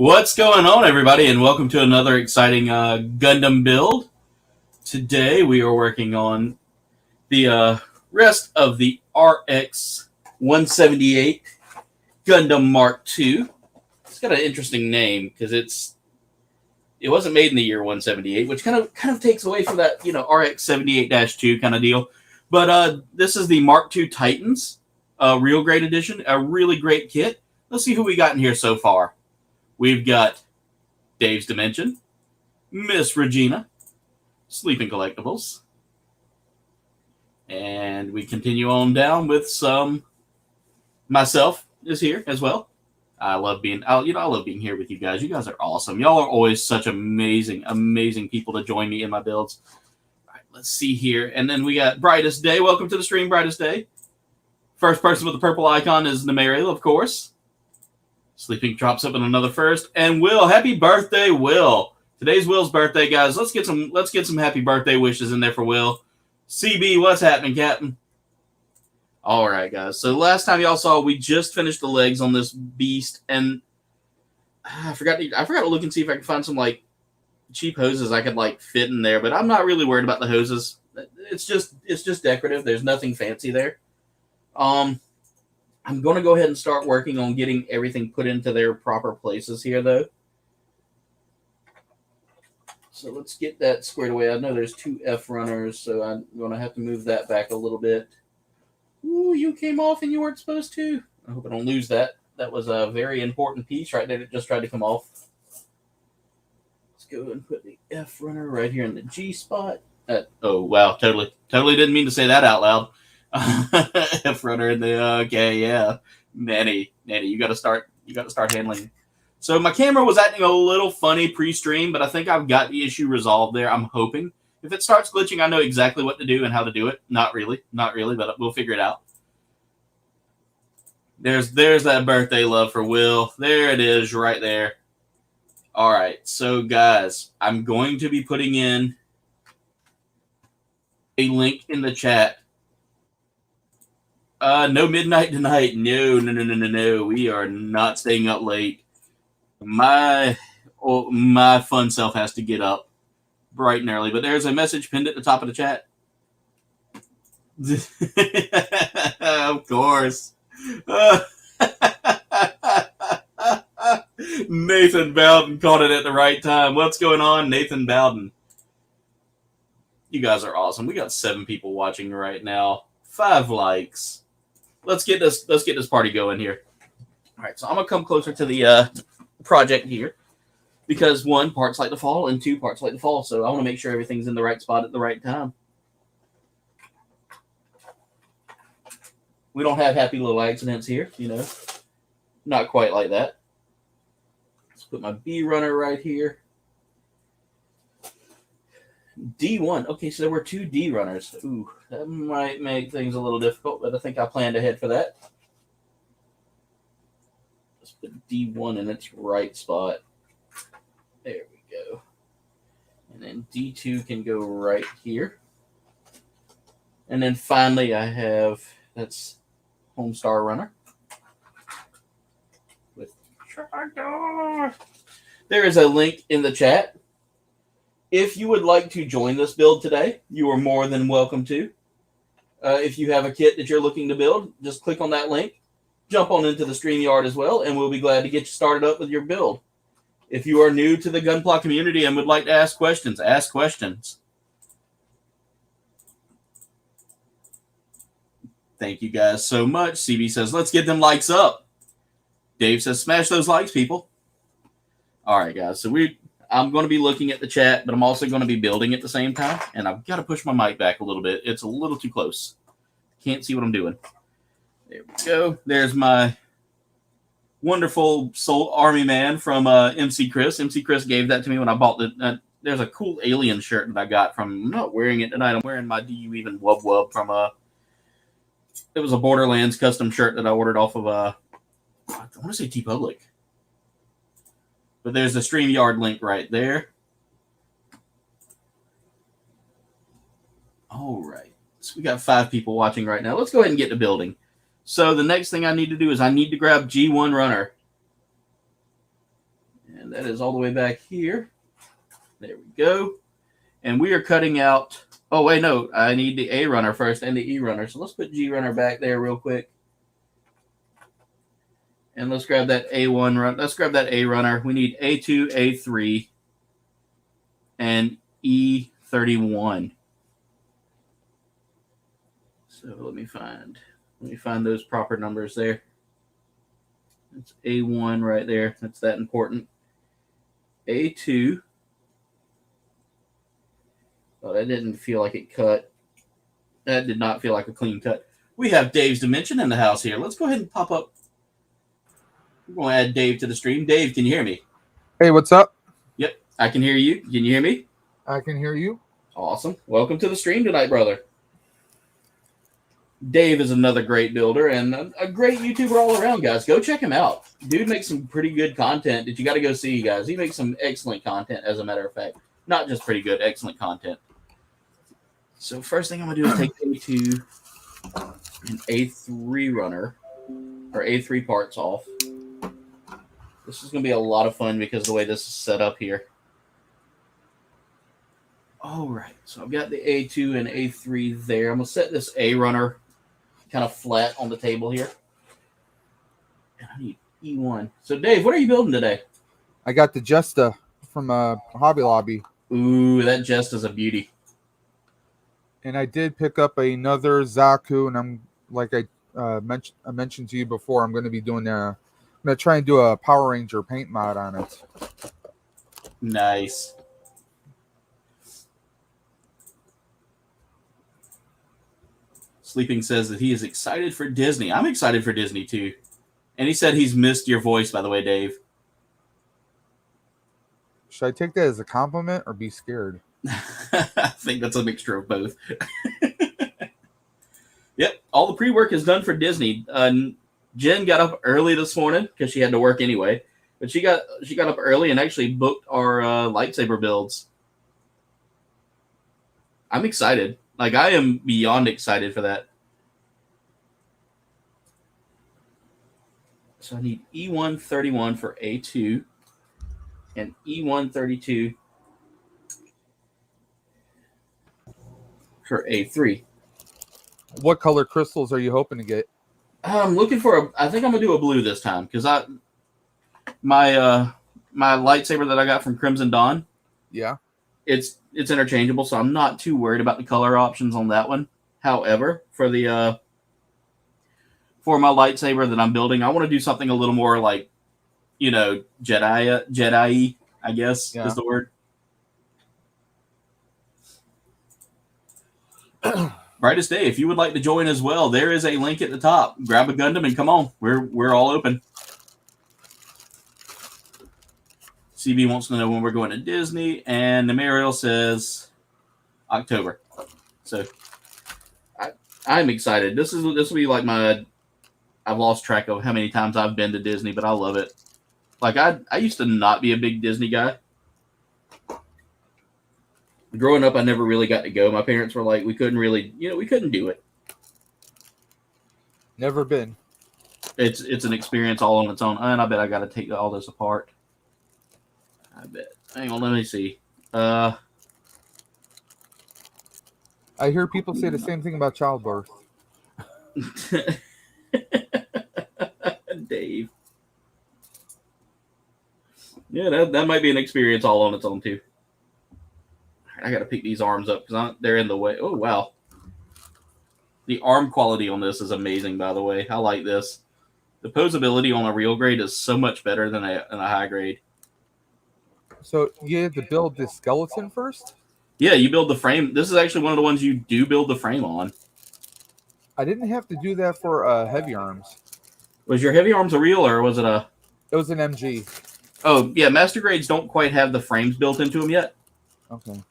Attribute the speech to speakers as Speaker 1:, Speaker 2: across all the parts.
Speaker 1: What's going on, everybody, and welcome to another exciting Gundam build. Today we are working on the rest of the RX 178 Gundam Mark II. It's got an interesting name because it wasn't made in the year 178, which kind of takes away from that RX 78-2 kind of deal. But this is the Mark II Titans Real Grade Edition, a really great kit. Let's see who we got in here so far. We've got Dave's Dimension, Miss Regina, Sleeping Collectibles, and we continue on down with some. Myself is here as well. I love being here with you guys. You guys are awesome. Y'all are always such amazing people to join me in my builds. All right, let's see here, and then we got Brightest Day. Welcome to the stream, Brightest Day. First person with the purple icon is Namariel, of course. Sleeping drops up in another first. And Will, happy birthday, Will. Today's Will's birthday, guys. Let's get some happy birthday wishes in there for Will. CB, what's happening, Captain? All right, guys. So last time y'all saw, we just finished the legs on this beast, and I forgot to look and see if I could find some like cheap hoses I could like fit in there, but I'm not really worried about the hoses. It's just decorative. There's nothing fancy there. I'm going to go ahead and start working on getting everything put into their proper places here, though. So let's get that squared away. I know there's two F runners, so I'm going to have to move that back a little bit. Ooh, you came off and you weren't supposed to. I hope I don't lose that. That was a very important piece right there that just tried to come off. Let's go and put the F runner right here in the G spot. Oh, wow, totally didn't mean to say that out loud. F runner in the okay, yeah. Nanny, you gotta start handling. So my camera was acting a little funny pre-stream, but I think I've got the issue resolved there. I'm hoping. If it starts glitching, I know exactly what to do and how to do it. Not really, but we'll figure it out. There's that birthday love for Will. There it is, right there. All right, so guys, I'm going to be putting in a link in the chat. No midnight tonight. No. We are not staying up late. My fun self has to get up bright and early. But there's a message pinned at the top of the chat. Of course. Nathan Bowden caught it at the right time. What's going on, Nathan Bowden? You guys are awesome. We got 7 people watching right now. 5 likes. Let's get this party going here. All right, so I'm gonna come closer to the project here because 1, parts like to fall, and 2, parts like to fall. So I want to make sure everything's in the right spot at the right time. We don't have happy little accidents here, Not quite like that. Let's put my B runner right here. D1. Okay, so there were 2 D runners. Ooh, that might make things a little difficult, but I think I planned ahead for that. Let's put D1 in its right spot. There we go. And then D2 can go right here. And then finally that's Homestar Runner. With there is a link in the chat. If you would like to join this build today, you are more than welcome to. If you have a kit that you're looking to build, just click on that link, jump on into the StreamYard as well, and we'll be glad to get you started up with your build. If you are new to the Gunpla community and would like to ask questions, ask questions. Thank you guys so much. CB says, let's get them likes up. Dave says, smash those likes, people. All right, guys. So I'm going to be looking at the chat, but I'm also going to be building at the same time. And I've got to push my mic back a little bit. It's a little too close. Can't see what I'm doing. There we go. There's my wonderful soul army man from MC Chris. MC Chris gave that to me when I bought there's a cool alien shirt that I got from, I'm not wearing it tonight. I'm wearing my Do You Even Wub Wub from it was a Borderlands custom shirt that I ordered off of I want to say TeePublic. But there's the StreamYard link right there. All right. So we got 5 people watching right now. Let's go ahead and get to building. So the next thing I need to do is I need to grab G1 Runner. And that is all the way back here. There we go. And we are cutting out. Oh, wait, no. I need the A runner first and the E runner. So let's put G runner back there real quick. And let's grab that A1 run. Let's grab that A runner. We need A2, A3, and E31. So let me find those proper numbers there. That's A1 right there. That's that important. A2. Oh, that didn't feel like it cut. That did not feel like a clean cut. We have Dave's Dimension in the house here. Let's go ahead and pop up. We're going to add Dave to the stream. Dave, can you hear me?
Speaker 2: Hey, what's up?
Speaker 1: Yep, I can hear you. Can you hear me?
Speaker 2: I can hear you.
Speaker 1: Awesome. Welcome to the stream tonight, brother. Dave is another great builder and a great YouTuber all around, guys. Go check him out. Dude makes some pretty good content that you got to go see, guys. He makes some excellent content, as a matter of fact. Not just pretty good, excellent content. So first thing I'm going to do is take A2 and A3 runner, or A3 parts off. This is going to be a lot of fun because of the way this is set up here. All right, so I've got the A2 and A3 there. I'm going to set this A runner kind of flat on the table here. And I need E1. So Dave, what are you building today?
Speaker 2: I got the Jesta from Hobby Lobby.
Speaker 1: Ooh, that Jesta's a beauty.
Speaker 2: And I did pick up another Zaku, and I'm like I mentioned to you before, I'm going to be doing I'm going to try and do a Power Ranger paint mod on it.
Speaker 1: Nice. Sleeping says that he is excited for Disney. I'm excited for Disney too. And he said he's missed your voice, by the way, Dave.
Speaker 2: Should I take that as a compliment or be scared?
Speaker 1: I think that's a mixture of both. Yep, all the pre-work is done for Disney. Jen got up early this morning because she had to work anyway. But she got up early and actually booked our lightsaber builds. I'm excited. Like, I am beyond excited for that. So I need E131 for A2 and E132 for A3.
Speaker 2: What color crystals are you hoping to get?
Speaker 1: I'm looking for I think I'm gonna do a blue this time because my lightsaber that I got from Crimson Dawn.
Speaker 2: Yeah.
Speaker 1: It's interchangeable, so I'm not too worried about the color options on that one. However, for my lightsaber that I'm building, I want to do something a little more like, Jedi, I guess, is the word. Brightest Day, if you would like to join as well, there is a link at the top. Grab a Gundam and come on. We're all open. CB wants to know when we're going to Disney, and the Mariel says October. So I'm excited. This will be like I've lost track of how many times I've been to Disney, but I love it. Like I used to not be a big Disney guy. Growing up, I never really got to go. My parents were like, we couldn't do it.
Speaker 2: Never been.
Speaker 1: It's an experience all on its own. And I bet I got to take all this apart. I bet. Hang on, let me see.
Speaker 2: I hear people say the same thing about childbirth.
Speaker 1: Dave. Yeah, that might be an experience all on its own too. I got to pick these arms up because they're in the way. Oh, wow. The arm quality on this is amazing, by the way. I like this. The posability on a real grade is so much better than a high grade.
Speaker 2: So you have to build the skeleton first?
Speaker 1: Yeah, you build the frame. This is actually one of the ones you do build the frame on.
Speaker 2: I didn't have to do that for heavy arms.
Speaker 1: Was your heavy arms a real or was it a...
Speaker 2: It was an MG.
Speaker 1: Oh, yeah. Master grades don't quite have the frames built into them yet.
Speaker 2: Okay.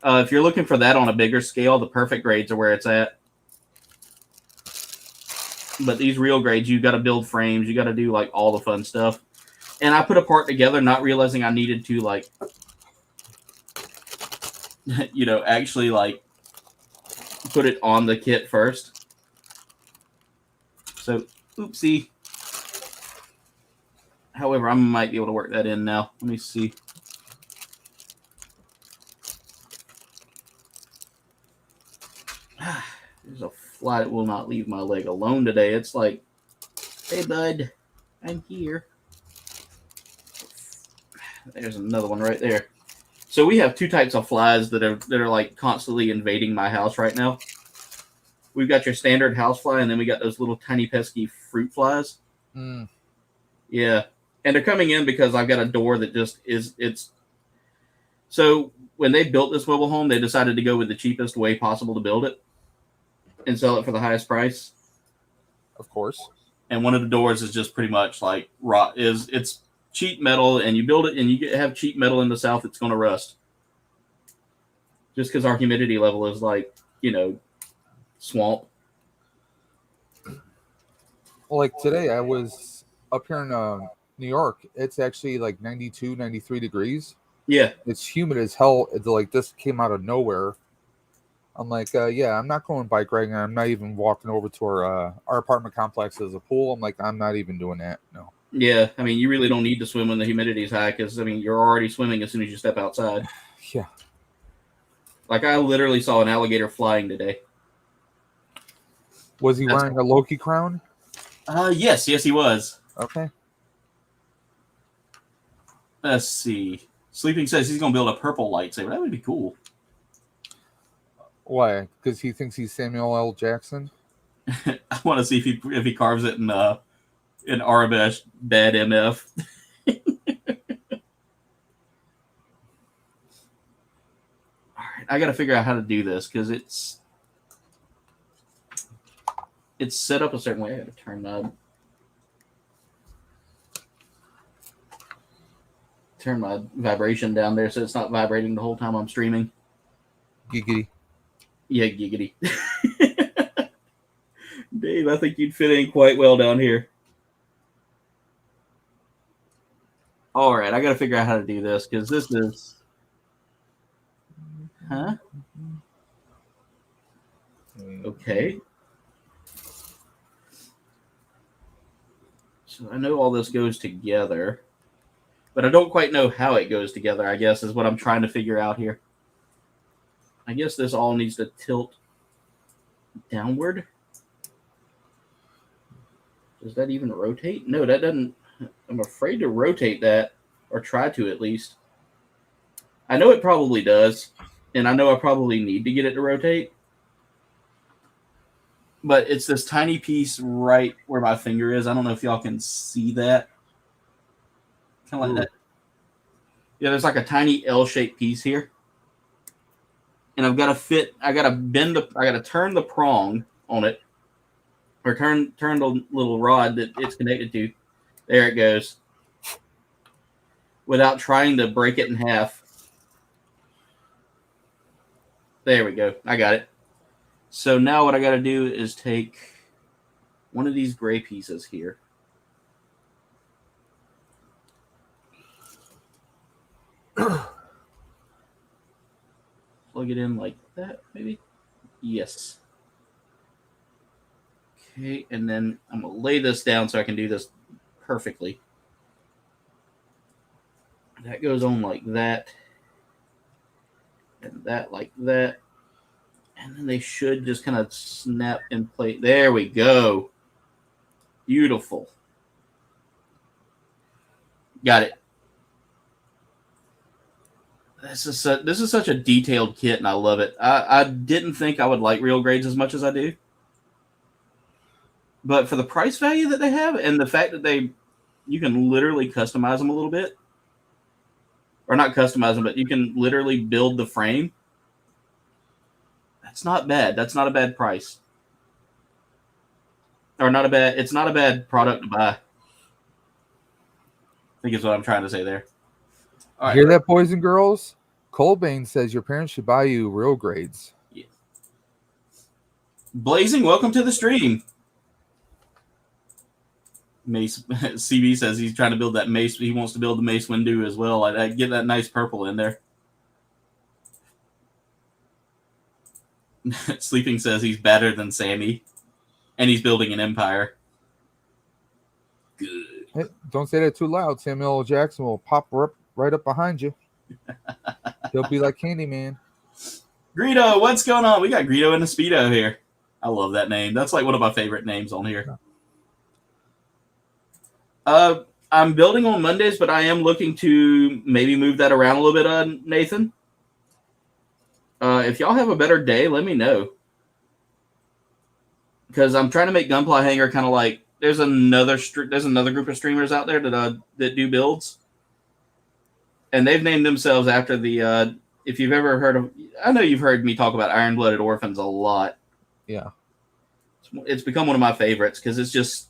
Speaker 1: If you're looking for that on a bigger scale, the perfect grades are where it's at. But these real grades, you got to build frames. You got to do, like, all the fun stuff. And I put a part together not realizing I needed to, like, actually, like, put it on the kit first. So, oopsie. However, I might be able to work that in now. Let me see. There's a fly that will not leave my leg alone today. It's like, hey, bud, I'm here. There's another one right there. So we have two types of flies that are like constantly invading my house right now. We've got your standard housefly, and then we got those little tiny pesky fruit flies.
Speaker 2: Mm.
Speaker 1: Yeah, and they're coming in because I've got a door that just is. It's so when they built this mobile home, they decided to go with the cheapest way possible to build it and sell it for the highest price.
Speaker 2: Of course.
Speaker 1: And one of the doors is just pretty much like rot. It's cheap metal, and you build it, and you have cheap metal in the South, it's going to rust. Just because our humidity level is like swamp.
Speaker 2: Well, like today, I was up here in New York. It's actually like 92, 93 degrees.
Speaker 1: Yeah.
Speaker 2: It's humid as hell. It's like this came out of nowhere. I'm like, yeah, I'm not going bike riding. I'm not even walking over to our apartment complex. There's a pool. I'm like, I'm not even doing that. No.
Speaker 1: Yeah, I mean, you really don't need to swim when the humidity is high because, I mean, you're already swimming as soon as you step outside.
Speaker 2: Yeah.
Speaker 1: Like, I literally saw an alligator flying today.
Speaker 2: Was he wearing a Loki crown?
Speaker 1: Yes, he was.
Speaker 2: Okay.
Speaker 1: Let's see. Sleeping says he's going to build a purple lightsaber. That would be cool.
Speaker 2: Why? Because he thinks he's Samuel L. Jackson?
Speaker 1: I want to see if he carves it in Arabesh bad MF. Alright, I gotta figure out how to do this because it's set up a certain way. I gotta turn my vibration down there so it's not vibrating the whole time I'm streaming.
Speaker 2: Giggity.
Speaker 1: Yeah, giggity. Dave, I think you'd fit in quite well down here. All right, I got to figure out how to do this because this is... Huh? Okay. So I know all this goes together, but I don't quite know how it goes together, I guess, is what I'm trying to figure out here. I guess this all needs to tilt downward. Does that even rotate? No, that doesn't. I'm afraid to rotate that, or try to at least. I know it probably does, and I know I probably need to get it to rotate. But it's this tiny piece right where my finger is. I don't know if y'all can see that. Kind of like that. Yeah, there's like a tiny L-shaped piece here. And I've got to turn the prong on it. Or turn the little rod that it's connected to. There it goes. Without trying to break it in half. There we go. I got it. So now what I got to do is take one of these gray pieces here. Plug it in like that, maybe? Yes. Okay, and then I'm going to lay this down so I can do this perfectly. That goes on like that. And that like that. And then they should just kind of snap in place. There we go. Beautiful. Got it. This is such a detailed kit, and I love it. I didn't think I would like real grades as much as I do. But for the price value that they have and the fact that you can literally customize them a little bit. Or not customize them, but you can literally build the frame. That's not bad. That's not a bad price. It's not a bad product to buy. I think is what I'm trying to say there.
Speaker 2: All right, hear that, boys and girls? Colbane says your parents should buy you real grades.
Speaker 1: Yeah. Blazing, welcome to the stream. Mace CB says he's trying to build that mace. He wants to build the Mace Windu as well. Like get that nice purple in there. Sleeping says he's better than Sammy, and he's building an empire. Good.
Speaker 2: Hey, don't say that too loud. Samuel L. Jackson will pop right up behind you. He'll be like Candyman.
Speaker 1: Greedo, what's going on? We got Greedo and a Speedo here. I love that name. That's like one of my favorite names on here. I'm building on Mondays, but I am looking to maybe move that around a little bit, Nathan. If y'all have a better day, let me know. Because I'm trying to make Gunpla Hangar kind of like there's another group of streamers out there that do builds, and they've named themselves after the. If you've ever heard of, I know you've heard me talk about Iron-Blooded Orphans a lot.
Speaker 2: Yeah,
Speaker 1: it's become one of my favorites because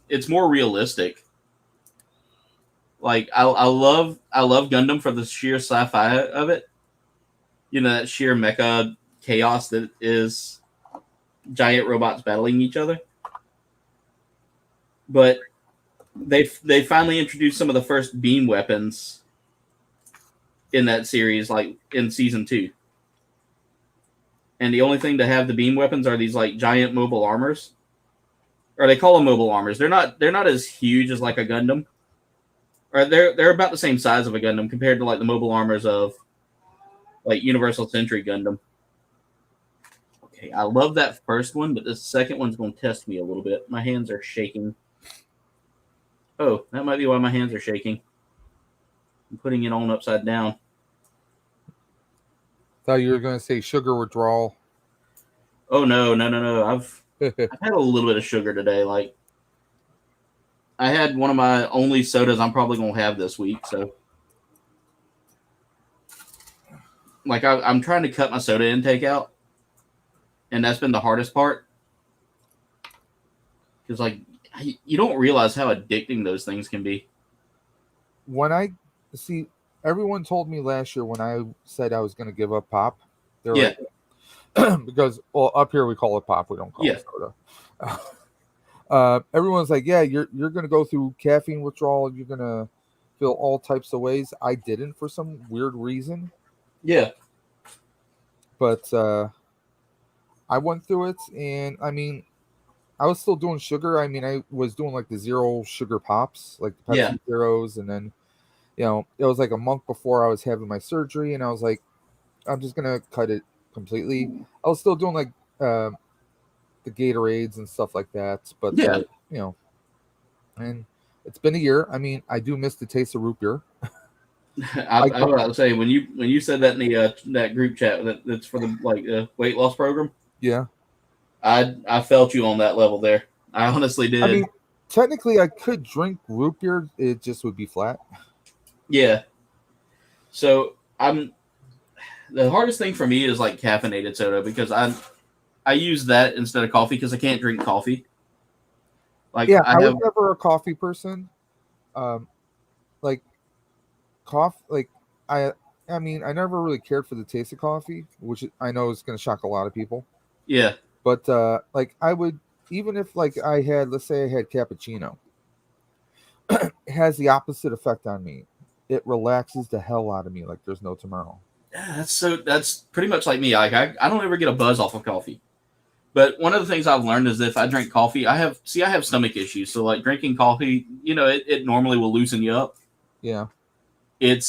Speaker 1: it's more realistic. Like I love Gundam for the sheer sci-fi of it. You know, that sheer mecha chaos that is giant robots battling each other. But they finally introduced some of the first beam weapons in that series, like in season 2. And the only thing to have the beam weapons are these like giant mobile armors. Or they call them mobile armors. They're not as huge as like a Gundam. Or they're about the same size of a Gundam compared to like the mobile armors of like Universal Century Gundam. Okay, I love that first one, but the second one's going to test me a little bit. My hands are shaking. Oh, that might be why my hands are shaking. I'm putting it on upside down.
Speaker 2: Thought you were going to say sugar withdrawal.
Speaker 1: Oh no! I've had a little bit of sugar today. Like I had one of my only sodas I'm probably going to have this week. So, like I'm trying to cut my soda intake out, and that's been the hardest part. Because like you don't realize how addicting those things can be.
Speaker 2: When I see, everyone told me last year when I said I was going to give up pop. They're like, because up here we call it pop, we don't call it soda. Everyone's like, yeah, you're going to go through caffeine withdrawal, you're going to feel all types of ways. I didn't for some weird reason.
Speaker 1: Yeah.
Speaker 2: But I went through it, and I mean, I was still doing sugar. I mean, I was doing like the zero sugar pops, like the Pepsi Zeros, and then, you know, it was like a month before I was having my surgery, and I was like, I'm just gonna cut it completely. I was still doing like the Gatorades and stuff like that, but you know, and it's been a year. I mean, I do miss the taste of root beer.
Speaker 1: I was about to say when you said that in the that group chat that's for the weight loss program.
Speaker 2: Yeah,
Speaker 1: I felt you on that level there. I honestly did.
Speaker 2: I mean, technically, I could drink root beer. It just would be flat.
Speaker 1: Yeah. So the hardest thing for me is like caffeinated soda because I use that instead of coffee because I can't drink coffee. Like
Speaker 2: I was never a coffee person. Like coffee, like I mean, I never really cared for the taste of coffee, which I know is going to shock a lot of people.
Speaker 1: Yeah.
Speaker 2: But like I would, even if like I had, let's say I had cappuccino, it has the opposite effect on me. It relaxes the hell out of me like there's no tomorrow.
Speaker 1: Yeah, that's pretty much like me. Like I don't ever get a buzz off of coffee. But one of the things I've learned is if I drink coffee, I have stomach issues. So like drinking coffee, you know, it normally will loosen you up.
Speaker 2: Yeah.
Speaker 1: It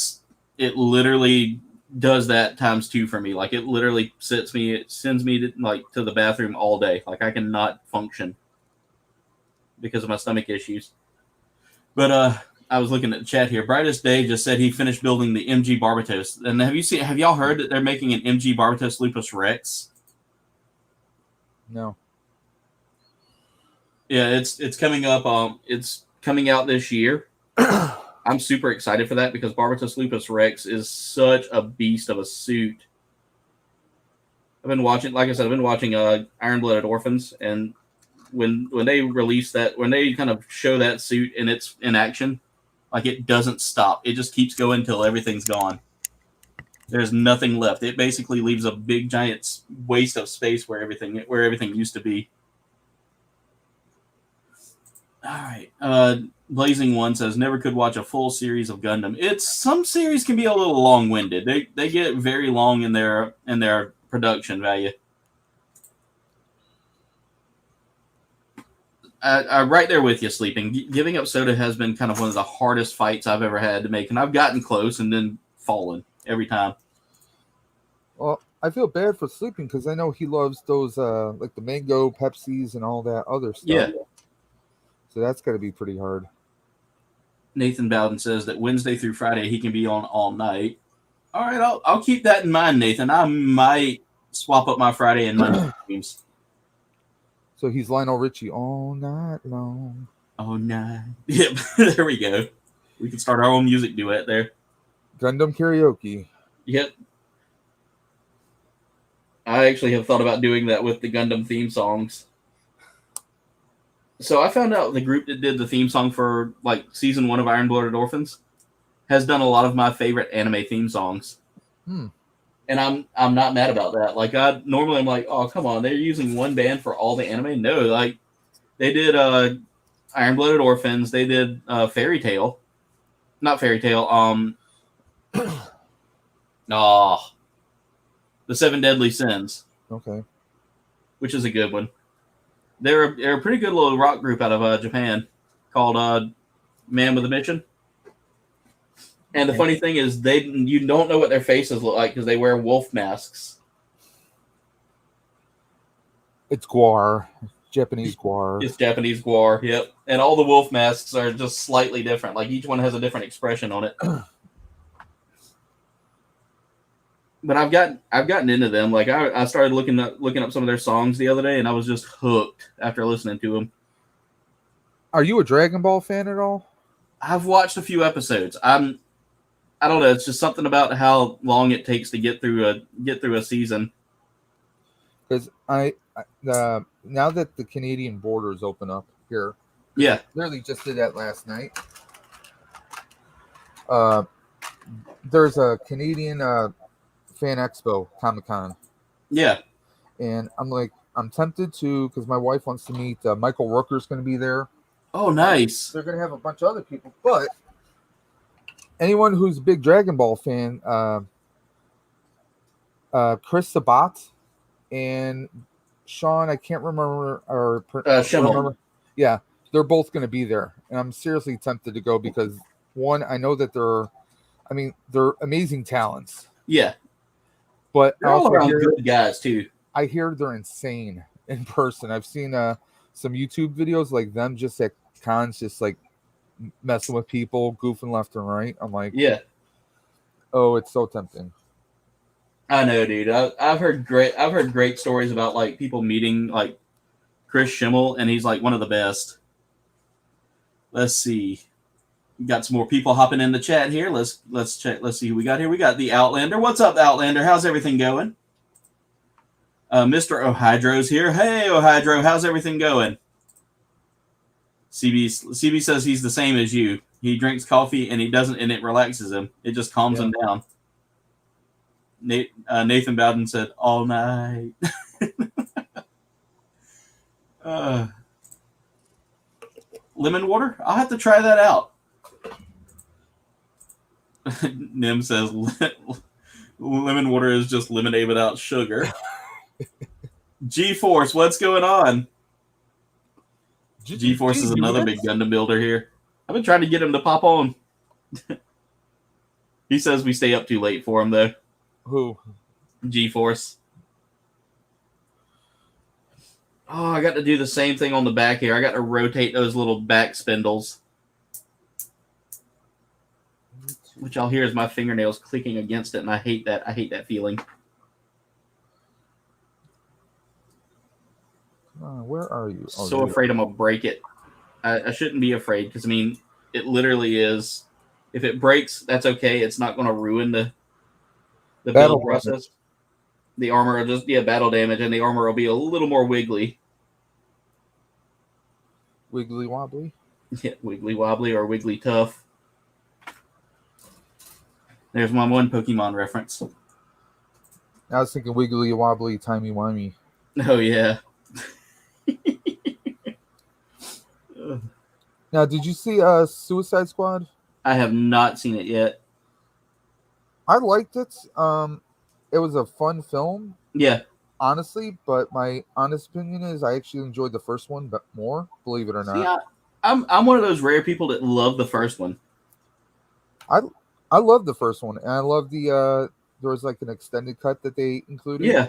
Speaker 1: literally does that times 2 for me. Like it literally sends me to the bathroom all day. Like I cannot function because of my stomach issues. But I was looking at the chat here. Brightest Day just said he finished building the MG Barbatos. And have y'all heard that they're making an MG Barbatos Lupus Rex?
Speaker 2: No.
Speaker 1: Yeah, it's coming up. It's coming out this year. I'm super excited for that because Barbatos Lupus Rex is such a beast of a suit. I've been watching Iron-Blooded Orphans, and when they release that, when they kind of show that suit and it's in action, like it doesn't stop. It just keeps going until everything's gone. There's nothing left. It basically leaves a big giant waste of space where everything used to be. All right. Blazing One says never could watch a full series of Gundam. Some series can be a little long-winded. They get very long in their production value. I'm right there with you, Sleeping. Giving up soda has been kind of one of the hardest fights I've ever had to make, and I've gotten close and then fallen every time.
Speaker 2: Well, I feel bad for Sleeping because I know he loves those like the mango Pepsis and all that other stuff.
Speaker 1: Yeah.
Speaker 2: So that's got to be pretty hard.
Speaker 1: Nathan Bowden says that Wednesday through Friday he can be on all night. All right, I'll keep that in mind, Nathan. I might swap up my Friday and Monday streams.
Speaker 2: So he's Lionel Richie all night long.
Speaker 1: Oh, night. Yep, there we go. We can start our own music duet there.
Speaker 2: Gundam karaoke.
Speaker 1: Yep. I actually have thought about doing that with the Gundam theme songs. So I found out the group that did the theme song for like season 1 of Iron Blooded Orphans has done a lot of my favorite anime theme songs. And I'm not mad about that. Like I'm like, oh come on, they're using one band for all the anime. No, like they did Iron Blooded Orphans, they did Fairy Tail. Not Fairy Tail, The Seven Deadly Sins.
Speaker 2: Okay.
Speaker 1: Which is a good one. They're a pretty good little rock group out of Japan called Man with a Mission. And the funny thing is, you don't know what their faces look like because they wear wolf masks.
Speaker 2: It's Guar. Japanese Guar.
Speaker 1: It's Japanese Guar, yep. And all the wolf masks are just slightly different. Like each one has a different expression on it. But I've gotten into them. Like I started looking up some of their songs the other day, and I was just hooked after listening to them.
Speaker 2: Are you a Dragon Ball fan at all?
Speaker 1: I've watched a few episodes. I don't know. It's just something about how long it takes to get through a season.
Speaker 2: Because now that the Canadian borders open up here,
Speaker 1: yeah,
Speaker 2: literally just did that last night. There's a Canadian fan expo, Comic-Con.
Speaker 1: Yeah,
Speaker 2: and I'm tempted to because my wife wants to meet Michael Rooker's going to be there.
Speaker 1: Oh, nice.
Speaker 2: They're going to have a bunch of other people, but anyone who's a big Dragon Ball fan, Chris Sabat and Sean, I can't remember, remember. Yeah, they're both going to be there, and I'm seriously tempted to go because one, I know that they're amazing talents.
Speaker 1: Yeah,
Speaker 2: but
Speaker 1: they're all around good guys too.
Speaker 2: I hear they're insane in person. I've seen some YouTube videos like them just at cons, just like messing with people, goofing left and right. I'm like,
Speaker 1: yeah.
Speaker 2: Oh, it's so tempting.
Speaker 1: I know, dude. I've heard great stories about like people meeting like Chris Schimmel, and he's like one of the best. Let's see. We got some more people hopping in the chat here. Let's check. Let's see who we got here. We got the Outlander. What's up, Outlander? How's everything going? Mr. Ohydro's here. Hey, Ohydro, how's everything going? CB says he's the same as you. He drinks coffee and it relaxes him. It just calms him down. Nathan Bowden said, all night. Lemon water? I'll have to try that out. Nim says, lemon water is just lemonade without sugar. G-Force, what's going on? G-Force is another big Gundam builder here. I've been trying to get him to pop on. He says we stay up too late for him, though.
Speaker 2: Who?
Speaker 1: G-Force. Oh, I got to do the same thing on the back here. I got to rotate those little back spindles. Which I'll hear is my fingernails clicking against it, and I hate that. I hate that feeling.
Speaker 2: Where are you?
Speaker 1: Oh, so afraid I'm going to break it. I shouldn't be afraid, because, I mean, it literally is. If it breaks, that's okay. It's not going to ruin the build process. Damage. The armor will just be a battle damage, and the armor will be a little more wiggly.
Speaker 2: Wiggly wobbly?
Speaker 1: Yeah, wiggly wobbly or wiggly tough. There's my one Pokemon reference.
Speaker 2: I was thinking wiggly wobbly, timey wimey.
Speaker 1: Oh, yeah.
Speaker 2: Now, did you see Suicide Squad?
Speaker 1: I have not seen it yet.
Speaker 2: I liked it. It was a fun film.
Speaker 1: Yeah.
Speaker 2: honestly, but my honest opinion is I actually enjoyed the first one, but more, believe it or
Speaker 1: See,
Speaker 2: not.
Speaker 1: I'm one of those rare people that love the first one.
Speaker 2: I I love the first one, and I love the there was like an extended cut that they included.
Speaker 1: Yeah,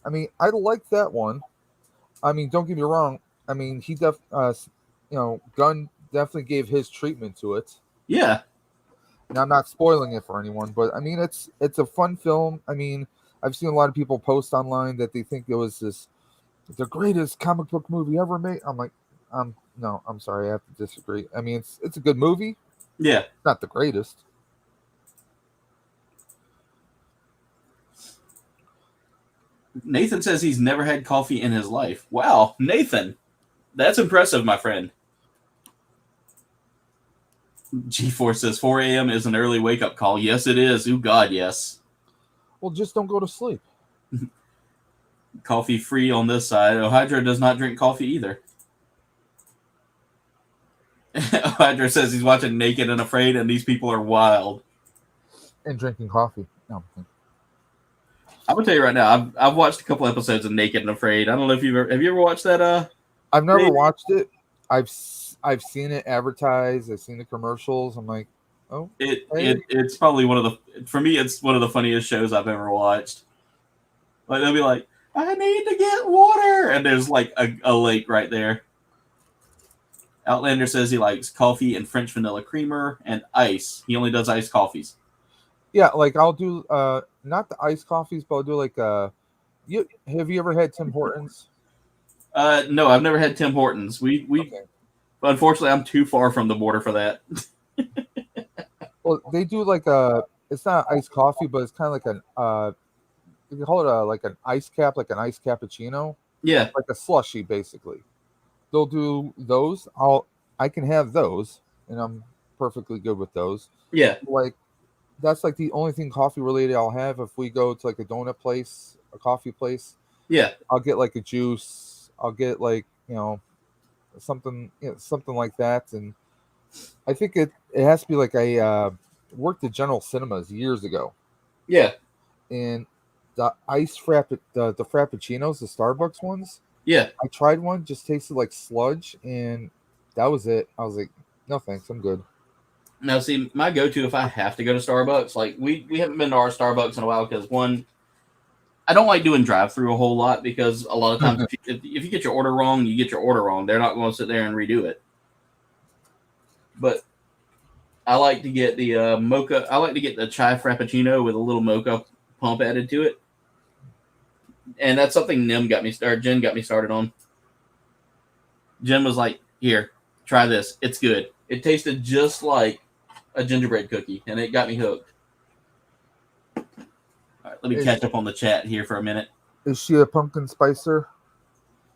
Speaker 2: I mean, I like that one. I mean, don't get me wrong. I mean, Gunn definitely gave his treatment to it.
Speaker 1: yeah,
Speaker 2: And I'm not spoiling it for anyone, but I mean, it's a fun film. I mean, I've seen a lot of people post online that they think it was the greatest comic book movie ever made. I'm like, no, I'm sorry, I have to disagree. I mean, it's a good movie,
Speaker 1: yeah.
Speaker 2: not the greatest.
Speaker 1: Nathan says he's never had coffee in his life. Wow, Nathan, that's impressive, my friend. G4 says 4 a.m. is an early wake up call. Yes, it is. Ooh, God, yes.
Speaker 2: Well, just don't go to sleep.
Speaker 1: Coffee free on this side. Ohydra does not drink coffee either. Ohydra says he's watching Naked and Afraid, and these people are wild.
Speaker 2: And drinking coffee. No.
Speaker 1: I'm gonna tell you right now. I've watched a couple episodes of Naked and Afraid. I don't know if have you ever watched that?
Speaker 2: I've never
Speaker 1: Maybe.
Speaker 2: watched it. I've seen it advertised. I've seen the commercials. I'm like, oh, hey.
Speaker 1: It's probably for me it's one of the funniest shows I've ever watched. Like they'll be like, I need to get water, and there's like a lake right there. Outlander says he likes coffee and French vanilla creamer and ice. He only does iced coffees.
Speaker 2: Yeah, like I'll do not the iced coffees, but I'll do like have you ever had Tim Hortons?
Speaker 1: No, I've never had Tim Hortons. We
Speaker 2: Okay.
Speaker 1: Unfortunately I'm too far from the border for that.
Speaker 2: Well, they do like it's not iced coffee, but it's kind of like an you can call it like an ice cap, like an iced cappuccino,
Speaker 1: Yeah.
Speaker 2: like a slushy basically. They'll do those. I can have those, and I'm perfectly good with those.
Speaker 1: Yeah.
Speaker 2: Like that's like the only thing coffee related I'll have if we go to like a donut place, a coffee place.
Speaker 1: Yeah.
Speaker 2: I'll get like a juice. I'll get like something something like that, and I think it has to be like I worked at General Cinemas years ago,
Speaker 1: Yeah.
Speaker 2: and the the frappuccinos, the Starbucks ones.
Speaker 1: Yeah.
Speaker 2: I tried one, just tasted like sludge, and that was it. I was like, no thanks, I'm good.
Speaker 1: Now, see, my go-to if I have to go to Starbucks, like we haven't been to our Starbucks in a while because one, I don't like doing drive-through a whole lot because a lot of times if you get your order wrong, you get your order wrong. They're not going to sit there and redo it. But I like to get the mocha. I like to get the chai frappuccino with a little mocha pump added to it, and that's something Jen got me started on. Jen was like, "Here, try this. It's good. It tasted just like a gingerbread cookie, and it got me hooked." All right, let me catch up on the chat here for a minute.
Speaker 2: Is she a pumpkin spicer?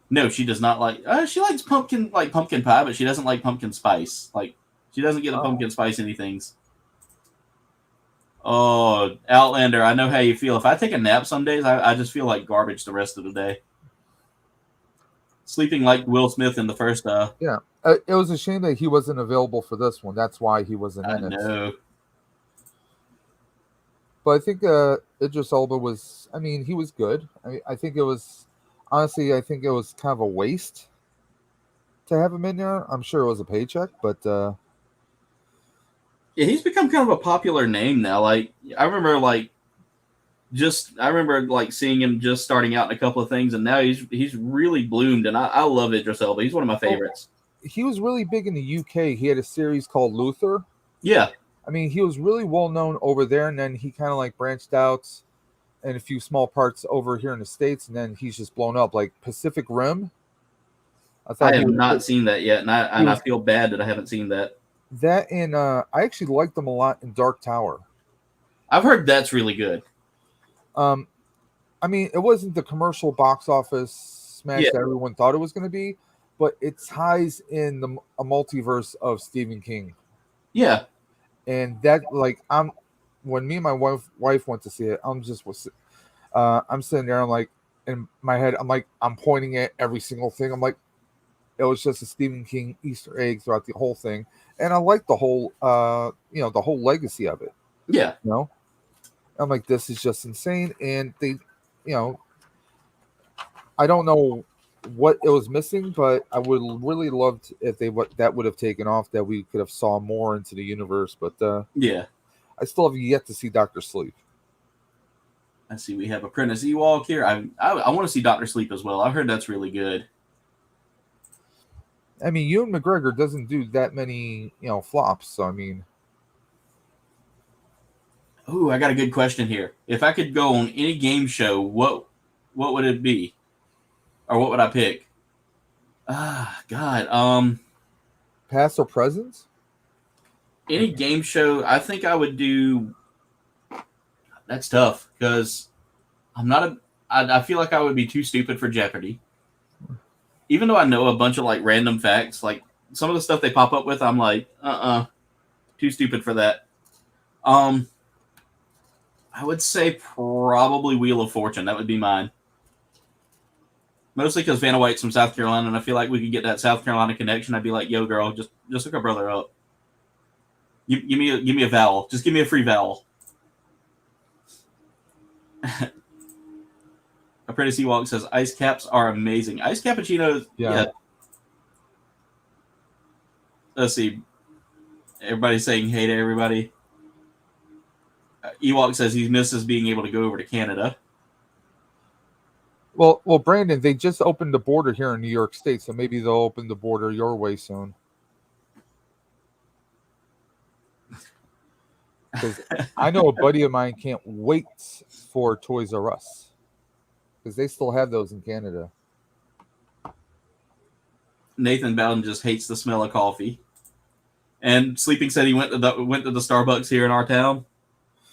Speaker 1: No, she does not like. She likes pumpkin pie, but she doesn't like pumpkin spice. Like she doesn't get the pumpkin spice anythings. Oh, Outlander, I know how you feel. If I take a nap some days, I just feel like garbage the rest of the day. Sleeping like Will Smith in the first.
Speaker 2: Yeah, it was a shame that he wasn't available for this one. That's why he wasn't in it.
Speaker 1: I know.
Speaker 2: But I think Idris Elba was. I mean, he was good. I think it was honestly. I think it was kind of a waste to have him in there. I'm sure it was a paycheck, but
Speaker 1: yeah, he's become kind of a popular name now. Like I remember seeing him just starting out in a couple of things, and now he's really bloomed. And I love Idris Elba. He's one of my favorites.
Speaker 2: He was really big in the UK. He had a series called Luther.
Speaker 1: Yeah.
Speaker 2: I mean, he was really well known over there, and then he kind of like branched out in a few small parts over here in the States, and then he's just blown up. Like Pacific Rim.
Speaker 1: I have not seen that yet, and I feel bad that I haven't seen that.
Speaker 2: That and I actually liked him a lot in Dark Tower.
Speaker 1: I've heard that's really good.
Speaker 2: I mean, it wasn't the commercial box office smash that everyone thought it was going to be, but it ties in a multiverse of Stephen King.
Speaker 1: Yeah.
Speaker 2: And that, like, when me and my wife went to see it, I'm sitting there, I'm like, in my head, I'm pointing at every single thing. I'm like, it was just a Stephen King Easter egg throughout the whole thing. And I like the whole, the whole legacy of it.
Speaker 1: Yeah.
Speaker 2: I'm like, this is just insane. And they, I don't know what it was missing, but I would really loved if that would have taken off, that we could have saw more into the universe. But
Speaker 1: Yeah.
Speaker 2: I still have yet to see Doctor Sleep.
Speaker 1: I see we have Apprentice Ewok here. I want to see Doctor Sleep as well. I've heard that's really good.
Speaker 2: I mean, Ewan McGregor doesn't do that many, flops. So I mean,
Speaker 1: Ooh, I got a good question here. If I could go on any game show, what would it be, or what would I pick? Ah, God.
Speaker 2: past or present?
Speaker 1: Any game show, I think I would do. That's tough because I'm not a. I feel like I would be too stupid for Jeopardy. Even though I know a bunch of like random facts, like some of the stuff they pop up with, I'm like, too stupid for that. I would say probably Wheel of Fortune. That would be mine. Mostly because Vanna White's from South Carolina, and I feel like we could get that South Carolina connection. I'd be like, "Yo, girl, just hook our brother up. Give me a vowel. Just give me a free vowel." Apprentice Ewok says ice caps are amazing. Ice cappuccinos, yeah. Let's see. Everybody's saying hey to everybody. Ewok says he misses being able to go over to Canada.
Speaker 2: Well, Brandon, they just opened the border here in New York State, so maybe they'll open the border your way soon. Because I know a buddy of mine can't wait for Toys R Us, because they still have those in Canada.
Speaker 1: Nathan Bowden just hates the smell of coffee. And Sleeping said he went to the Starbucks here in our town,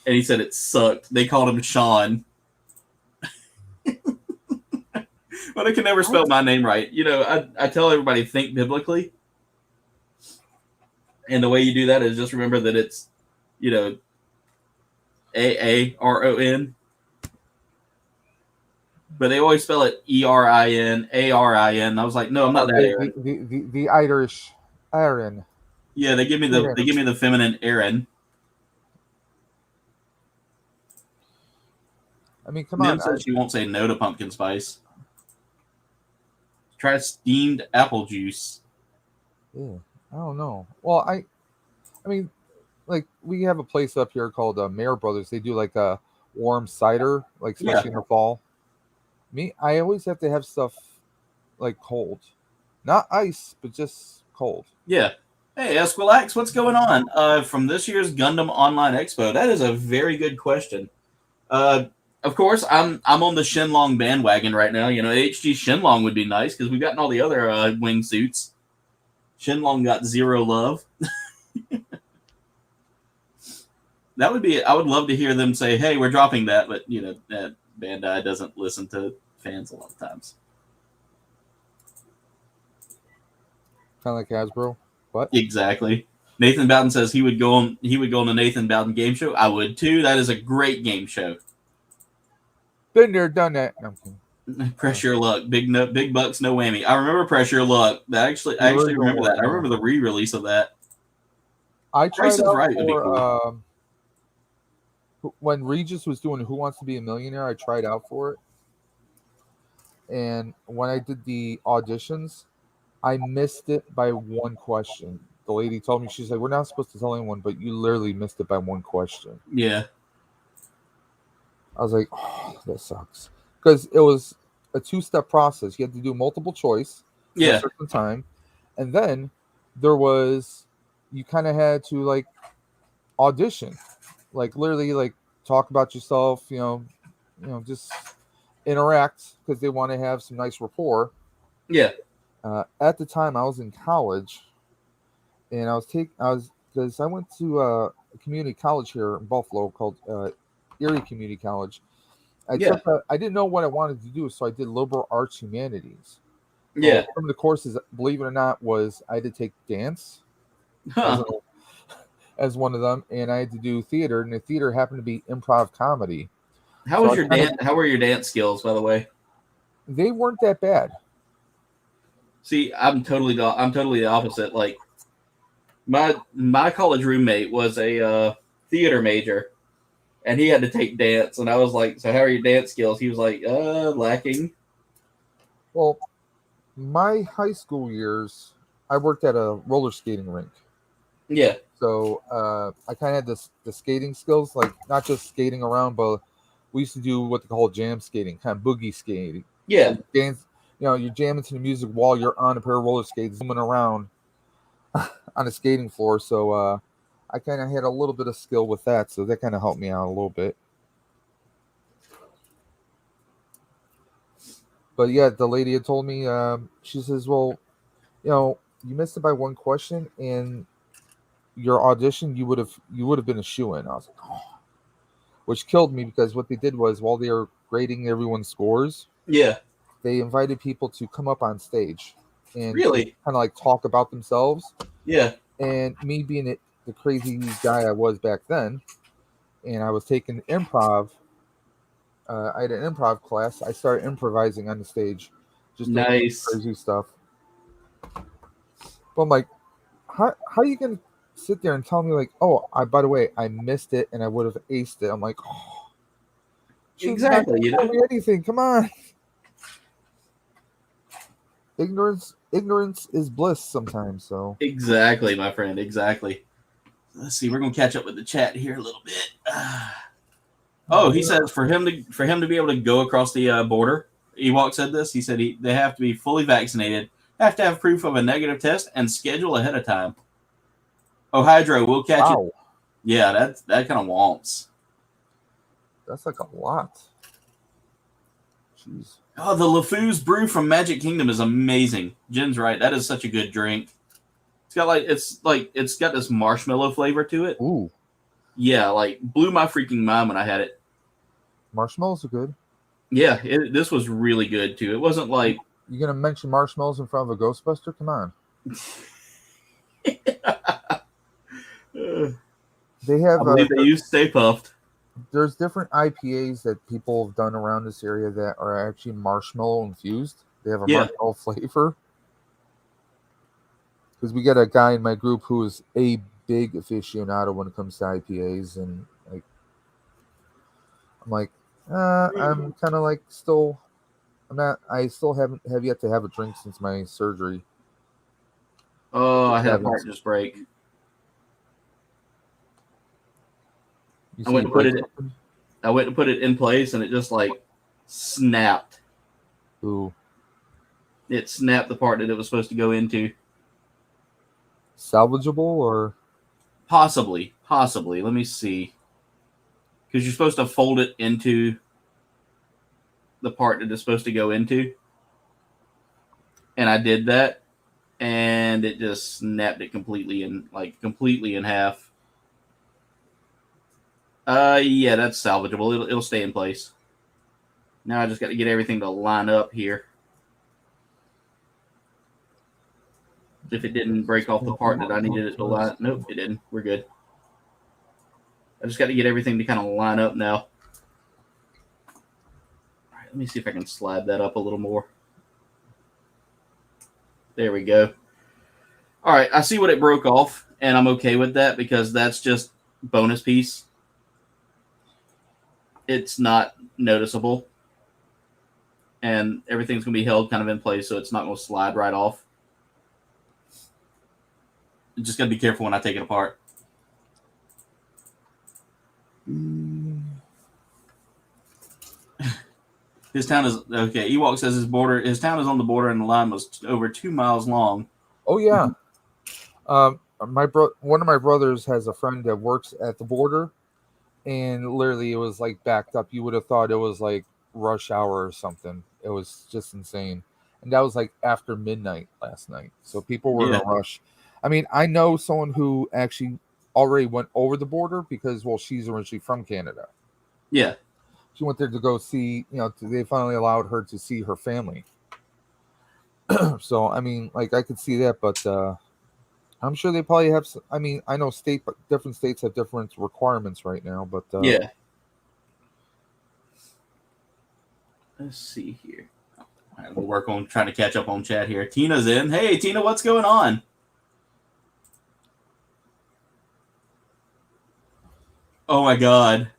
Speaker 1: and he said it sucked. They called him Sean. But I can never spell my name right. I tell everybody think biblically. And the way you do that is just remember that it's, Aaron. But they always spell it Erin, Arin. I was like, no, I'm not that Aaron.
Speaker 2: The Irish Aaron.
Speaker 1: Yeah, they give me the feminine Aaron.
Speaker 2: I mean, come on.
Speaker 1: Said she won't say no to pumpkin spice. Try steamed apple juice.
Speaker 2: Yeah, I don't know. Well, I mean, like we have a place up here called Mayer Brothers. They do like a warm cider, like especially in the fall. I always have to have stuff like cold, not ice, but just cold.
Speaker 1: Yeah. Hey, Esquilax, what's going on? From this year's Gundam Online Expo, that is a very good question. Of course, I'm on the Shenlong bandwagon right now. HG Shenlong would be nice because we've gotten all the other wingsuits. Shenlong got zero love. That would be. I would love to hear them say, "Hey, we're dropping that," but that Bandai doesn't listen to fans a lot of times.
Speaker 2: Kind of like Hasbro. What?
Speaker 1: Exactly. Nathan Bowden says he would go on the Nathan Bowden game show. I would too. That is a great game show.
Speaker 2: Been there, done that. No,
Speaker 1: Press Your Luck, big bucks, no whammy. I remember Press Your Luck. I actually remember that. I remember the re-release of that.
Speaker 2: I tried out right for, cool. When Regis was doing Who Wants to Be a Millionaire. I tried out for it, and when I did the auditions, I missed it by one question. The lady told me, she's like, "We're not supposed to tell anyone, but you literally missed it by one question."
Speaker 1: Yeah.
Speaker 2: I was like, "Oh, that sucks," because it was a 2-step process. You had to do multiple choice for a certain time, and then you kind of had to like audition, like literally like talk about yourself, just interact, because they want to have some nice rapport.
Speaker 1: Yeah.
Speaker 2: At the time, I was in college, and I went to a community college here in Buffalo called Erie Community College. I didn't know what I wanted to do, so I did liberal arts humanities.
Speaker 1: Yeah.
Speaker 2: So some of the courses, believe it or not, was I had to take dance as one of them, and I had to do theater, and the theater happened to be improv comedy.
Speaker 1: How were your dance skills, by the way?
Speaker 2: They weren't that bad.
Speaker 1: See, I'm totally the opposite. Like my college roommate was a theater major, and he had to take dance, and I was like, "So how are your dance skills?" He was like, "Lacking."
Speaker 2: Well, my high school years, I worked at a roller skating rink.
Speaker 1: Yeah.
Speaker 2: So I kind of had the skating skills, like not just skating around, but we used to do what they call jam skating, kind of boogie skating. So
Speaker 1: Yeah.
Speaker 2: you dance, you're jamming to the music while you're on a pair of roller skates, zooming around on a skating floor. So I kind of had a little bit of skill with that, so that kind of helped me out a little bit. But yeah, the lady had told me, she says, "Well, you missed it by one question, and your audition, you would have been a shoe in." I was like, oh, which killed me because what they did was while they were grading everyone's scores,
Speaker 1: Yeah.
Speaker 2: they invited people to come up on stage and to
Speaker 1: Really?
Speaker 2: kind of like talk about themselves.
Speaker 1: Yeah.
Speaker 2: And me being the crazy guy I was back then, and I was taking improv. I had an improv class. I started improvising on the stage, just doing
Speaker 1: Nice.
Speaker 2: crazy stuff. But I'm like, how are you gonna sit there and tell me like, oh, I by the way, I missed it and I would have aced it. I'm like, oh, she's not
Speaker 1: Exactly.
Speaker 2: gonna
Speaker 1: You
Speaker 2: tell
Speaker 1: know.
Speaker 2: me anything. Come on, ignorance is bliss sometimes. So
Speaker 1: Exactly, my friend. Exactly. Let's see. We're gonna catch up with the chat here a little bit. Oh, he says for him to be able to go across the border. Ewok said this. He said they have to be fully vaccinated, have to have proof of a negative test, and schedule ahead of time. Oh, Hydro, we'll catch it.
Speaker 2: wow,
Speaker 1: Yeah, that kind of wants.
Speaker 2: that's like a lot. Jeez.
Speaker 1: Oh, the LeFou's brew from Magic Kingdom is amazing. Jen's right. That is such a good drink. It's got this marshmallow flavor to it.
Speaker 2: Ooh,
Speaker 1: Yeah, like blew my freaking mind when I had it.
Speaker 2: marshmallows are good.
Speaker 1: Yeah, this was really good too. It wasn't like
Speaker 2: You gonna mention marshmallows in front of a Ghostbuster? Come on. They
Speaker 1: I
Speaker 2: have
Speaker 1: believe they use Stay Puffed.
Speaker 2: there's different IPAs that people have done around this area that are actually marshmallow infused. They have a
Speaker 1: Yeah.
Speaker 2: marshmallow flavor. Because we got a guy in my group who is a big aficionado when it comes to IPAs, and like I'm like, I'm kind of like still, I'm not, I still haven't have yet to have a drink since my surgery.
Speaker 1: Oh, I
Speaker 2: Just
Speaker 1: had a
Speaker 2: haven't.
Speaker 1: part just break.
Speaker 2: You
Speaker 1: I
Speaker 2: see,
Speaker 1: went
Speaker 2: you
Speaker 1: to put
Speaker 2: break
Speaker 1: it.
Speaker 2: something?
Speaker 1: I went to put it in place, and it just like snapped.
Speaker 2: Ooh,
Speaker 1: It snapped the part that it was supposed to go into.
Speaker 2: salvageable or
Speaker 1: Possibly. Let me see. Because you're supposed to fold it into the part that it's supposed to go into, and I did that, and it just snapped it completely in half. Yeah, that's salvageable. It'll stay in place. Now I just got to get everything to line up here. If it didn't break off the part that I needed it to line, nope, it didn't. We're good. I just got to get everything to kind of line up now. All right, let me see if I can slide that up a little more. There we go. All right, I see what it broke off, and I'm okay with that because that's just bonus piece. It's not noticeable, and everything's going to be held kind of in place, so it's not going to slide right off. You just got to be careful when I take it apart. His town is okay. Ewok says his town is on the border, and the line was over 2 miles long.
Speaker 2: oh yeah. One of my brothers has a friend that works at the border, and literally it was like backed up. You would have thought it was like rush hour or something. It was just insane, and that was like after midnight last night. So people were in
Speaker 1: Yeah,
Speaker 2: a rush. I mean, I know someone who actually already went over the border because, well, she's originally from Canada.
Speaker 1: yeah.
Speaker 2: She went there to go see, they finally allowed her to see her family. So I mean, like I could see that, but I'm sure they probably have. I mean, I know different states have different requirements right now, but
Speaker 1: Yeah. Let's see here. All right, we'll work on trying to catch up on chat here. Tina's in. Hey, Tina, what's going on? Oh my God.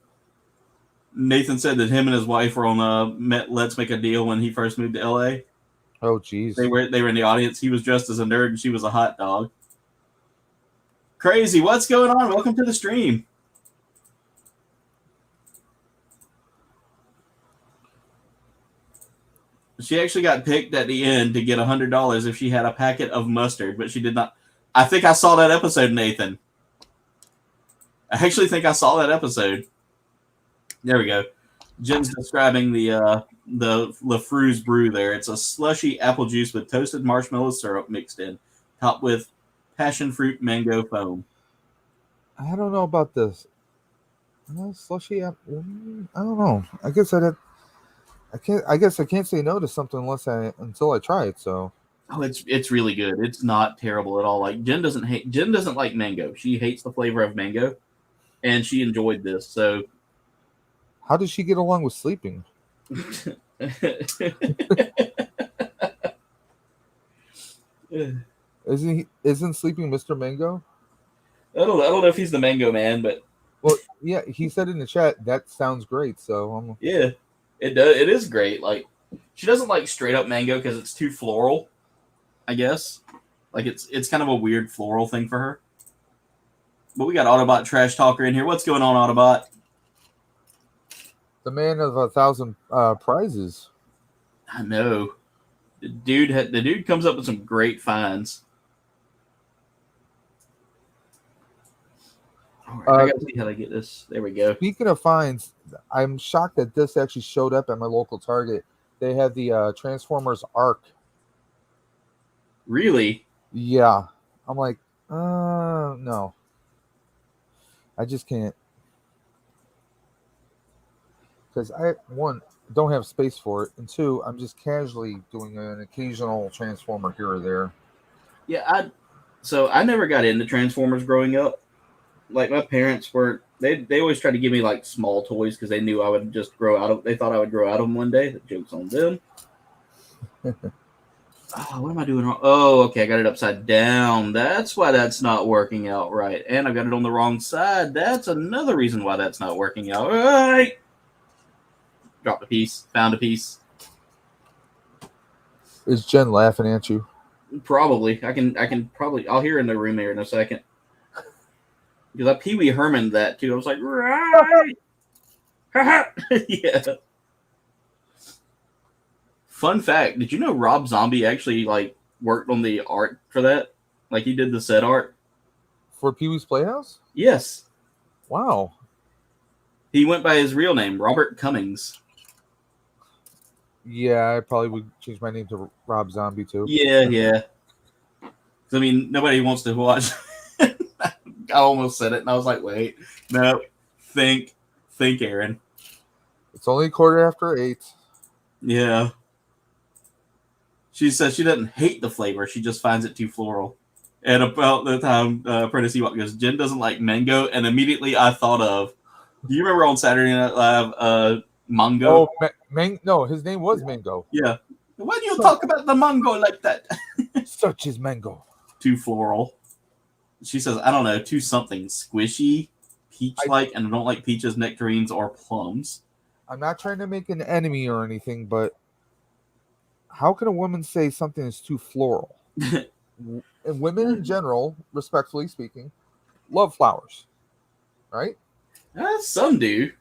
Speaker 1: Nathan said that him and his wife were on Let's Make a Deal when he first moved to LA.
Speaker 2: Oh, geez.
Speaker 1: They were in the audience. He was dressed as a nerd, and she was a hot dog. Crazy. What's going on? Welcome to the stream. She actually got picked at the end to get $100 if she had a packet of mustard, but she did not. I think I saw that episode, Nathan. I actually think I saw that episode. There we go. Jen's describing the Lafru's brew there. It's a slushy apple juice with toasted marshmallow syrup mixed in, topped with passion fruit mango foam.
Speaker 2: I don't know about this. Slushy apple. I don't know. I guess I can't say no to something until I try it. So.
Speaker 1: Oh, it's really good. It's not terrible at all. Like Jen doesn't like mango. She hates the flavor of mango, and she enjoyed this. So,
Speaker 2: how does she get along with sleeping? Isn't sleeping Mr. Mango?
Speaker 1: I don't know if he's the mango man, but
Speaker 2: well, yeah, he said in the chat that sounds great. So
Speaker 1: yeah, it does. It is great. Like she doesn't like straight up mango because it's too floral. I guess like it's kind of a weird floral thing for her. But we got Autobot Trash Talker in here. What's going on, Autobot?
Speaker 2: The man of 1,000 prizes.
Speaker 1: I know. The dude comes up with some great finds. All right, I gotta see how they get this. There we go.
Speaker 2: Speaking of finds, I'm shocked that this actually showed up at my local Target. They had the Transformers Arc.
Speaker 1: Really?
Speaker 2: Yeah. I'm like, no. I just can't. Because one, don't have space for it, and two, I'm just casually doing an occasional Transformer here or there.
Speaker 1: Yeah, so I never got into Transformers growing up. Like my parents weren't. They always tried to give me like small toys because they knew I would just grow out of. They thought I would grow out of them one day. The joke's on them. Oh, what am I doing wrong? Oh, okay, I got it upside down. That's why that's not working out right. And I got it on the wrong side. That's another reason why that's not working out right. Dropped a piece. Found a piece.
Speaker 2: Is Jen laughing at you?
Speaker 1: Probably. I can probably. I'll hear her in the room here in a second. Because I Pee Wee Herman that too. I was like, right. Yeah. Fun fact: did you know Rob Zombie actually like worked on the art for that? Like he did the set art
Speaker 2: for Pee Wee's Playhouse.
Speaker 1: Yes.
Speaker 2: Wow. He
Speaker 1: went by his real name, Robert Cummings.
Speaker 2: Yeah, I probably would change my name to Rob Zombie too.
Speaker 1: Yeah. I mean, nobody wants to watch. I almost said it, and I was like, wait, no, think, Aaron.
Speaker 2: It's only 8:15.
Speaker 1: Yeah. She says she doesn't hate the flavor. She just finds it too floral. And about the time Apprentice Ewok goes, Jen doesn't like mango. And immediately I thought of, do you remember on Saturday Night Live, Mango?
Speaker 2: Oh, no, his name was Mango.
Speaker 1: Yeah. Why do you talk about the mango like that?
Speaker 2: Such is Mango.
Speaker 1: Too floral. She says, I don't know, too something squishy, peach-like, and I don't like peaches, nectarines, or plums.
Speaker 2: I'm not trying to make an enemy or anything, but how can a woman say something is too floral? And women in general, respectfully speaking, love flowers, right?
Speaker 1: Some do.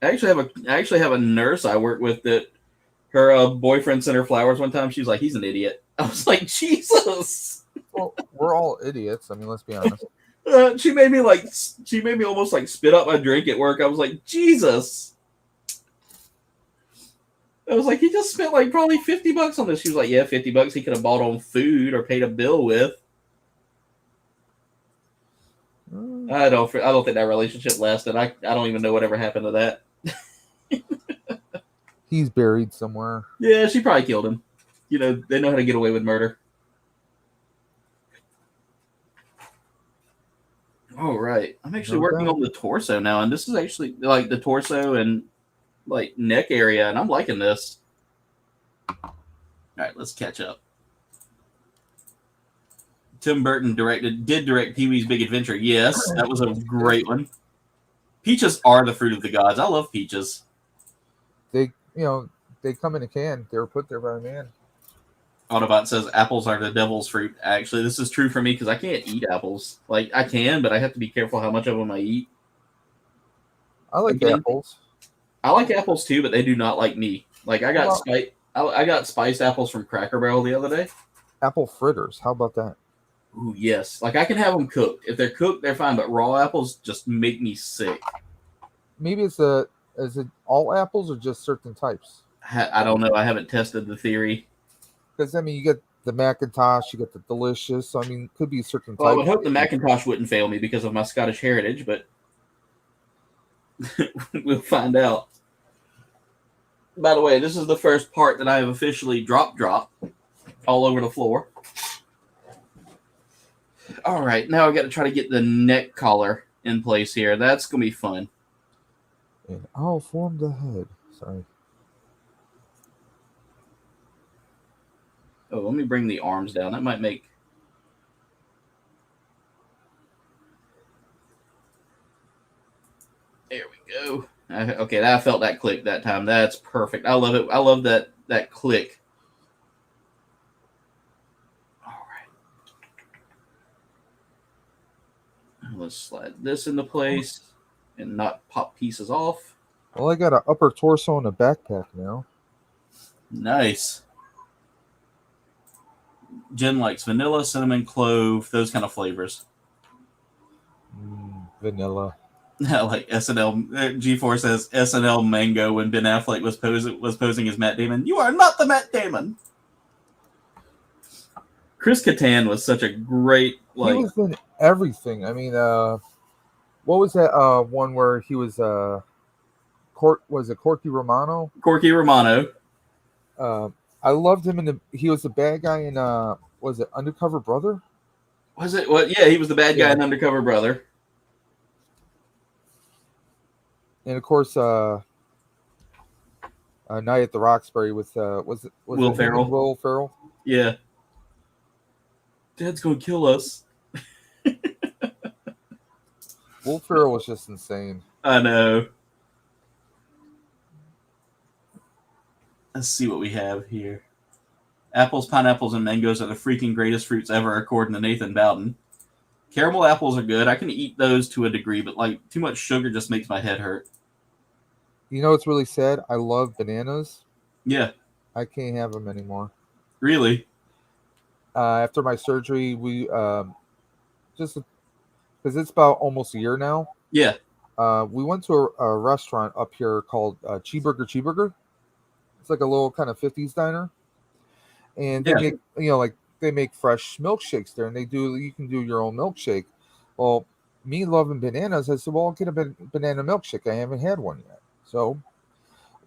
Speaker 1: I actually have a nurse I work with that her boyfriend sent her flowers one time. She was like, "He's an idiot." I was like, "Jesus."
Speaker 2: Well, we're all idiots. I mean, let's be honest.
Speaker 1: She made me almost like spit out my drink at work. I was like, Jesus. I was like, he just spent like probably $50 on this. She was like, yeah, $50 he could have bought on food or paid a bill with. I don't think that relationship lasted. I don't even know whatever happened to that.
Speaker 2: He's buried somewhere.
Speaker 1: Yeah, she probably killed him. You know, they know how to get away with murder. All right. I'm actually working on the torso now, and this is actually like the torso and like neck area, and I'm liking this. All right, let's catch up. Tim Burton did direct Pee-wee's Big Adventure. Yes, that was a great one. Peaches are the fruit of the gods. I love peaches.
Speaker 2: They come in a can. They were put there by a man.
Speaker 1: Autobot says apples are the devil's fruit. Actually, this is true for me because I can't eat apples. Like, I can, but I have to be careful how much of them I eat.
Speaker 2: I like
Speaker 1: Again,
Speaker 2: apples.
Speaker 1: I like apples too, but they do not like me. Like, I got I got spiced apples from Cracker Barrel the other day.
Speaker 2: Apple fritters. How about that?
Speaker 1: Ooh, yes. Like, I can have them cooked. If they're cooked, they're fine, but raw apples just make me sick.
Speaker 2: Maybe is it all apples or just certain types?
Speaker 1: I don't know. I haven't tested the theory.
Speaker 2: Because I mean, you get the Macintosh, you get the Delicious. So I mean, it could be certain
Speaker 1: Well, I
Speaker 2: types.
Speaker 1: would hope the Macintosh wouldn't fail me because of my Scottish heritage, but we'll find out. By the way, this is the first part that I have officially dropped all over the floor. All right, now I got to try to get the neck collar in place here. That's going to be fun.
Speaker 2: And I'll form the head. Sorry.
Speaker 1: Oh, let me bring the arms down. That might make... There we go. Okay, I felt that click that time. That's perfect. I love it. I love that click. All right. Let's slide this into place and not pop pieces off.
Speaker 2: Well, I got an upper torso and a backpack now.
Speaker 1: Nice. Jen likes vanilla, cinnamon, clove, those kind of flavors.
Speaker 2: Vanilla.
Speaker 1: Like SNL. G4 says SNL mango when Ben Affleck was posing as Matt Damon. You are not the Matt Damon. Chris Kattan was such a great
Speaker 2: He was in everything. I mean, what was that one where he was was it Corky Romano?
Speaker 1: Corky Romano.
Speaker 2: I loved him he was the bad guy in was it Undercover Brother?
Speaker 1: Was it what? Yeah, he was the bad guy in Undercover Brother.
Speaker 2: And of course, Night at the Roxbury with was
Speaker 1: Will Ferrell.
Speaker 2: Will Ferrell.
Speaker 1: Yeah. Dad's gonna kill us.
Speaker 2: Will Ferrell was just insane.
Speaker 1: I know. Let's see what we have here. Apples, pineapples, and mangoes are the freaking greatest fruits ever, according to Nathan Bowden. Caramel apples are good. I can eat those to a degree, but like too much sugar just makes my head hurt.
Speaker 2: You know what's really sad? I love bananas.
Speaker 1: Yeah.
Speaker 2: I can't have them anymore.
Speaker 1: Really?
Speaker 2: After my surgery, we just because it's about almost a year now.
Speaker 1: Yeah.
Speaker 2: We went to a restaurant up here called Cheeseburger. It's like a little kind of 50s diner. And they make, they make fresh milkshakes there, and you can do your own milkshake. Well, me loving bananas, I said, well, I'll get a banana milkshake. I haven't had one yet. So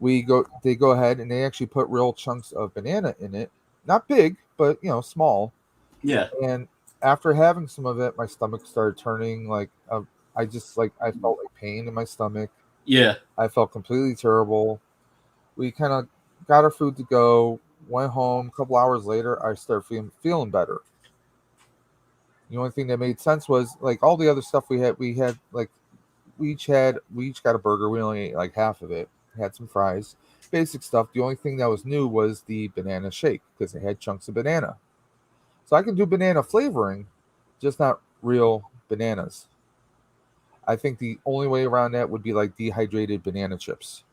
Speaker 2: they go ahead and they actually put real chunks of banana in it. Not big, but small.
Speaker 1: Yeah.
Speaker 2: And after having some of it, my stomach started turning I felt like pain in my stomach.
Speaker 1: Yeah.
Speaker 2: I felt completely terrible. We kind of got our food to go, went home. A couple hours later, I started feeling better. The only thing that made sense was like all the other stuff we had like we each got a burger. We only ate like half of it. Had some fries, basic stuff. The only thing that was new was the banana shake because it had chunks of banana. So I can do banana flavoring, just not real bananas. I think the only way around that would be like dehydrated banana chips.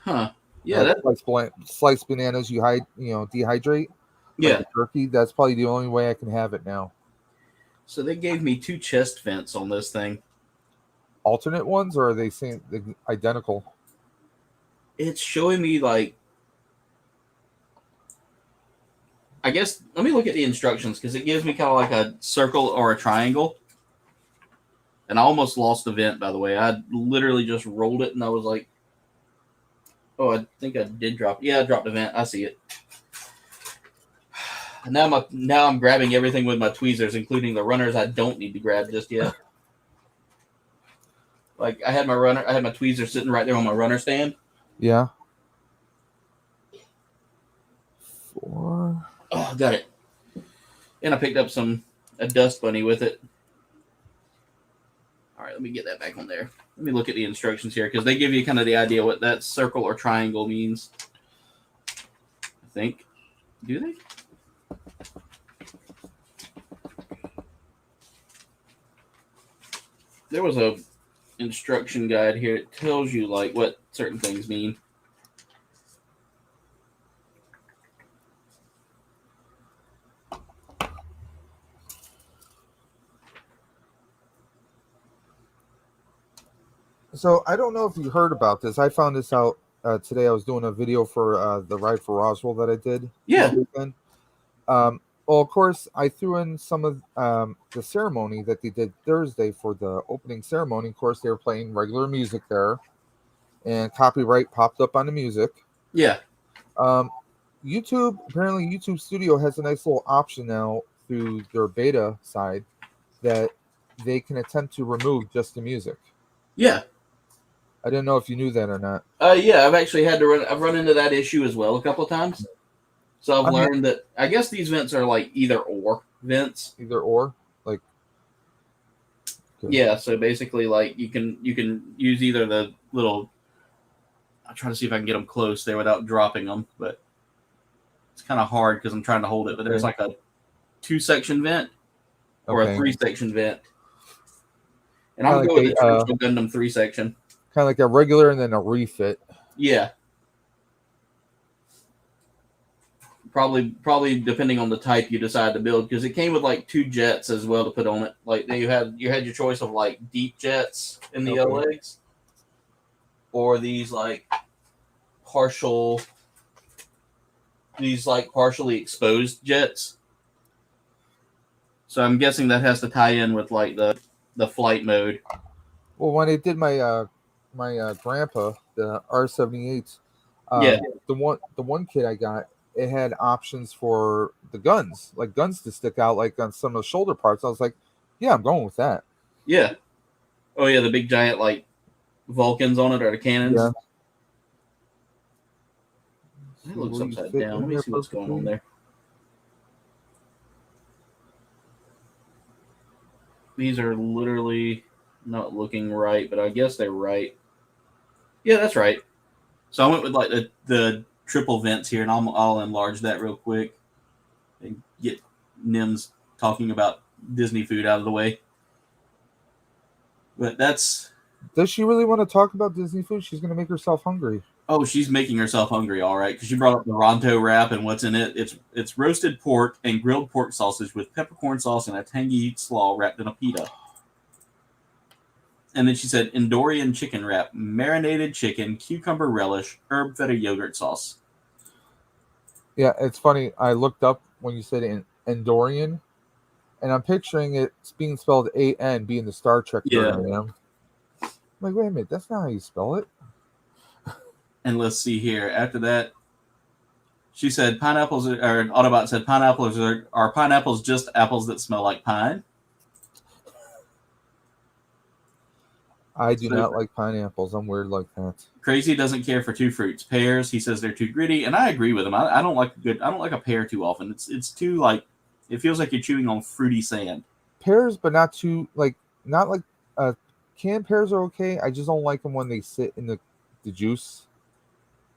Speaker 1: Huh. Yeah.
Speaker 2: Like sliced bananas you dehydrate.
Speaker 1: Yeah.
Speaker 2: Like turkey. That's probably the only way I can have it now.
Speaker 1: So they gave me 2 chest vents on this thing.
Speaker 2: Alternate ones, or are they identical?
Speaker 1: It's showing me like, I guess, let me look at the instructions because it gives me kind of like a circle or a triangle. And I almost lost the vent, by the way. I literally just rolled it and I was like, oh, I think I did drop. Yeah, I dropped the vent. I see it. Now I'm grabbing everything with my tweezers, including the runners I don't need to grab just yet. Like I had my tweezer sitting right there on my runner stand.
Speaker 2: Yeah. 4.
Speaker 1: Oh, got it. And I picked up a dust bunny with it. All right, let me get that back on there. Let me look at the instructions here because they give you kind of the idea what that circle or triangle means. I think. Do they? There was a instruction guide here. It tells you like what certain things mean.
Speaker 2: So I don't know if you heard about this. I found this out today. I was doing a video for the Ride for Roswell that I did
Speaker 1: Yeah.
Speaker 2: this weekend. Well, of course, I threw in some of the ceremony that they did Thursday for the opening ceremony. Of course, they were playing regular music there, and copyright popped up on the music.
Speaker 1: Yeah.
Speaker 2: YouTube, apparently, YouTube Studio has a nice little option now through their beta side that they can attempt to remove just the music.
Speaker 1: Yeah.
Speaker 2: I didn't know if you knew that or not.
Speaker 1: Yeah, I've actually had to run. I've run into that issue as well a couple of times. So I've learned that I guess these vents are like either or vents.
Speaker 2: Either or, like.
Speaker 1: Okay. Yeah. So basically, like you can use either the little. I'm trying to see if I can get them close there without dropping them, but it's kind of hard because I'm trying to hold it. But there's like a 2-section vent or a 3-section vent, and I'm going with the traditional Gundam 3-section.
Speaker 2: Kind of like a regular and then a refit.
Speaker 1: Yeah. Probably depending on the type you decide to build, because it came with like 2 jets as well to put on it. Like you had your choice of like deep jets in the legs, or these like partially exposed jets. So I'm guessing that has to tie in with like the flight mode.
Speaker 2: Well, when I did my my grandpa, the R78, the one kit I got, it had options for the guns, like guns to stick out like on some of the shoulder parts. I was like, yeah, I'm going with that.
Speaker 1: Yeah. Oh yeah, the big giant like Vulcans on it, or the cannons. Yeah. That looks upside down. Let me see what's going on there. These are literally not looking right, but I guess they're right. Yeah, that's right. So I went with like the triple vents here, and I'll enlarge that real quick and get Nims talking about Disney food out of the way. But that's.
Speaker 2: Does she really want to talk about Disney food? She's going to make herself hungry.
Speaker 1: Oh, she's making herself hungry, all right, because she brought up the Ronto wrap and what's in it. It's roasted pork and grilled pork sausage with peppercorn sauce and a tangy slaw wrapped in a pita. And then she said Endorian chicken wrap, marinated chicken, cucumber relish, herb feta yogurt sauce.
Speaker 2: Yeah, it's funny. I looked up when you said Endorian, and I'm picturing it's being spelled A-N, being the Star Trek version. Yeah. I'm like, wait a minute, that's not how you spell it.
Speaker 1: And let's see here. After that, she said pineapples, or Autobot said pineapples are pineapples just apples that smell like pine?
Speaker 2: I do not like pineapples. I'm weird like that.
Speaker 1: Crazy doesn't care for 2 fruits. Pears, he says they're too gritty, and I agree with him. I don't like a pear too often. It's too like, it feels like you're chewing on fruity sand.
Speaker 2: Pears, but not too not like canned pears are okay. I just don't like them when they sit in the juice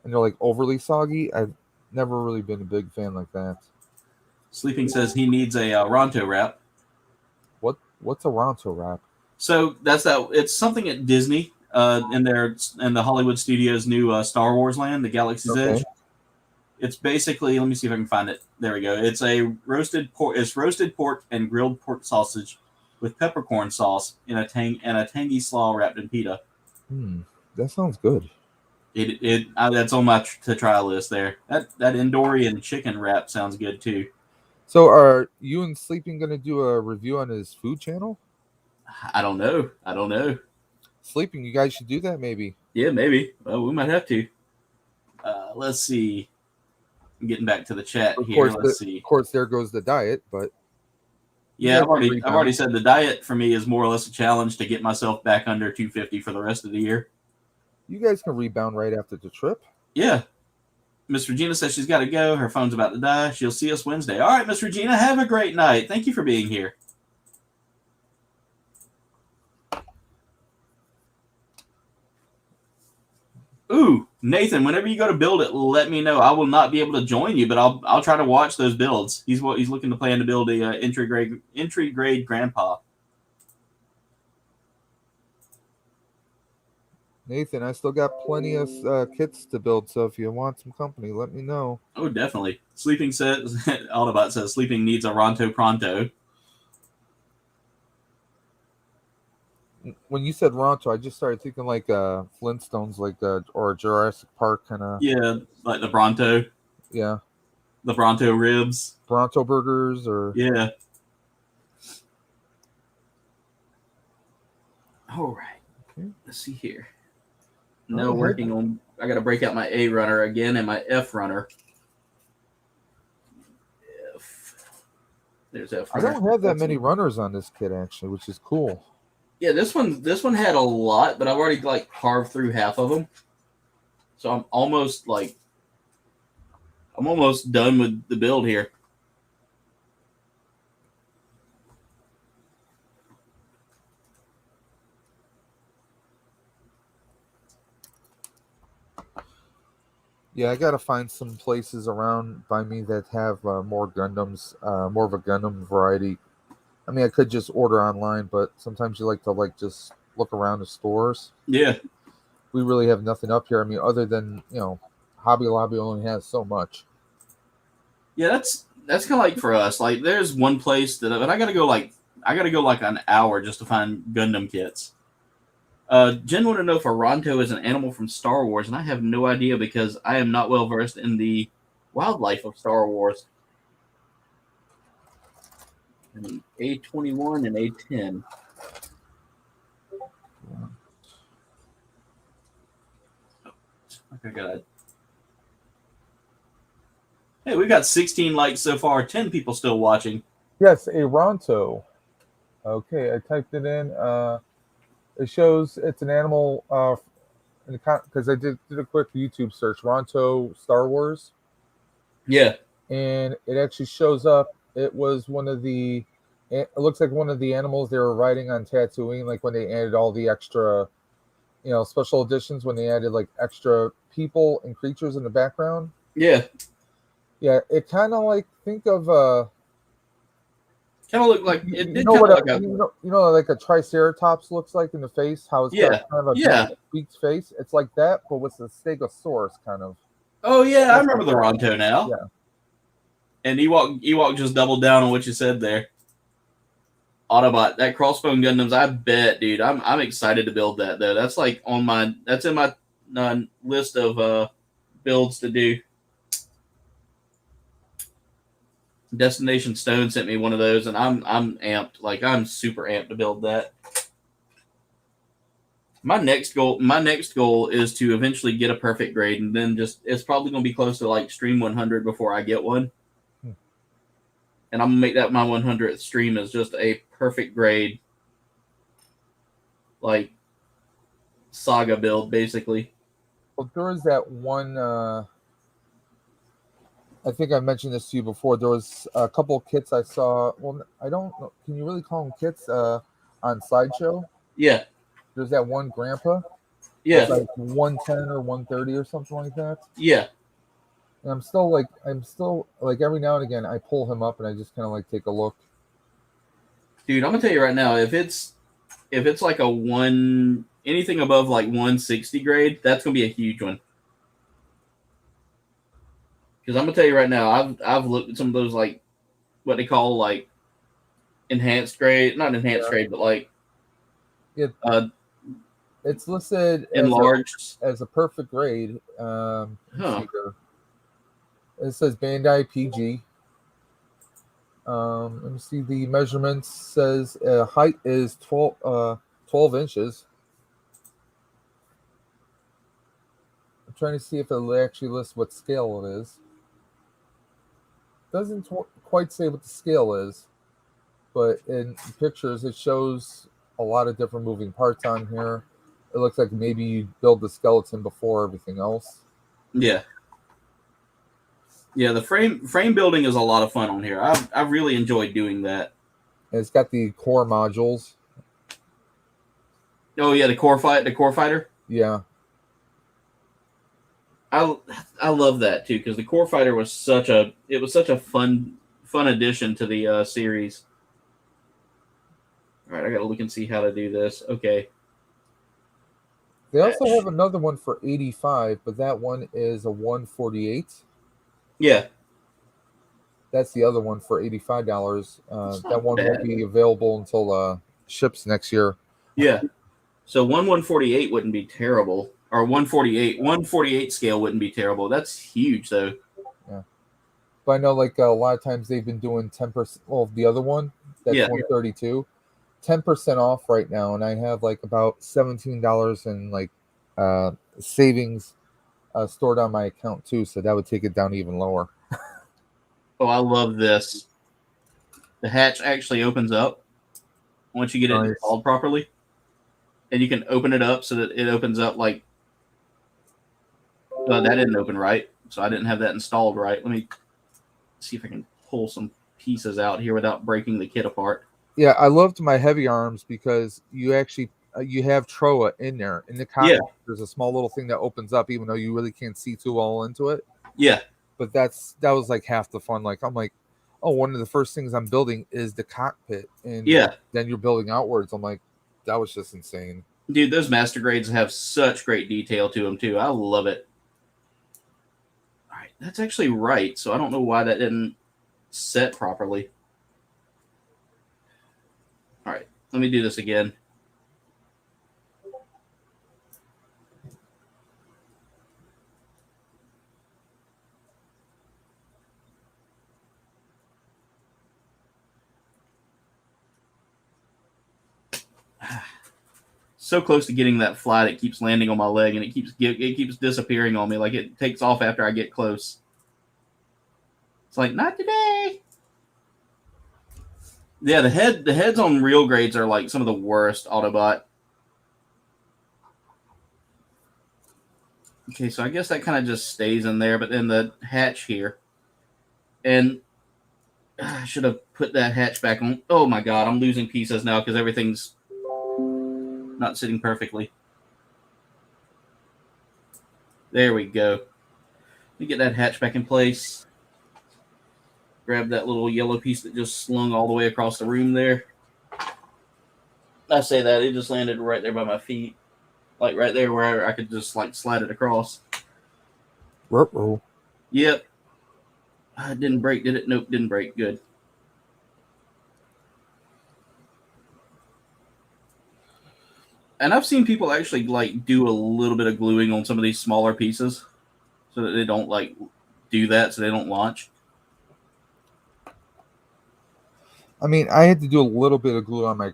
Speaker 2: and they're like overly soggy. I've never really been a big fan like that.
Speaker 1: Sleeping says he needs a Ronto wrap.
Speaker 2: What's a Ronto wrap?
Speaker 1: So it's something at Disney in the Hollywood Studios' new Star Wars land, the Galaxy's Edge. It's basically, let me see if I can find it. There we go. It's roasted pork and grilled pork sausage with peppercorn sauce in a tangy slaw wrapped in pita.
Speaker 2: That sounds good.
Speaker 1: That's on my to try list there. That Endorian chicken wrap sounds good too.
Speaker 2: So are you and Sleeping going to do a review on his food channel?
Speaker 1: I don't know.
Speaker 2: Sleeping, you guys should do that maybe.
Speaker 1: Yeah, maybe. Well, we might have to. Let's see. I'm getting back to the chat here. Let's see.
Speaker 2: Of course, there goes the diet, but
Speaker 1: yeah, I've already said the diet for me is more or less a challenge to get myself back under 250 for the rest of the year.
Speaker 2: You guys can rebound right after the trip.
Speaker 1: Yeah. Miss Regina says she's got to go. Her phone's about to die. She'll see us Wednesday. All right, Miss Regina, have a great night. Thank you for being here. Ooh, Nathan, whenever you go to build it, let me know. I will not be able to join you, but I'll try to watch those builds. He's looking to plan to build a entry grade grandpa.
Speaker 2: Nathan, I still got plenty of kits to build, so if you want some company, let me know.
Speaker 1: Oh, definitely. Sleeping says Autobot says sleeping needs a Ronto pronto.
Speaker 2: When you said Ronto, I just started thinking like Flintstones, like or Jurassic Park kind of.
Speaker 1: Yeah, like the Bronto.
Speaker 2: Yeah.
Speaker 1: The Bronto ribs.
Speaker 2: Bronto burgers, or
Speaker 1: yeah. All right. Okay. Let's see here. No, working on. I got to break out my A runner again and my F runner. There's F.
Speaker 2: I don't have that many runners on this kit actually, which is cool.
Speaker 1: Yeah, this one had a lot, but I've already like carved through half of them, so I'm almost done with the build here.
Speaker 2: Yeah, I gotta find some places around by me that have more Gundams, more of a Gundam variety. I mean, I could just order online, but sometimes you like to just look around the stores.
Speaker 1: Yeah,
Speaker 2: we really have nothing up here. I mean, other than Hobby Lobby only has so much.
Speaker 1: Yeah, that's kind of like for us. Like, there's one place but I gotta go like an hour just to find Gundam kits. Jen wanted to know if a Ronto is an animal from Star Wars, and I have no idea because I am not well versed in the wildlife of Star Wars. A21 and A10. Okay, good. Hey, we've got 16 likes so far, 10 people still watching.
Speaker 2: Yes, a Ronto. Okay, I typed it in. It shows it's an animal because I did a quick YouTube search, Ronto Star Wars.
Speaker 1: Yeah.
Speaker 2: And it actually shows up. It was it looks like one of the animals they were riding on Tatooine, like when they added all the extra, special editions, when they added like extra people and creatures in the background.
Speaker 1: Yeah.
Speaker 2: Yeah, it kind of like, think of
Speaker 1: kind of look like it.
Speaker 2: You know what? Like a Triceratops looks like in the face. How it's got kind of a beaked face. It's like that, but with the Stegosaurus kind of.
Speaker 1: Oh yeah, I remember the Ronto now.
Speaker 2: Yeah.
Speaker 1: And Ewok just doubled down on what you said there. Autobot, that Crossbone Gundams, I bet, dude. I'm excited to build that though. That's like that's in my list of builds to do. Destination Stone sent me one of those, and I'm amped. Like, I'm super amped to build that. My next goal is to eventually get a perfect grade, and then it's probably going to be close to like stream 100 before I get one. And I'm gonna make that my 100th stream as just a perfect grade, like saga build, basically.
Speaker 2: Well, there was that one. I think I mentioned this to you before. There was a couple of kits I saw. Well, I don't know. Can you really call them kits on Sideshow?
Speaker 1: Yeah.
Speaker 2: There's that one Grandpa.
Speaker 1: Yeah.
Speaker 2: It's like 110 or 130 or something like that.
Speaker 1: Yeah.
Speaker 2: And I'm still like every now and again I pull him up and I just kind of like take a look.
Speaker 1: Dude, I'm gonna tell you right now, if it's like anything above like 160 grade, that's gonna be a huge one. Because I'm gonna tell you right now, I've looked at some of those, like what they call like enhanced grade, not enhanced grade, but like
Speaker 2: it's listed
Speaker 1: enlarged
Speaker 2: as a perfect grade. It says Bandai PG. Let me see the measurements. Says height is 12 inches. I'm trying to see if it actually lists what scale it is. Doesn't quite say what the scale is, but in pictures it shows a lot of different moving parts on here. It looks like maybe you build the skeleton before everything else.
Speaker 1: Yeah. Yeah, the frame building is a lot of fun on here. I've really enjoyed doing that.
Speaker 2: And it's got the core modules.
Speaker 1: Oh yeah, the core fighter.
Speaker 2: Yeah.
Speaker 1: I love that too because the Core Fighter was such a fun addition to the series. All right, I gotta look and see how to do this. Okay.
Speaker 2: They also have another one for 85, but that one is a 148.
Speaker 1: Yeah.
Speaker 2: That's the other one for $85. That one
Speaker 1: bad.
Speaker 2: won't be available until ships next year.
Speaker 1: Yeah. So 1/148 wouldn't be terrible. Or 148 scale wouldn't be terrible. That's huge though.
Speaker 2: Yeah. But I know like a lot of times they've been doing 10%. Well, the other one, that's 132, 10% off right now, and I have like about $17 in like savings stored on my account too, so that would take it down even lower.
Speaker 1: Oh, I love this. The hatch actually opens up once you get it installed properly. And you can open it up so that it opens up like that didn't open right. So I didn't have that installed right. Let me see if I can pull some pieces out here without breaking the kit apart.
Speaker 2: Yeah, I loved my heavy arms because you actually you have Troa in there. In the cockpit, there's a small little thing that opens up, even though you really can't see too well into it.
Speaker 1: Yeah.
Speaker 2: But that was like half the fun. Like I'm like, oh, one of the first things I'm building is the cockpit, and then you're building outwards. I'm like, that was just insane.
Speaker 1: Dude, those master grades have such great detail to them too. I love it. All right, that's actually right. So I don't know why that didn't set properly. All right, let me do this again. So close to getting that fly that keeps landing on my leg, and it keeps disappearing on me. Like it takes off after I get close. It's like, not today. Yeah, the heads on real grades are like some of the worst Autobot. Okay, so I guess that kind of just stays in there, but then the hatch here, and I should have put that hatch back on. Oh my god, I'm losing pieces now because everything's not sitting perfectly. There we go. Let me get that hatch back in place. Grab that little yellow piece that just slung all the way across the room there. I say that, it just landed right there by my feet. Like right there where I could just like slide it across.
Speaker 2: Uh-oh.
Speaker 1: Yep. It didn't break, did it? Nope, didn't break. Good. And I've seen people actually like do a little bit of gluing on some of these smaller pieces so that they don't like do that, so they don't launch.
Speaker 2: I mean, I had to do a little bit of glue on my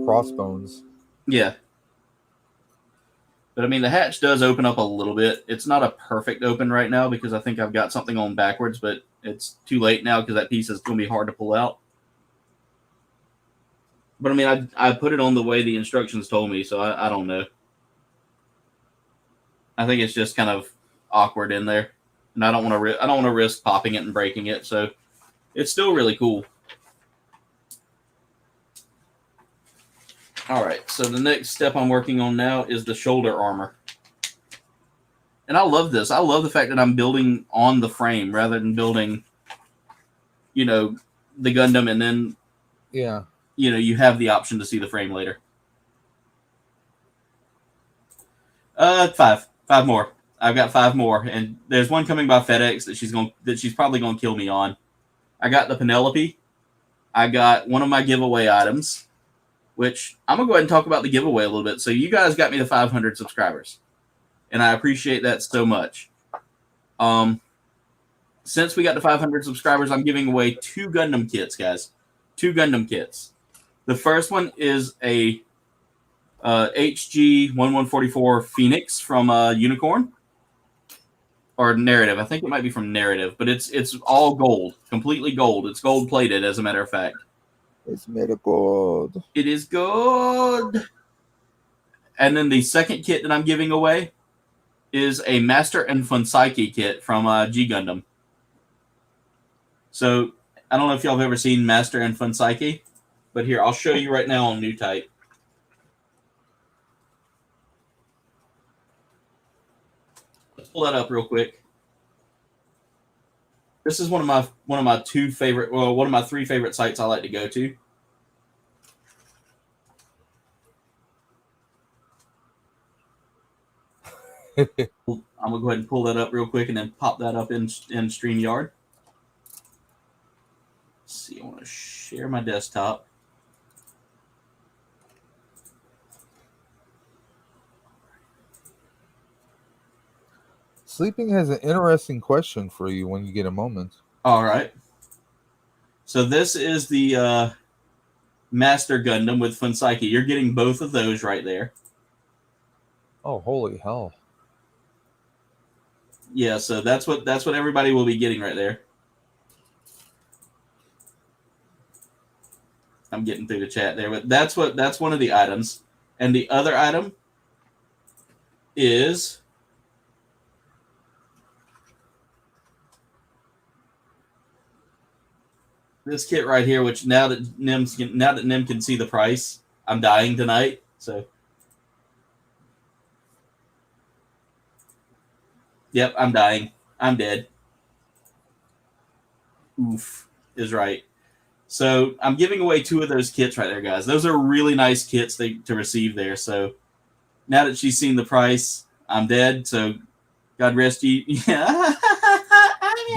Speaker 2: crossbones.
Speaker 1: Yeah. But I mean, the hatch does open up a little bit. It's not a perfect open right now because I think I've got something on backwards, but it's too late now because that piece is going to be hard to pull out. But I mean, I put it on the way the instructions told me, so I don't know. I think it's just kind of awkward in there, and I don't want to risk popping it and breaking it. So it's still really cool. All right, so the next step I'm working on now is the shoulder armor. And I love this. I love the fact that I'm building on the frame rather than building, the Gundam and then, you have the option to see the frame later. 5 more. I've got 5 more, and there's one coming by FedEx that she's probably going to kill me on. I got the Penelope. I got one of my giveaway items, which I'm going to go ahead and talk about the giveaway a little bit. So you guys got me to 500 subscribers, and I appreciate that so much. Since we got to 500 subscribers, I'm giving away 2 Gundam kits, guys. 2 Gundam kits. The first one is a HG 1144 Phoenix from Unicorn. Or Narrative. I think it might be from Narrative, but it's all gold. Completely gold. It's gold plated, as a matter of fact.
Speaker 2: It's made of gold.
Speaker 1: It is gold. And then the second kit that I'm giving away is a Master and Funsaiki kit from G Gundam. So I don't know if y'all have ever seen Master and Funsaiki, but here, I'll show you right now on New Type. pull that up real quick. This is one of my three favorite sites I like to go to. I'm gonna go ahead and pull that up real quick and then pop that up in StreamYard. Let's see, I want to share my desktop.
Speaker 2: Sleeping has an interesting question for you when you get a moment.
Speaker 1: All right. So this is the Master Gundam with Funsaiki. You're getting both of those right there.
Speaker 2: Oh, holy hell.
Speaker 1: Yeah, so that's what everybody will be getting right there. I'm getting through the chat there, but that's one of the items. And the other item is this kit right here, which now that Nim can see the price, I'm dying tonight. So, yep, I'm dying. I'm dead. Oof is right. So I'm giving away 2 of those kits right there, guys. Those are really nice kits to receive there. So now that she's seen the price, I'm dead. So God rest you. Yeah.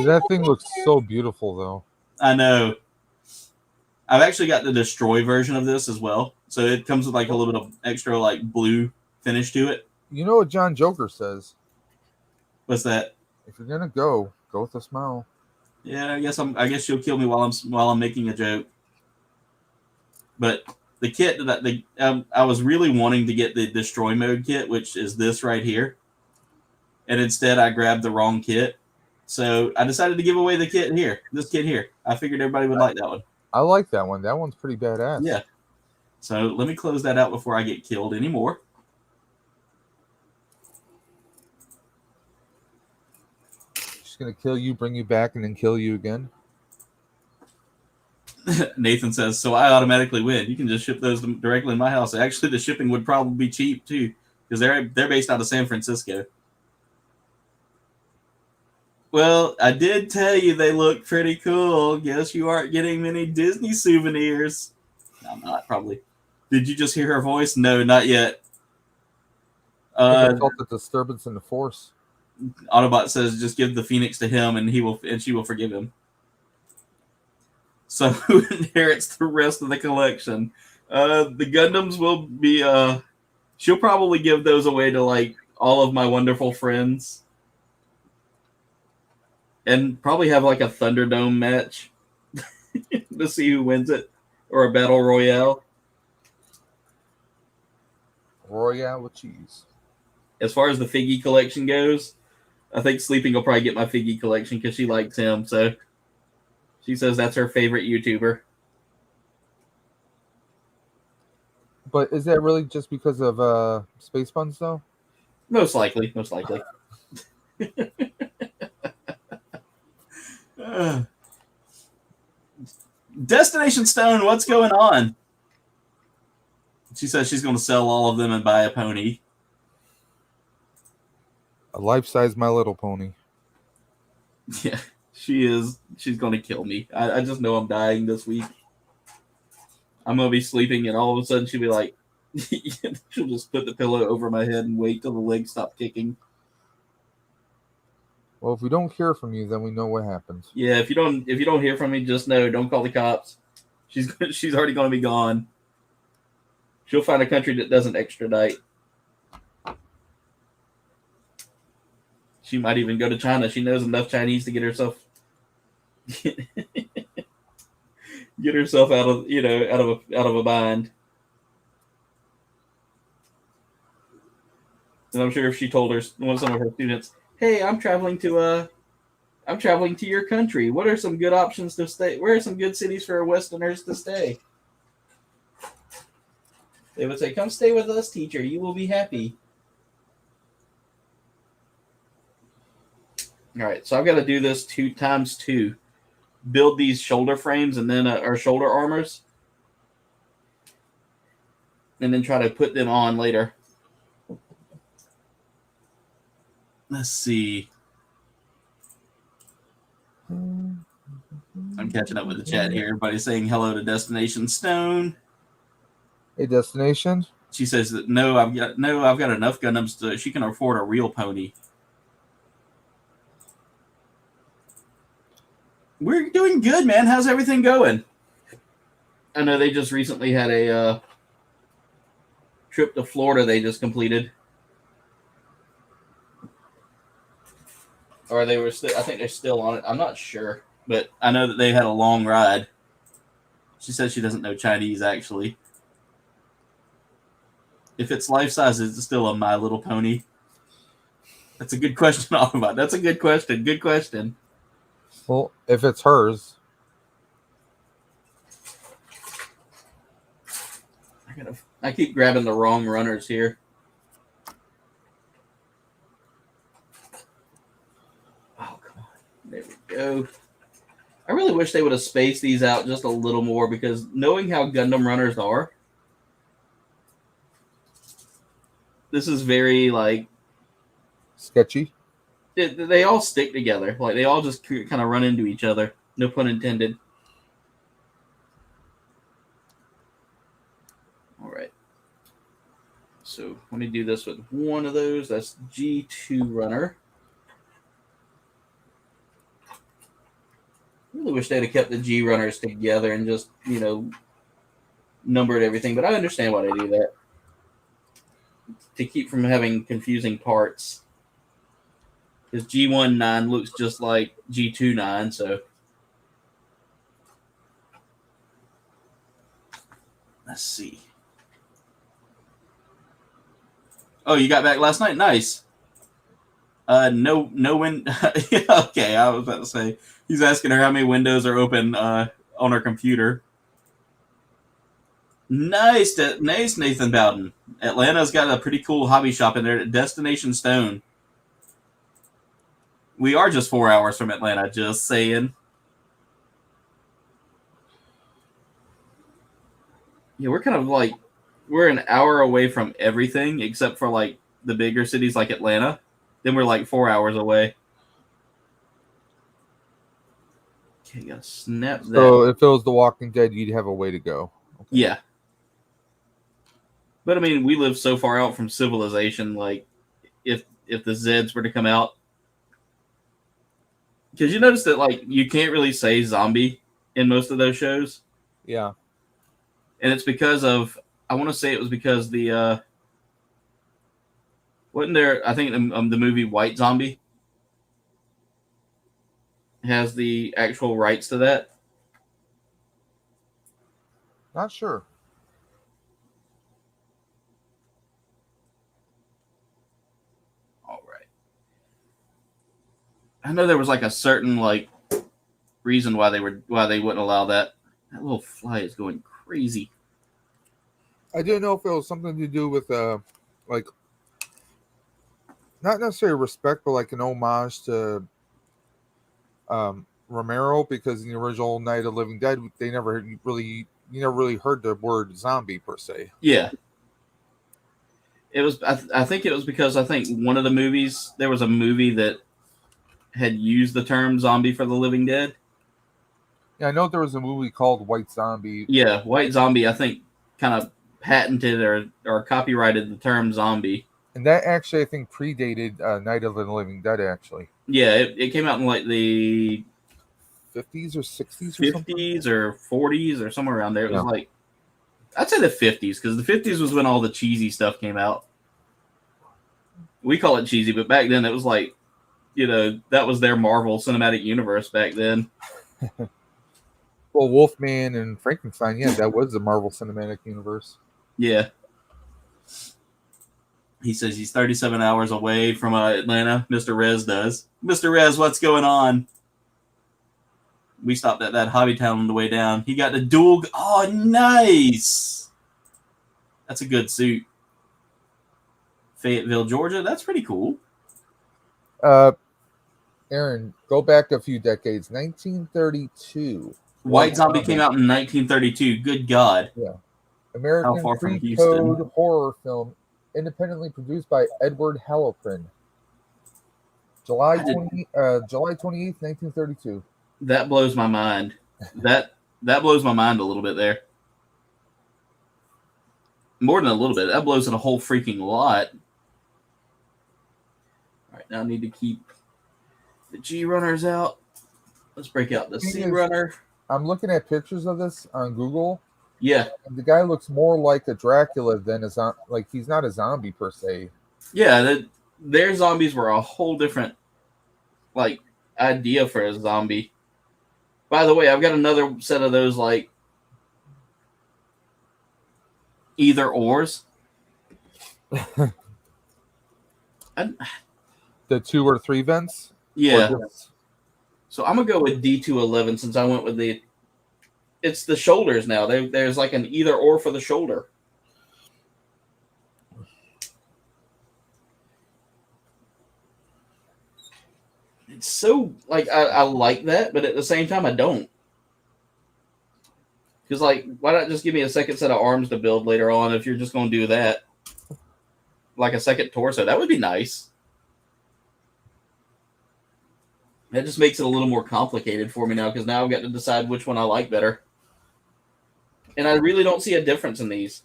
Speaker 2: That thing looks so beautiful, though.
Speaker 1: I know. I've actually got the destroy version of this as well. So it comes with like a little bit of extra like blue finish to it.
Speaker 2: You know what John Joker says?
Speaker 1: What's that?
Speaker 2: If you're gonna go with a smile.
Speaker 1: Yeah, I guess she'll kill me while I'm making a joke. But the kit that I was really wanting to get the destroy mode kit, which is this right here, and instead I grabbed the wrong kit. So I decided to give away the kit here. This kit here. I figured everybody would like that one.
Speaker 2: I like that one. That one's pretty badass.
Speaker 1: Yeah. So let me close that out before I get killed anymore.
Speaker 2: She's gonna kill you, bring you back, and then kill you again.
Speaker 1: Nathan says, so I automatically win. You can just ship those directly in my house. Actually, the shipping would probably be cheap too, because they're based out of San Francisco. Well, I did tell you they look pretty cool. Guess you aren't getting many Disney souvenirs. No, I'm not, probably. Did you just hear her voice? No, not yet.
Speaker 2: I felt the disturbance in the force.
Speaker 1: Autobot says, just give the Phoenix to him and she will forgive him. So who inherits the rest of the collection? The Gundams will be she'll probably give those away to like all of my wonderful friends. And probably have like a Thunderdome match to see who wins it. Or a battle royale.
Speaker 2: Royale with cheese.
Speaker 1: As far as the Figgy collection goes, I think Sleeping will probably get my Figgy collection because she likes him. So she says that's her favorite YouTuber.
Speaker 2: But is that really just because of Space Buns, though?
Speaker 1: Most likely. Destination Stone, what's going on? She says she's going to sell all of them and buy a pony.
Speaker 2: A life-size My Little Pony.
Speaker 1: Yeah, she is. She's going to kill me. I just know I'm dying this week. I'm going to be sleeping, and all of a sudden she'll be like, she'll just put the pillow over my head and wait till the legs stop kicking.
Speaker 2: Well, if we don't hear from you, then we know what happens.
Speaker 1: Yeah, if you don't hear from me, just know, don't call the cops. She's already going to be gone. She'll find a country that doesn't extradite. She might even go to China. She knows enough Chinese to get herself out of a bind. And I'm sure if she told some of her students, "Hey, I'm traveling to your country. What are some good options to stay? Where are some good cities for Westerners to stay?" They would say, "Come stay with us, teacher. You will be happy." All right, so I've got to do this 2 times 2. Build these shoulder frames and then our shoulder armors. And then try to put them on later. Let's see. I'm catching up with the chat here. Everybody's saying hello to Destination Stone.
Speaker 2: A destination?
Speaker 1: She says that I've got enough Gundams to she can afford a real pony. We're doing good, man. How's everything going? I know they just recently had a trip to Florida they just completed. Or they were still, I think they're still on it. I'm not sure. But I know that they had a long ride. She says she doesn't know Chinese, actually. If it's life size, is it still a My Little Pony? That's a good question, Autobot. That's a good question. Good question.
Speaker 2: Well, if it's hers.
Speaker 1: I keep grabbing the wrong runners here. Oh, come on. There we go. I really wish they would have spaced these out just a little more, because knowing how Gundam runners are, this is very, like...
Speaker 2: sketchy.
Speaker 1: They all stick together. Like, they all just kind of run into each other. No pun intended. All right. So let me do this with one of those. That's G2 runner. Really wish they'd have kept the G runners together and just, numbered everything. But I understand why they do that. To keep from having confusing parts. Because G19 looks just like G29, so. Let's see. Oh, you got back last night? Nice. No win. Okay, I was about to say. He's asking her how many windows are open on her computer. Nice, Nathan Bowden. Atlanta's got a pretty cool hobby shop in there at Destination Stone. We are just 4 hours from Atlanta, just saying. Yeah, we're kind of like, we're an hour away from everything except for like the bigger cities like Atlanta. Then we're like 4 hours away. Okay, gotta snap that.
Speaker 2: So if it was The Walking Dead, you'd have a way to go.
Speaker 1: Okay. Yeah. But I mean, we live so far out from civilization, like if the Zeds were to come out. Because you notice that like you can't really say zombie in most of those shows.
Speaker 2: Yeah.
Speaker 1: And it's because of, I want to say it was because the, wasn't there, I think the movie White Zombie has the actual rights to that.
Speaker 2: Not sure.
Speaker 1: All right. I know there was like a certain like reason why they wouldn't allow that. That little fly is going crazy.
Speaker 2: I didn't know if it was something to do with like not necessarily respect, but like an homage to Romero, because in the original Night of the Living Dead, you never really heard the word zombie per se.
Speaker 1: Yeah. It was. I think it was because I think one of the movies, there was a movie that had used the term zombie for the Living Dead.
Speaker 2: Yeah, I know there was a movie called White Zombie.
Speaker 1: Yeah, White Zombie, I think, kind of patented or copyrighted the term zombie.
Speaker 2: And that actually, I think, predated Night of the Living Dead, actually.
Speaker 1: Yeah, it came out in like the
Speaker 2: 50s or 60s or
Speaker 1: 50s or 40s or somewhere around there. It was like, I'd say the 50s, because the 50s was when all the cheesy stuff came out. We call it cheesy, but back then it was like, that was their Marvel Cinematic Universe back then.
Speaker 2: Well, Wolfman and Frankenstein, yeah, that was the Marvel Cinematic Universe.
Speaker 1: Yeah. He says he's 37 hours away from Atlanta. Mr. Rez does. Mr. Rez, what's going on? We stopped at that hobby town on the way down. He got the dual. Oh, nice. That's a good suit. Fayetteville, Georgia. That's pretty cool.
Speaker 2: Aaron, go back a few decades. 1932.
Speaker 1: White Zombie came out in 1932. Good God.
Speaker 2: Yeah. American pre-code horror film, independently produced by Edward Halloran. July
Speaker 1: I did,
Speaker 2: 28th, 1932.
Speaker 1: that blows my mind. That blows my mind a little bit there. More than a little bit. That blows it a whole freaking lot. All right, now I need to keep the G runners out. Let's break out the C runner.
Speaker 2: I'm looking at pictures of this on Google.
Speaker 1: Yeah.
Speaker 2: And the guy looks more like a Dracula than like he's not a zombie per se.
Speaker 1: Yeah, their zombies were a whole different like idea for a zombie. By the way, I've got another set of those like either ors.
Speaker 2: The 2 or 3 vents?
Speaker 1: Yeah. So I'm gonna go with D211 since I went with it's the shoulders now. There's like an either or for the shoulder. It's so like I like that, but at the same time I don't. Because like, why not just give me a second set of arms to build later on if you're just gonna do that? Like a second torso. That would be nice. That just makes it a little more complicated for me now because now I've got to decide which one I like better. And I really don't see a difference in these.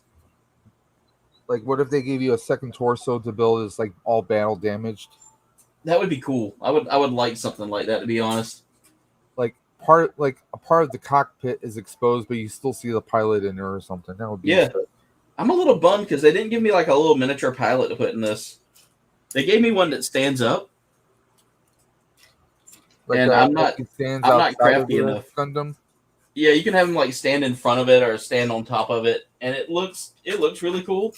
Speaker 2: Like, what if they gave you a second torso to build as like all battle damaged?
Speaker 1: That would be cool. I would like something like that, to be honest.
Speaker 2: Like a part of the cockpit is exposed, but you still see the pilot in there or something. That would be
Speaker 1: sick. I'm a little bummed because they didn't give me like a little miniature pilot to put in this. They gave me one that stands up.
Speaker 2: Like
Speaker 1: and I'm not crafty enough.
Speaker 2: Gundam.
Speaker 1: Yeah, you can have them like stand in front of it or stand on top of it, and it looks really cool.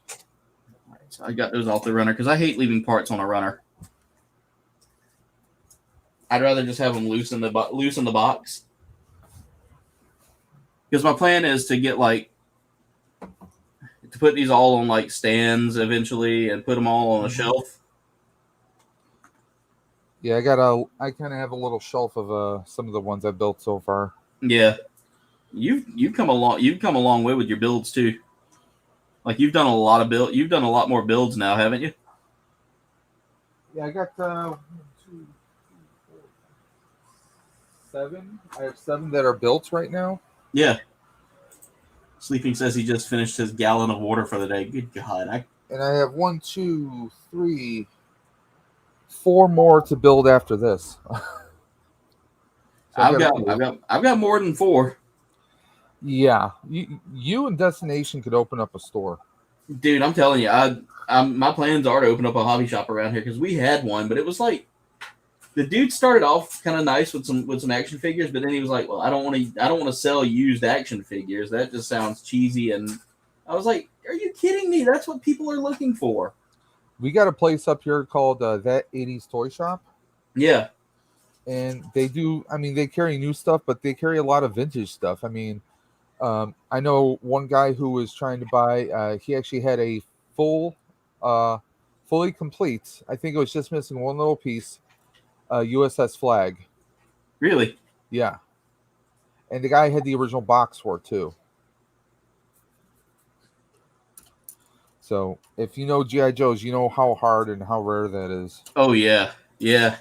Speaker 1: All right, so I got those off the runner because I hate leaving parts on a runner. I'd rather just have them loose in the box. Because my plan is to get to put these all on like stands eventually and put them all on a shelf.
Speaker 2: Yeah, I kind of have a little shelf of some of the ones I've built so far.
Speaker 1: Yeah, you've come a long way with your builds too. Like you've done a lot more builds now, haven't you?
Speaker 2: Yeah, I got 1, 2, 3, 4, 7. I have 7 that are built right now.
Speaker 1: Yeah. Sleeping says he just finished his gallon of water for the day. Good God!
Speaker 2: And I have 1, 2, 3, 4 more to build after this. So
Speaker 1: I've got more than 4.
Speaker 2: Yeah, you and Destination could open up a store.
Speaker 1: Dude, I'm telling you, my plans are to open up a hobby shop around here because we had one, but it was like the dude started off kind of nice with some action figures, but then he was like, "Well, I don't want to sell used action figures. That just sounds cheesy." And I was like, "Are you kidding me? That's what people are looking for."
Speaker 2: We got a place up here called That 80s Toy Shop.
Speaker 1: Yeah.
Speaker 2: And they do, they carry new stuff, but they carry a lot of vintage stuff. I know one guy who was trying to buy, he actually had a fully complete, I think it was just missing one little piece, USS Flag.
Speaker 1: Really?
Speaker 2: Yeah. And the guy had the original box for it too. So if you know G.I. Joes, you know how hard and how rare that is.
Speaker 1: Oh yeah. Yeah.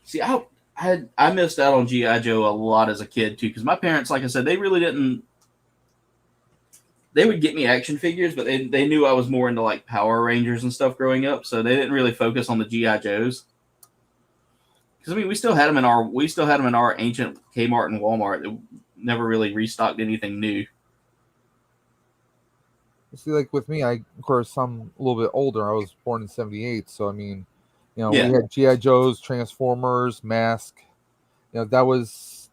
Speaker 1: See, I missed out on G.I. Joe a lot as a kid too, because my parents, like I said, they really didn't. They would get me action figures, but they knew I was more into like Power Rangers and stuff growing up, so they didn't really focus on the G.I. Joes. Because we still had them in our ancient Kmart and Walmart. That never really restocked anything new.
Speaker 2: See, like with me, of course, I'm a little bit older. I was born in '78, so we had G.I. Joes, Transformers, Mask. That was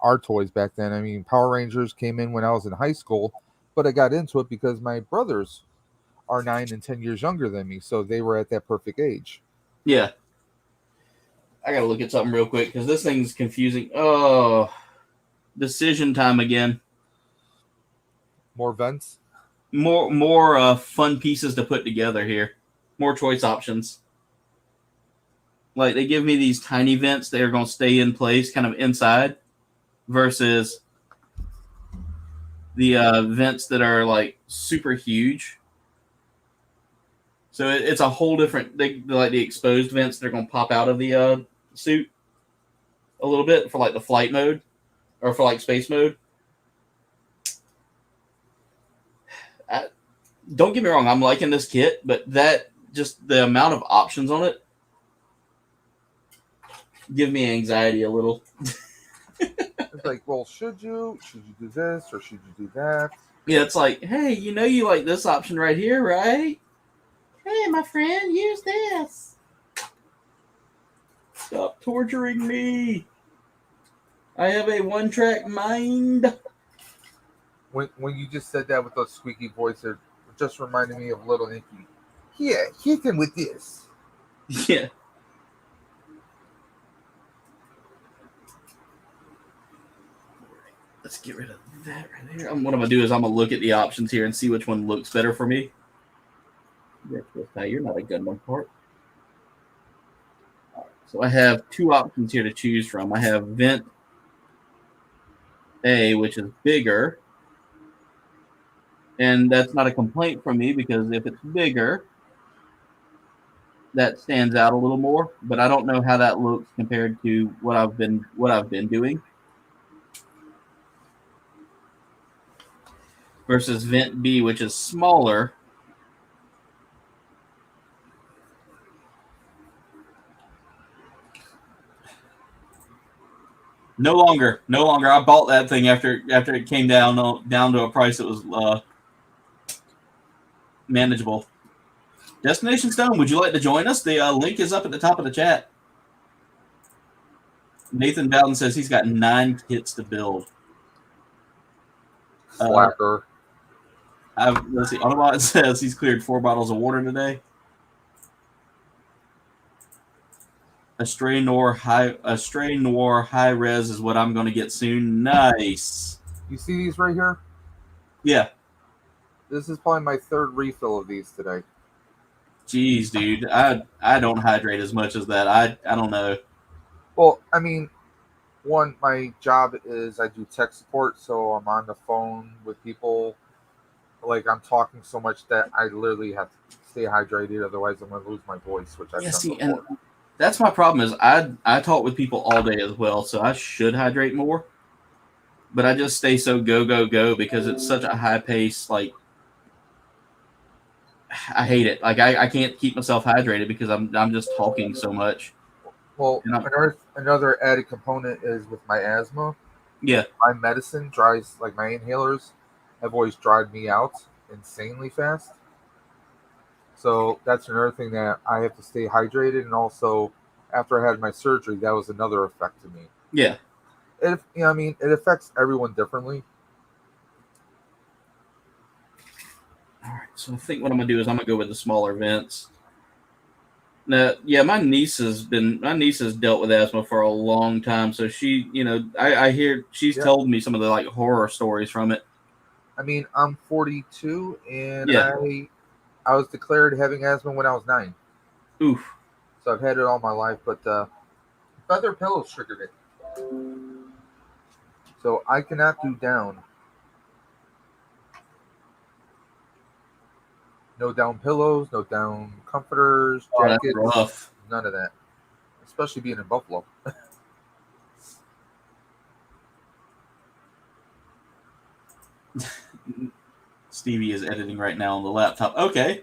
Speaker 2: our toys back then. Power Rangers came in when I was in high school, but I got into it because my brothers are 9 and 10 years younger than me, so they were at that perfect age.
Speaker 1: Yeah. I gotta look at something real quick because this thing's confusing. Oh, decision time again.
Speaker 2: More vents.
Speaker 1: More fun pieces to put together here. More choice options. Like they give me these tiny vents that are going to stay in place, kind of inside, versus the vents that are like super huge. So it's a whole different. They're like the exposed vents. They're going to pop out of the suit a little bit for like the flight mode or for like space mode. Don't get me wrong, I'm liking this kit, but that just the amount of options on it give me anxiety a little.
Speaker 2: It's like, well, should you do this or should you do that?
Speaker 1: Yeah, it's like, hey, you know you like this option right here, right? Hey, my friend, use this. Stop torturing me. I have a one-track mind.
Speaker 2: When you just said that with those squeaky voice, it just reminded me of Little Nicky. Yeah, hit him with this.
Speaker 1: Yeah. Let's get rid of that right there. What I'm going to do is I'm going to look at the options here and see which one looks better for me. You're not a Gundam part. Right, so I have two options here to choose from. I have Vent A, which is bigger. And that's not a complaint from me because if it's bigger, that stands out a little more. But I don't know how that looks compared to what I've been doing. Versus Vent B, which is smaller. No longer. I bought that thing after it came down to a price that was manageable. Destination Stone, would you like to join us? The link is up at the top of the chat. Nathan Bowden says he's got 9 kits to build.
Speaker 2: Slacker.
Speaker 1: Let's see. Autobot says he's cleared 4 bottles of water today. A Stray Noir high res is what I'm going to get soon. Nice.
Speaker 2: You see these right here?
Speaker 1: Yeah.
Speaker 2: This is probably my 3rd refill of these today.
Speaker 1: Jeez, dude. I don't hydrate as much as that. I don't know.
Speaker 2: Well, I mean, one, my job is I do tech support, so I'm on the phone with people. Like, I'm talking so much that I literally have to stay hydrated, otherwise I'm going to lose my voice, which I've done before.
Speaker 1: And that's my problem is I talk with people all day as well, so I should hydrate more. But I just stay so go because it's such a high pace, like, I hate it. Like, I can't keep myself hydrated because I'm just talking so much.
Speaker 2: Well, another added component is with my asthma.
Speaker 1: Yeah.
Speaker 2: My medicine dries, like my inhalers have always dried me out insanely fast. So that's another thing that I have to stay hydrated. And also, after I had my surgery, that was another effect to me.
Speaker 1: Yeah.
Speaker 2: It affects everyone differently.
Speaker 1: All right. So I think what I'm going to do is I'm going to go with the smaller vents. Now, yeah, my niece has dealt with asthma for a long time. So she, I hear she's told me some of the like horror stories from it.
Speaker 2: I mean, I'm 42 and I was declared having asthma when I was 9.
Speaker 1: Oof.
Speaker 2: So I've had it all my life, but feather pillows triggered it. So I cannot do down. No down pillows, no down comforters, jackets,
Speaker 1: that's rough.
Speaker 2: None of that. Especially being in Buffalo.
Speaker 1: Stevie is editing right now on the laptop. Okay.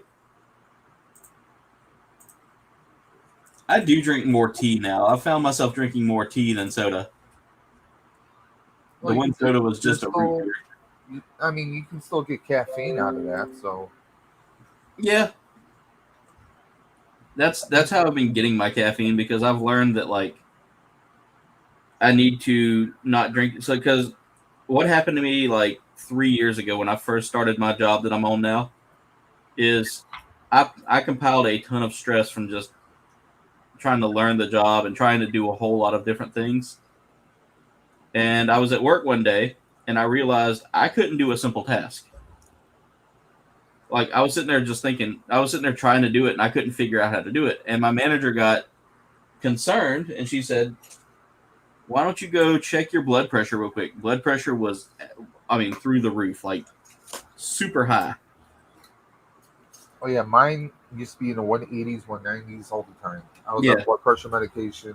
Speaker 1: I do drink more tea now. I found myself drinking more tea than soda. The one soda was just a root beer.
Speaker 2: I mean, you can still get caffeine out of that, so.
Speaker 1: Yeah. That's how I've been getting my caffeine because I've learned that, like, I need to not drink. So, because what happened to me, like, 3 years ago when I first started my job that I'm on now is I compiled a ton of stress from just trying to learn the job and trying to do a whole lot of different things. And I was at work one day and I realized I couldn't do a simple task. Like, I was sitting there trying to do it and I couldn't figure out how to do it. And my manager got concerned and she said, why don't you go check your blood pressure real quick? Blood pressure was, through the roof, like super high.
Speaker 2: Oh yeah, mine used to be in the 180s, 190s all the time. I was
Speaker 1: Yeah.
Speaker 2: on blood pressure medication.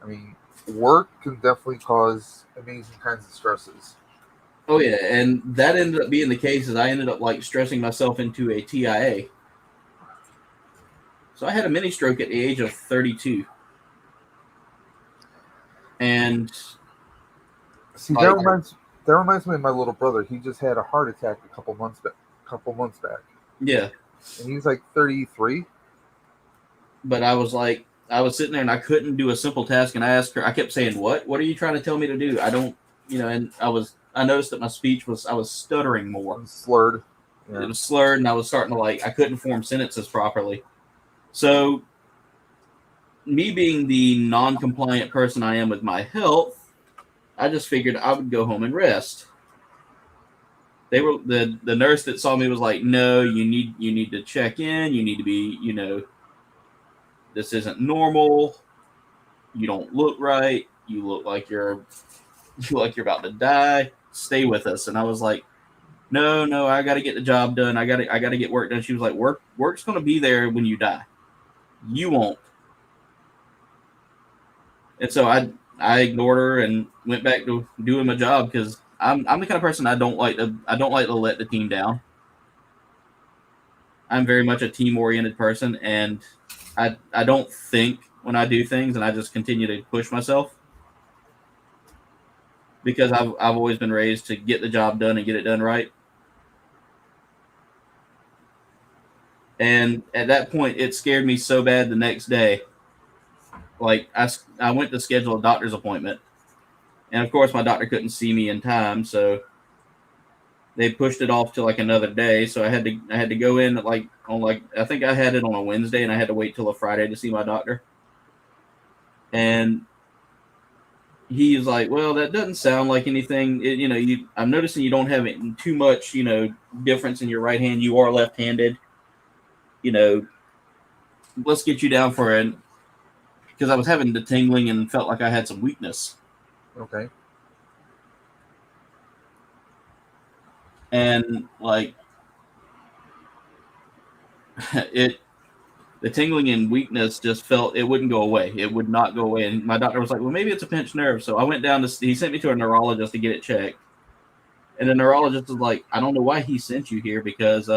Speaker 2: I mean, work can definitely cause amazing kinds of stresses.
Speaker 1: Oh yeah, and that ended up being the case. Is I ended up like stressing myself into a TIA. So I had a mini stroke at the age of 32, and
Speaker 2: See,
Speaker 1: like
Speaker 2: that reminds me of my little brother. He just had a heart attack a couple months back,
Speaker 1: yeah.
Speaker 2: and he's like 33.
Speaker 1: But I was like, I was sitting there and I couldn't do a simple task, and I asked her. I kept saying, "What? What are you trying to tell me to do? I don't, And I noticed that my speech was, I was stuttering more.
Speaker 2: I'm slurred.
Speaker 1: It
Speaker 2: Yeah.
Speaker 1: was slurred, and I was starting to I couldn't form sentences properly. So me being the non-compliant person I am with my health, I just figured I would go home and rest. They were the nurse that saw me was like, "No, you need to check in. You need to be, this isn't normal. You don't look right. You look like you look like you're about to die. Stay with us." And I was like, "No, no, I got to get the job done. I got to get work done." She was like, "Work's going to be there when you die. You won't." And so I ignored her and went back to doing my job because I'm the kind of person I don't like to let the team down. I'm very much a team oriented person, and I don't think when I do things, and I just continue to push myself because I've always been raised to get the job done and get it done right. And at that point, it scared me so bad the next day. Like I went to schedule a doctor's appointment, and of course my doctor couldn't see me in time, so they pushed it off to like another day. So I had to go in I think I had it on a Wednesday, and I had to wait till a Friday to see my doctor. And he was like, "Well, that doesn't sound like anything. I'm noticing you don't have too much, difference in your right hand. You are left-handed. You know, let's get you down for it." Because I was having the tingling and felt like I had some weakness.
Speaker 2: Okay.
Speaker 1: And like it the tingling and weakness just felt it wouldn't go away. It would not go away. And my doctor was like, "Well, maybe it's a pinched nerve." So I went down he sent me to a neurologist to get it checked. And the neurologist was like, "I don't know why he sent you here because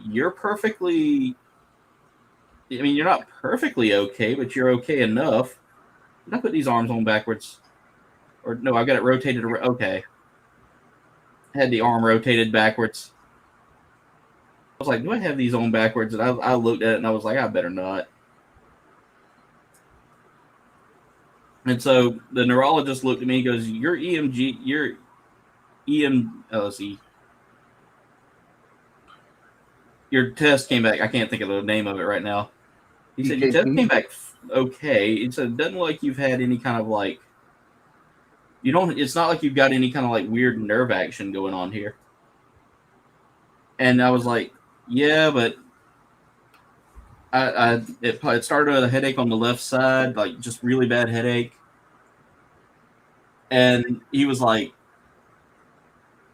Speaker 1: you're perfectly you're not perfectly okay, but you're okay enough." Did I put these arms on backwards? Or no, I got it rotated. Okay. Had the arm rotated backwards. I was like, "Do I have these on backwards?" And I looked at it and I was like, "I better not." And so the neurologist looked at me and goes, "Your EMG, your let's see, your test came back." I can't think of the name of it right now. He said, "Your test came
Speaker 2: EKG.
Speaker 1: back okay." He said, "It doesn't look like you've had any kind of it's not like you've got any kind of weird nerve action going on here." And I was like, "Yeah, but it started with a headache on the left side, like just really bad headache." And he was like,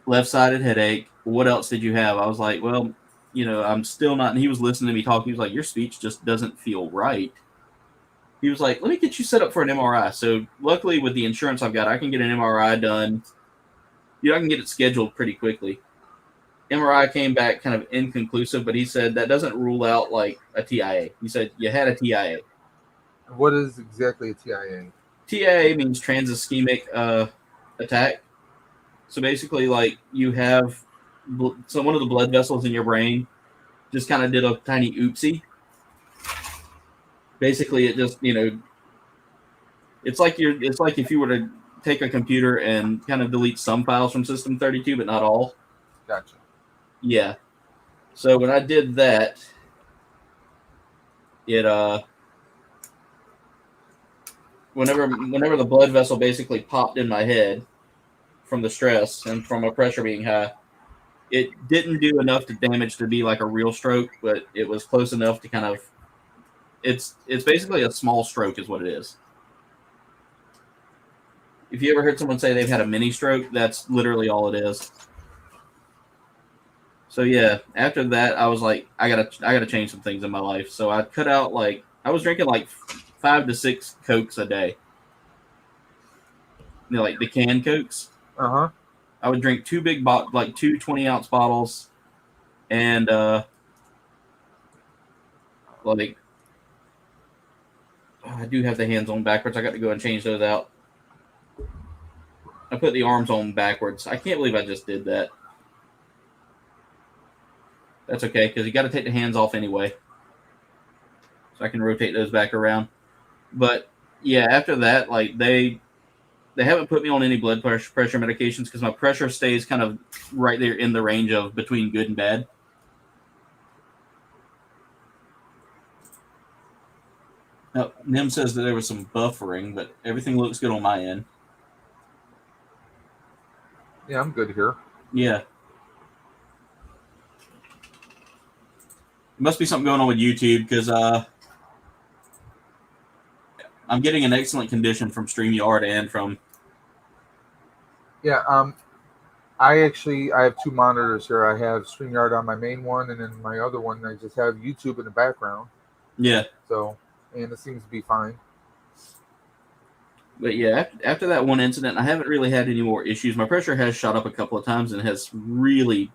Speaker 1: "Left-sided headache. What else did you have?" I was like, "Well, I'm still not." And he was listening to me talk. He was like, "Your speech just doesn't feel right." He was like, "Let me get you set up for an MRI." So luckily, with the insurance I've got, I can get an MRI done. I can get it scheduled pretty quickly. MRI came back kind of inconclusive, but he said that doesn't rule out like a TIA. He said you had a TIA.
Speaker 2: What is exactly a TIA?
Speaker 1: TIA means trans-ischemic attack. So basically, you have so one of the blood vessels in your brain just kind of did a tiny oopsie. Basically, it just it's like if you were to take a computer and kind of delete some files from System 32, but not all.
Speaker 2: Gotcha.
Speaker 1: Yeah. So when I did that, it whenever the blood vessel basically popped in my head from the stress and from a pressure being high, it didn't do enough to damage to be like a real stroke, but it was close enough to kind of it's basically a small stroke is what it is. If you ever heard someone say they've had a mini stroke, that's literally all it is. So yeah, after that, I was like, I gotta change some things in my life. So I cut out like I was drinking like 5 to 6 Cokes a day. Like the canned Cokes.
Speaker 2: Uh-huh.
Speaker 1: I would drink like two 20-ounce bottles, and like I do have the hands on backwards. I got to go and change those out. I put the arms on backwards. I can't believe I just did that. That's okay because you got to take the hands off anyway, so I can rotate those back around. But yeah, after that, like they haven't put me on any blood pressure medications because my pressure stays kind of right there in the range of between good and bad. Now, Nim says that there was some buffering, but everything looks good on my end.
Speaker 2: Yeah, I'm good here.
Speaker 1: Yeah. Must be something going on with YouTube because I'm getting an excellent condition from StreamYard and from.
Speaker 2: Yeah, I have 2 monitors here. I have StreamYard on my main one, and then my other one I just have YouTube in the background.
Speaker 1: Yeah.
Speaker 2: So, and it seems to be fine.
Speaker 1: But yeah, after that one incident, I haven't really had any more issues. My pressure has shot up a couple of times and has really,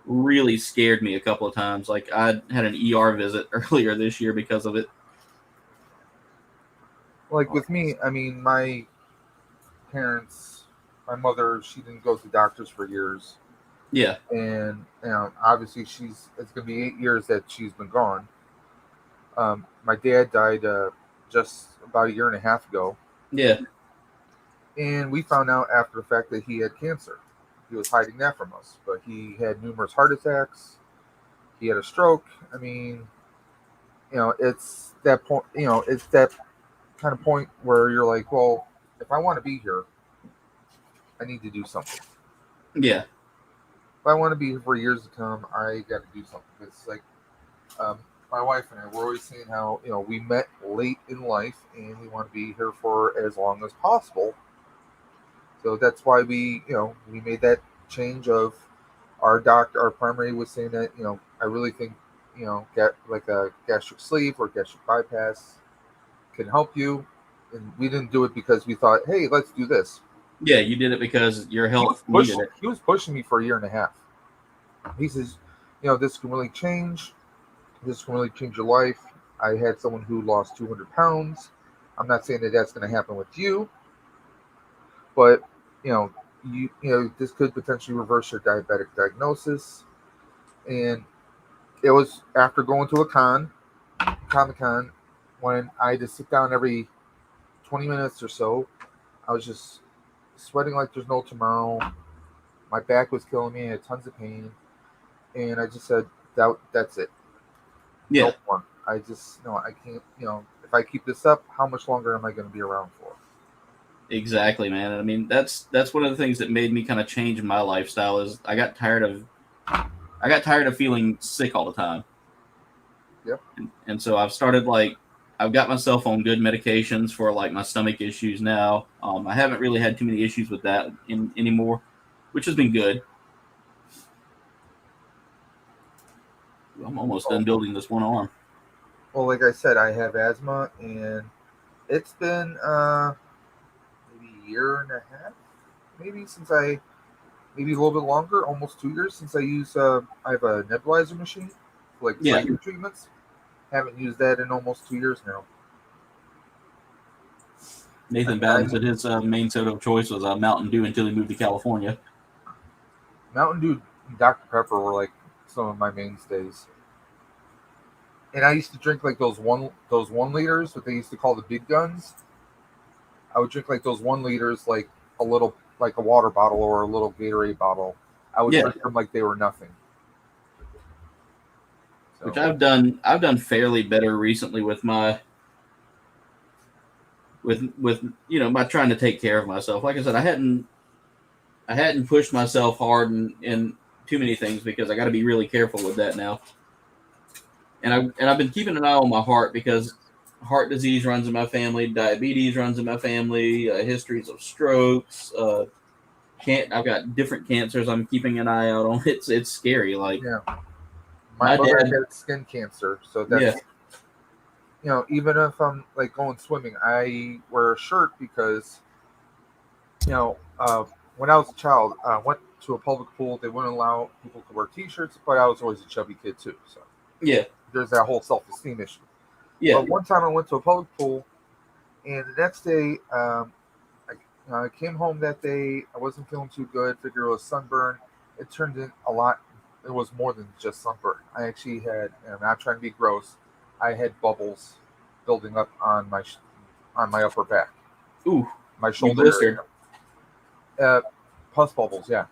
Speaker 1: really scared me a couple of times. Like I had an ER visit earlier this year because of it.
Speaker 2: Like with me, I mean, my parents, my mother, she didn't go to doctors for years.
Speaker 1: Yeah.
Speaker 2: And obviously it's going to be 8 years that she's been gone. My dad died just about a year and a half ago.
Speaker 1: Yeah.
Speaker 2: And we found out after the fact that he had cancer. He was hiding that from us, but he had numerous heart attacks. He had a stroke. I mean, it's that point. It's that kind of point where you're like, well, if I want to be here, I need to do something.
Speaker 1: Yeah.
Speaker 2: If I want to be here for years to come, I got to do something. It's like my wife and I were always saying how we met late in life and we want to be here for as long as possible. So that's why we made that change of our doctor. Our primary was saying that I really think get like a gastric sleeve or gastric bypass can help you, and we didn't do it because we thought, hey, let's do this.
Speaker 1: Yeah, you did it because your health needed it.
Speaker 2: He was pushing me for a year and a half. He says, this can really change. This can really change your life. I had someone who lost 200 pounds. I'm not saying that that's going to happen with you, but this could potentially reverse your diabetic diagnosis. And it was after going to a Comic-Con, when I had to sit down every 20 minutes or so. I was just sweating like there's no tomorrow. My back was killing me. I had tons of pain. And I just said, that's it.
Speaker 1: Yeah.
Speaker 2: No more. I just, I can't, if I keep this up, how much longer am I going to be around for?
Speaker 1: Exactly, man. I mean, that's one of the things that made me kind of change my lifestyle is I got tired of feeling sick all the time.
Speaker 2: Yep.
Speaker 1: And so I've got myself on good medications for like my stomach issues now. I haven't really had too many issues with that anymore, which has been good. I'm almost done building this one arm.
Speaker 2: Well, like I said, I have asthma, and it's been maybe a year and a half, maybe maybe a little bit longer, almost 2 years since I have a nebulizer machine for like psycho treatments. Haven't used that in almost 2 years now.
Speaker 1: Nathan Bowden said his main soda of choice was Mountain Dew until he moved to California.
Speaker 2: Mountain Dew and Dr. Pepper were like some of my mainstays. And I used to drink like those 1 liters, what they used to call the big guns. I would drink like those 1 liters, like a little, like a water bottle or a little Gatorade bottle. I would drink them like they were nothing.
Speaker 1: So. Which I've done fairly better recently with my by trying to take care of myself. Like I said, I hadn't pushed myself hard in too many things because I got to be really careful with that now. And I've been keeping an eye on my heart because heart disease runs in my family, diabetes runs in my family, histories of strokes, I've got different cancers I'm keeping an eye out on. It's scary. Like
Speaker 2: Yeah, my
Speaker 1: my
Speaker 2: mother
Speaker 1: dad,
Speaker 2: had skin cancer, so
Speaker 1: yeah,
Speaker 2: that's even if I'm like going swimming, I wear a shirt because you know, when I was a child, I went to a public pool. They wouldn't allow people to wear T-shirts, but I was always a chubby kid too. So
Speaker 1: yeah,
Speaker 2: there's that whole self-esteem issue.
Speaker 1: yeah,
Speaker 2: But one time I went to a public pool, and the next day, I came home that day. I wasn't feeling too good. Figured it was sunburn. It turned in a lot. It was more than just sunburn. I actually had, and I'm not trying to be gross, I had bubbles building up on my upper back,
Speaker 1: ooh,
Speaker 2: my
Speaker 1: you
Speaker 2: shoulder
Speaker 1: blistered.
Speaker 2: area. Pus bubbles, yeah.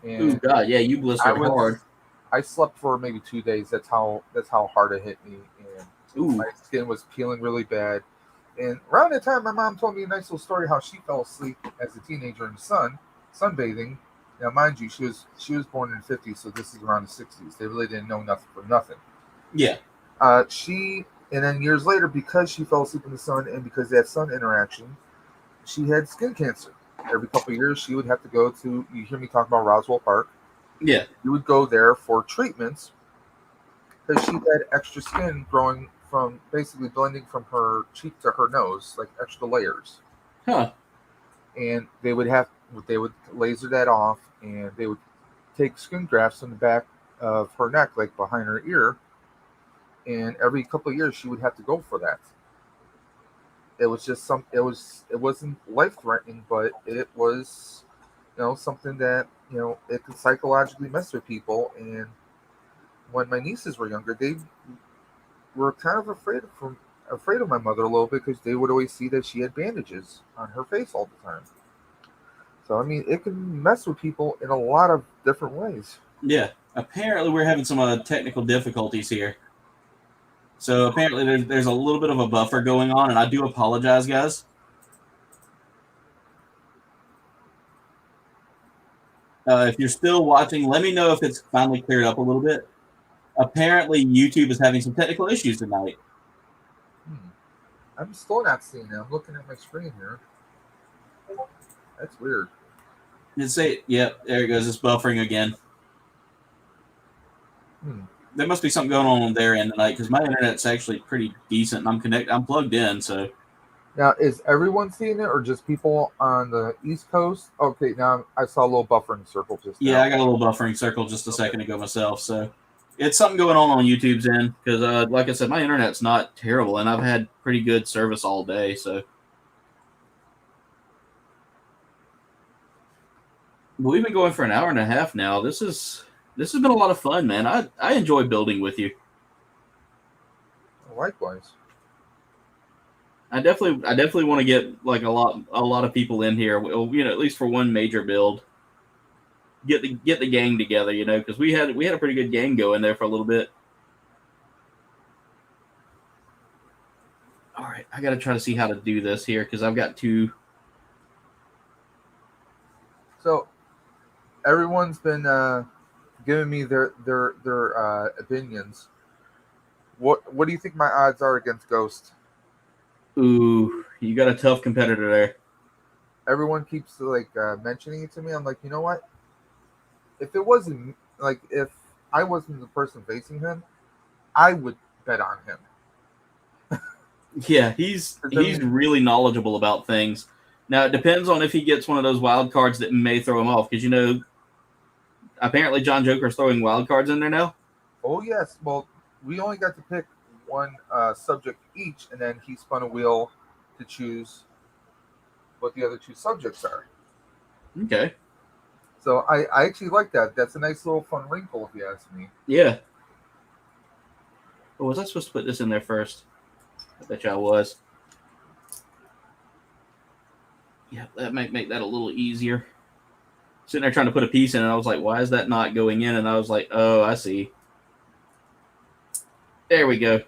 Speaker 1: Ooh,
Speaker 2: And
Speaker 1: God, yeah, you
Speaker 2: I
Speaker 1: blistered
Speaker 2: was
Speaker 1: hard.
Speaker 2: I slept for maybe 2 days. That's how hard it hit me, and
Speaker 1: Ooh,
Speaker 2: my skin was peeling really bad. And around that time, my mom told me a nice little story how she fell asleep as a teenager in the sun, sunbathing. Now, mind you, she was born in the '50s, so this is around the '60s. They really didn't know nothing from nothing.
Speaker 1: yeah,
Speaker 2: She and then years later, because she fell asleep in the sun and because of that sun interaction, she had skin cancer. Every couple of years, she would have to go to. You hear me talk about Roswell Park.
Speaker 1: yeah,
Speaker 2: You would go there for treatments because she had extra skin growing from basically blending from her cheek to her nose, like extra layers.
Speaker 1: huh,
Speaker 2: And they would laser that off, and they would take skin grafts in the back of her neck, like behind her ear. And every couple of years, she would have to go for that. It was just some. It wasn't life threatening, but it was something that it could psychologically mess with people. And when my nieces were younger, they were kind of afraid of my mother a little bit because they would always see that she had bandages on her face all the time. So I mean, it can mess with people in a lot of different ways.
Speaker 1: yeah. Apparently, we're having some technical difficulties here. So apparently, there's a little bit of a buffer going on, and I do apologize, guys. If you're still watching, let me know if it's finally cleared up a little bit. Apparently, YouTube is having some technical issues tonight.
Speaker 2: Hmm. I'm still not seeing it. I'm looking at my screen here. That's weird.
Speaker 1: Yep, there it goes. It's buffering again.
Speaker 2: Hmm.
Speaker 1: There must be something going on their end tonight because my internet's actually pretty decent. I'm plugged in, so
Speaker 2: Now, is everyone seeing it, or just people on the East Coast? Okay, now I saw a little buffering circle just
Speaker 1: yeah,
Speaker 2: now.
Speaker 1: I got a little buffering circle just a
Speaker 2: Okay.
Speaker 1: second ago myself. So it's something going on YouTube's end because, like I said, my internet's not terrible, and I've had pretty good service all day. So, but we've been going for an hour and a half now. This has been a lot of fun, man. I enjoy building with you.
Speaker 2: Likewise.
Speaker 1: I definitely want to get like a lot of people in here. At least for one major build. Get the gang together, because we had a pretty good gang going there for a little bit. All right, I got to try to see how to do this here because I've got two.
Speaker 2: So everyone's been giving me their opinions. What do you think my odds are against Ghost?
Speaker 1: Ooh, you got a tough competitor there.
Speaker 2: Everyone keeps like mentioning it to me. I'm like, you know what? If it wasn't like if I wasn't the person facing him, I would bet on him.
Speaker 1: Yeah,
Speaker 2: 'Cause, I
Speaker 1: he's
Speaker 2: mean,
Speaker 1: really knowledgeable about things. Now it depends on if he gets one of those wild cards that may throw him off because apparently John Joker's throwing wild cards in there now.
Speaker 2: oh yes. Well, we only got to pick one subject each, and then he spun a wheel to choose what the other two subjects are.
Speaker 1: Okay.
Speaker 2: So I actually like that. That's a nice little fun wrinkle, if you ask me.
Speaker 1: Yeah. Oh, was I supposed to put this in there first? I bet you I was. Yeah, that might make that a little easier. Sitting there trying to put a piece in, and I was like, why is that not going in? And I was like, oh, I see. There we go.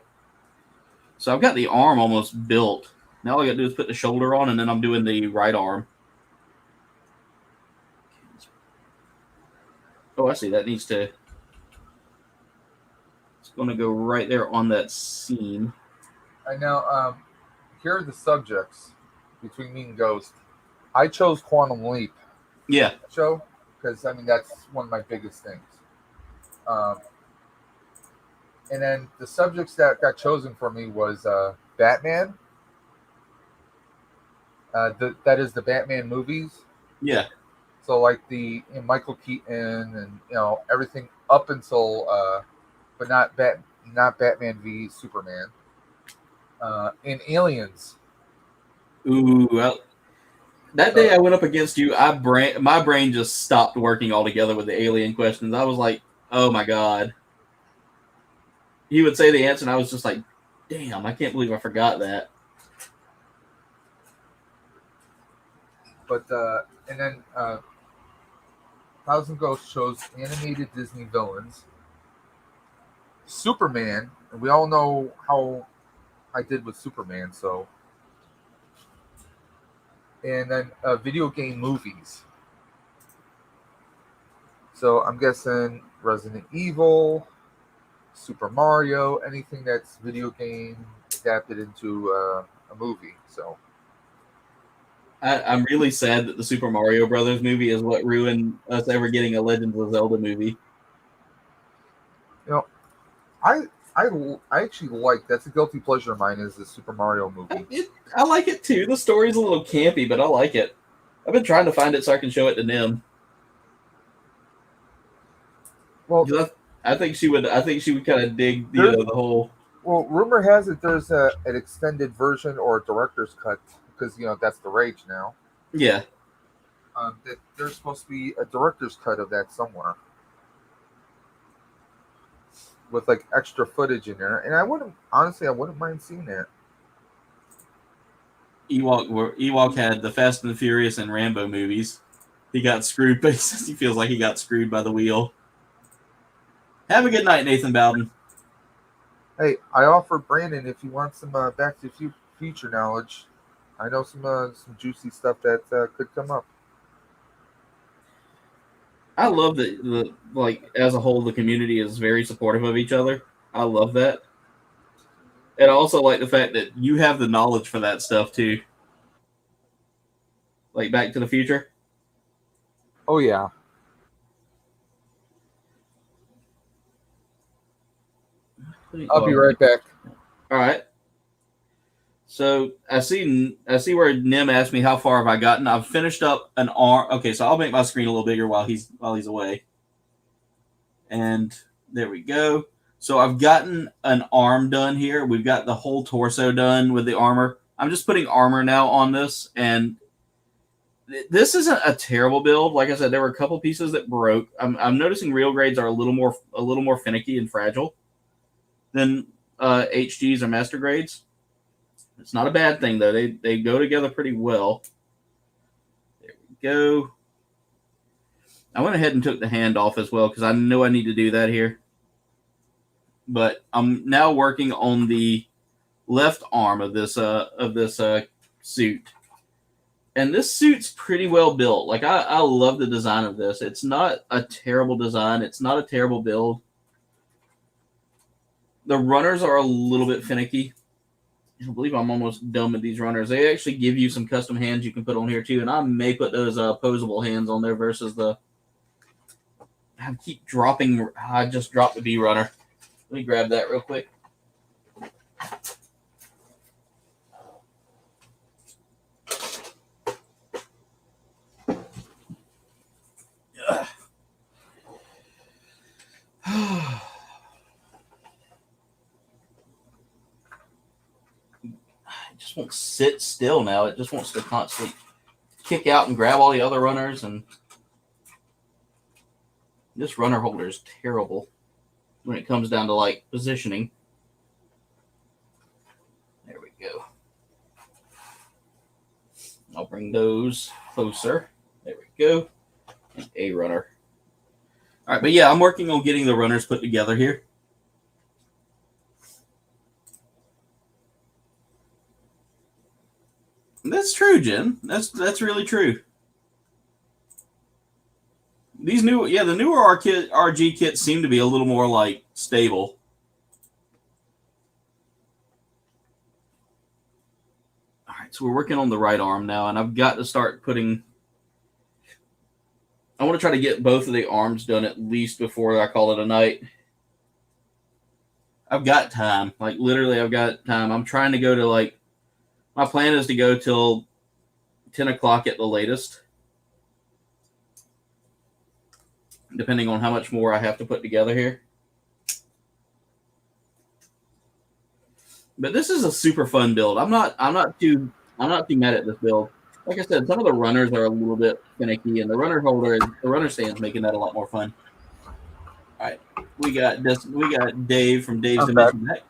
Speaker 1: So I've got the arm almost built. Now all I got to do is put the shoulder on, and then I'm doing the right arm. Oh, I see. That needs to... It's going to go right there on that seam.
Speaker 2: I now here are the subjects between me and Ghost. I chose Quantum Leap.
Speaker 1: Yeah.
Speaker 2: show, because I mean that's one of my biggest things. Um, and then the subjects that got chosen for me was Batman. That is the Batman movies.
Speaker 1: Yeah.
Speaker 2: So like the Michael Keaton and everything up until, but not Batman v Superman. And Aliens.
Speaker 1: Ooh, well, that day
Speaker 2: So
Speaker 1: I went up against you. My brain just stopped working altogether with the alien questions. I was like, oh my god. He would say the answer, and I was just like, damn, I can't believe I forgot that.
Speaker 2: but and then Thousand Ghosts shows animated Disney villains. Superman, and we all know how I did with Superman. So, and then video game movies. So I'm guessing Resident Evil, Super Mario, anything that's video game adapted into a movie. So
Speaker 1: I'm really sad that the Super Mario Brothers movie is what ruined us ever getting a Legend of Zelda movie.
Speaker 2: you know, I I actually like, that's a guilty pleasure of mine, is the Super Mario movie.
Speaker 1: I like it too. The story's a little campy, but I like it. I've been trying to find it so I can show it to Nim.
Speaker 2: Well,
Speaker 1: I think she would. I think she would kind of dig the whole.
Speaker 2: well, rumor has it there's an extended version or a director's cut, because that's the rage now.
Speaker 1: Yeah.
Speaker 2: That there's supposed to be a director's cut of that somewhere, with like extra footage in there, and I wouldn't mind seeing that.
Speaker 1: Ewok had the Fast and the Furious and Rambo movies. He got screwed, but he feels like he got screwed by the wheel. Have a good night, Nathan Bowden.
Speaker 2: Hey, I offered Brandon, if you want some Back to the Future knowledge. I know some juicy stuff that could come up.
Speaker 1: I love that like as a whole the community is very supportive of each other. I love that. And I also like the fact that you have the knowledge for that stuff too. Like Back to the Future.
Speaker 2: Oh yeah. I'll be right back.
Speaker 1: All right. So I see where Nim asked me how far have I gotten. I've finished up an arm. Okay, so I'll make my screen a little bigger while he's away. And there we go. So I've gotten an arm done here. We've got the whole torso done with the armor. I'm just putting armor now on this, and this isn't a terrible build. Like I said, there were a couple pieces that broke. I'm noticing real grades are a little more finicky and fragile than HGs or master grades. It's not a bad thing though. They go together pretty well. There we go. I went ahead and took the hand off as well because I know I need to do that here. But I'm now working on the left arm of this suit. And this suit's pretty well built. Like I love the design of this. It's not a terrible design. It's not a terrible build. The runners are a little bit finicky. I believe I'm almost done with these runners. They actually give you some custom hands you can put on here too, and I may put those posable hands on there versus the. I keep dropping. I just dropped the B runner. Let me grab that real quick. It just won't sit still now. It just wants to constantly kick out and grab all the other runners, and this runner holder is terrible when it comes down to like positioning. There we go. I'll bring those closer. There we go. And a runner. All right, but yeah, I'm working on getting the runners put together here. That's true, Jen. That's really true. These the newer RG kits seem to be a little more like stable. All right, so we're working on the right arm now, and I've got to start putting. I want to try to get both of the arms done at least before I call it a night. I've got time. Like, literally, I've got time. I'm trying to go to, like, my plan is to go till 10 o'clock at the latest, depending on how much more I have to put together here. But this is a super fun build. I'm not too mad at this build. Like I said, some of the runners are a little bit finicky, and the runner stand's making that a lot more fun. All right, we got Dave from Dave's Dimension Back.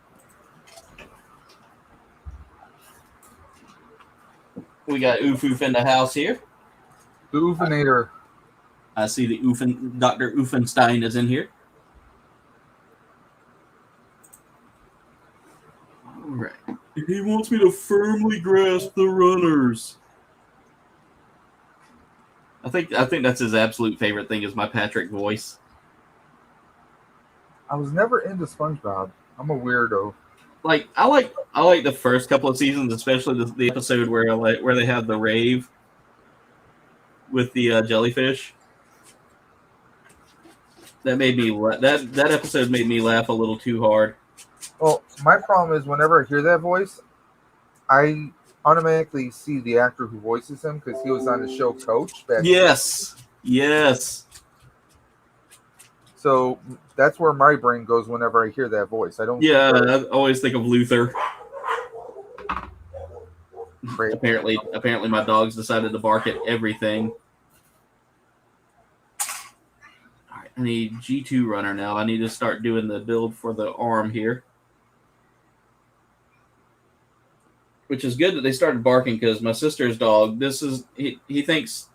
Speaker 1: We got Oofoof in the house here.
Speaker 2: The Oofinator.
Speaker 1: I see the Dr. Oofenstein is in here. All right. He wants me to firmly grasp the runners. I think that's his absolute favorite thing is my Patrick voice.
Speaker 2: I was never into SpongeBob. I'm a weirdo.
Speaker 1: Like I like the first couple of seasons, especially the episode where they have the rave with the jellyfish. That made me that episode made me laugh a little too hard.
Speaker 2: Well, my problem is whenever I hear that voice, I automatically see the actor who voices him because he was on the show Coach back.
Speaker 1: Yes.
Speaker 2: So that's where my brain goes whenever I hear that voice. I don't.
Speaker 1: Yeah, I always think of Luther.
Speaker 2: Great.
Speaker 1: Apparently, my dogs decided to bark at everything. All right, I need G2 runner now. I need to start doing the build for the arm here. Which is good that they started barking because my sister's dog, he thinks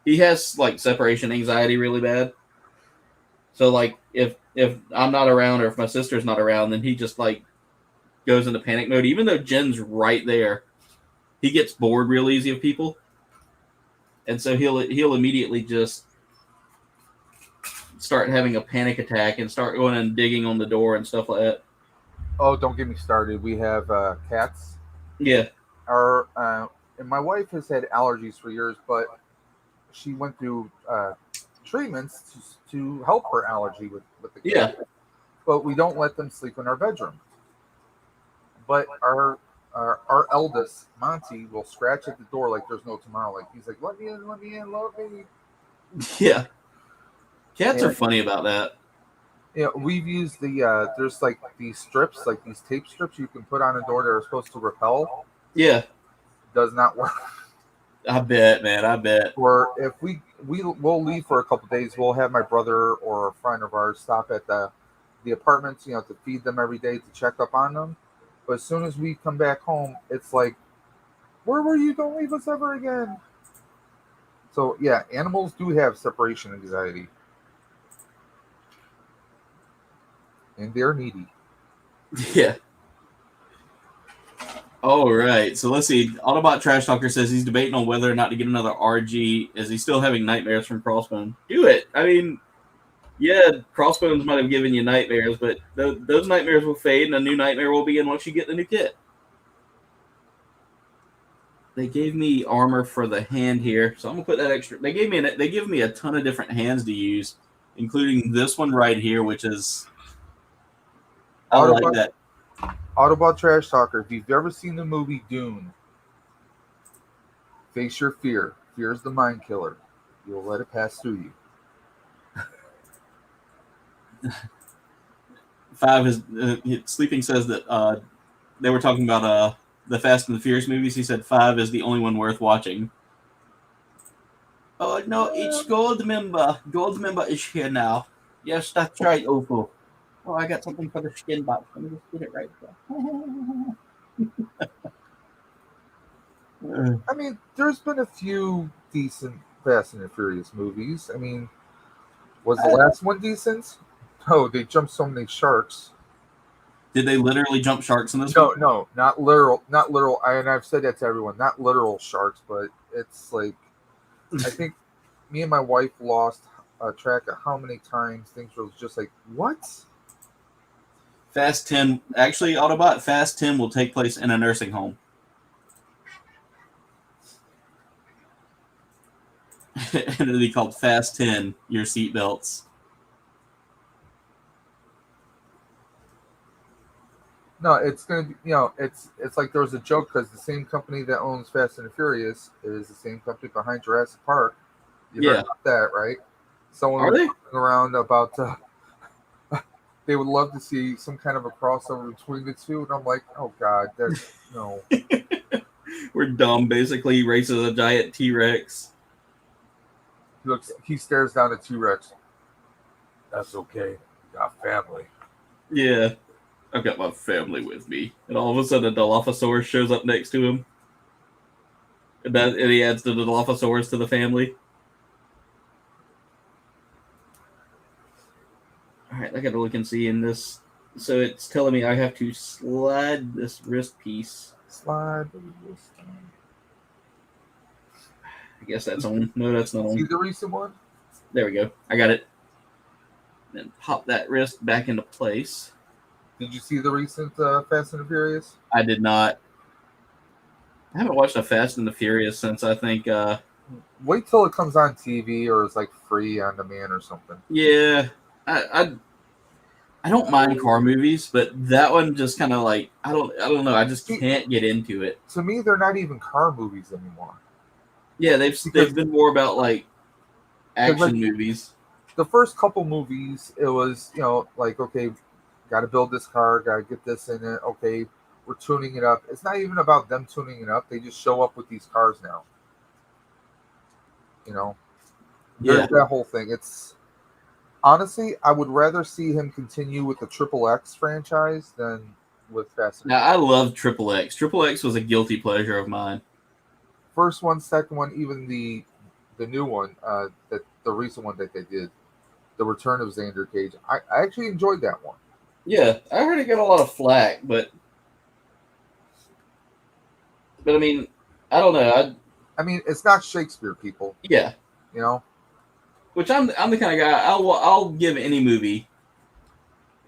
Speaker 1: he has like separation anxiety really bad. So like if I'm not around or if my sister's not around, then he just like goes into panic mode. Even though Jen's right there, he gets bored real easy of people, and so he'll immediately just start having a panic attack and start going and digging on the door and stuff like that.
Speaker 2: Oh, don't get me started. We have cats.
Speaker 1: Yeah.
Speaker 2: And my wife has had allergies for years, but she went through treatments to help her allergy with the cat.
Speaker 1: Yeah.
Speaker 2: But we don't let them sleep in our bedroom. But our eldest, Monty, will scratch at the door like there's no tomorrow. Like he's like, let me in, love me.
Speaker 1: Yeah. Cats are funny about that.
Speaker 2: Yeah, we've used the there's like these strips, like these tape strips you can put on a door that are supposed to repel.
Speaker 1: Yeah.
Speaker 2: Does not work.
Speaker 1: I bet, man. I bet.
Speaker 2: Or if we'll leave for a couple of days, we'll have my brother or a friend of ours stop at the apartments, to feed them every day to check up on them. But as soon as we come back home, it's like, where were you? Don't leave us ever again. So yeah, animals do have separation anxiety. And they're needy.
Speaker 1: Yeah. All right. So let's see. Autobot Trash Talker says he's debating on whether or not to get another RG. Is he still having nightmares from Crossbone? Do it. I mean, yeah, Crossbones might have given you nightmares, but those nightmares will fade, and a new nightmare will begin once you get the new kit. They gave me armor for the hand here, so I'm gonna put that extra. They give me a ton of different hands to use, including this one right here, which is. I like that.
Speaker 2: Autobot Trash Talker, if you've ever seen the movie Dune, face your fear. Fear is the mind killer. You'll let it pass through you.
Speaker 1: 5 is Sleeping says that they were talking about the Fast and the Furious movies. He said 5 is the only one worth watching. Oh no, it's Gold member. Gold member is here now. Yes, that's right, Opal. Oh, I got something for the skin box. Let me just get it right there.
Speaker 2: I mean, there's been a few decent Fast and the Furious movies. I mean, was the last one decent? No, they jumped so many sharks.
Speaker 1: Did they literally jump sharks in this
Speaker 2: one? No, not literal. And I've said that to everyone. Not literal sharks, but it's like, I think me and my wife lost track of how many times things were just like, what?
Speaker 1: Fast 10, actually, Autobot, Fast 10 will take place in a nursing home. and it'll be called Fast 10, your seatbelts.
Speaker 2: No, it's gonna be, it's like there was a joke because the same company that owns Fast and the Furious is the same company behind Jurassic Park. You heard
Speaker 1: Yeah.
Speaker 2: about that, right? Someone
Speaker 1: Are
Speaker 2: was
Speaker 1: they?
Speaker 2: talking around about they would love to see some kind of a crossover between the two, and I'm like, oh god, that no.
Speaker 1: We're dumb. Basically, he races a giant T-Rex.
Speaker 2: He stares down at T-Rex. That's okay. Got family.
Speaker 1: Yeah. I've got my family with me. And all of a sudden, a Dilophosaurus shows up next to him. And he adds the Dilophosaurus to the family. Alright, I gotta look and see in this. So it's telling me I have to slide this wrist piece.
Speaker 2: Slide.
Speaker 1: I guess that's on. No, that's not
Speaker 2: See
Speaker 1: on.
Speaker 2: the recent one?
Speaker 1: There we go. I got it. Then pop that wrist back into place.
Speaker 2: Did you see the recent Fast and the Furious?
Speaker 1: I did not. I haven't watched a Fast and the Furious since I think.
Speaker 2: Wait till it comes on TV or it's like free on demand or something.
Speaker 1: Yeah, I don't mind car movies, but that one just kind of like I don't know. I just can't get into it.
Speaker 2: To me, they're not even car movies anymore.
Speaker 1: Yeah, they've been more about like action movies.
Speaker 2: The first couple movies, it was like okay, got to build this car, got to get this in it. Okay, we're tuning it up. It's not even about them tuning it up. They just show up with these cars now.
Speaker 1: Yeah,
Speaker 2: that whole thing. It's honestly, I would rather see him continue with the Triple X franchise than with Fast and
Speaker 1: now I love Triple X. Triple X was a guilty pleasure of mine.
Speaker 2: First one, second one, even the new one, that the recent one that they did, The Return of Xander Cage. I actually enjoyed that one.
Speaker 1: Yeah, I heard it got a lot of flack, but I mean, I don't know.
Speaker 2: I mean, it's not Shakespeare, people.
Speaker 1: Yeah, which I'm the kind of guy I'll give any movie,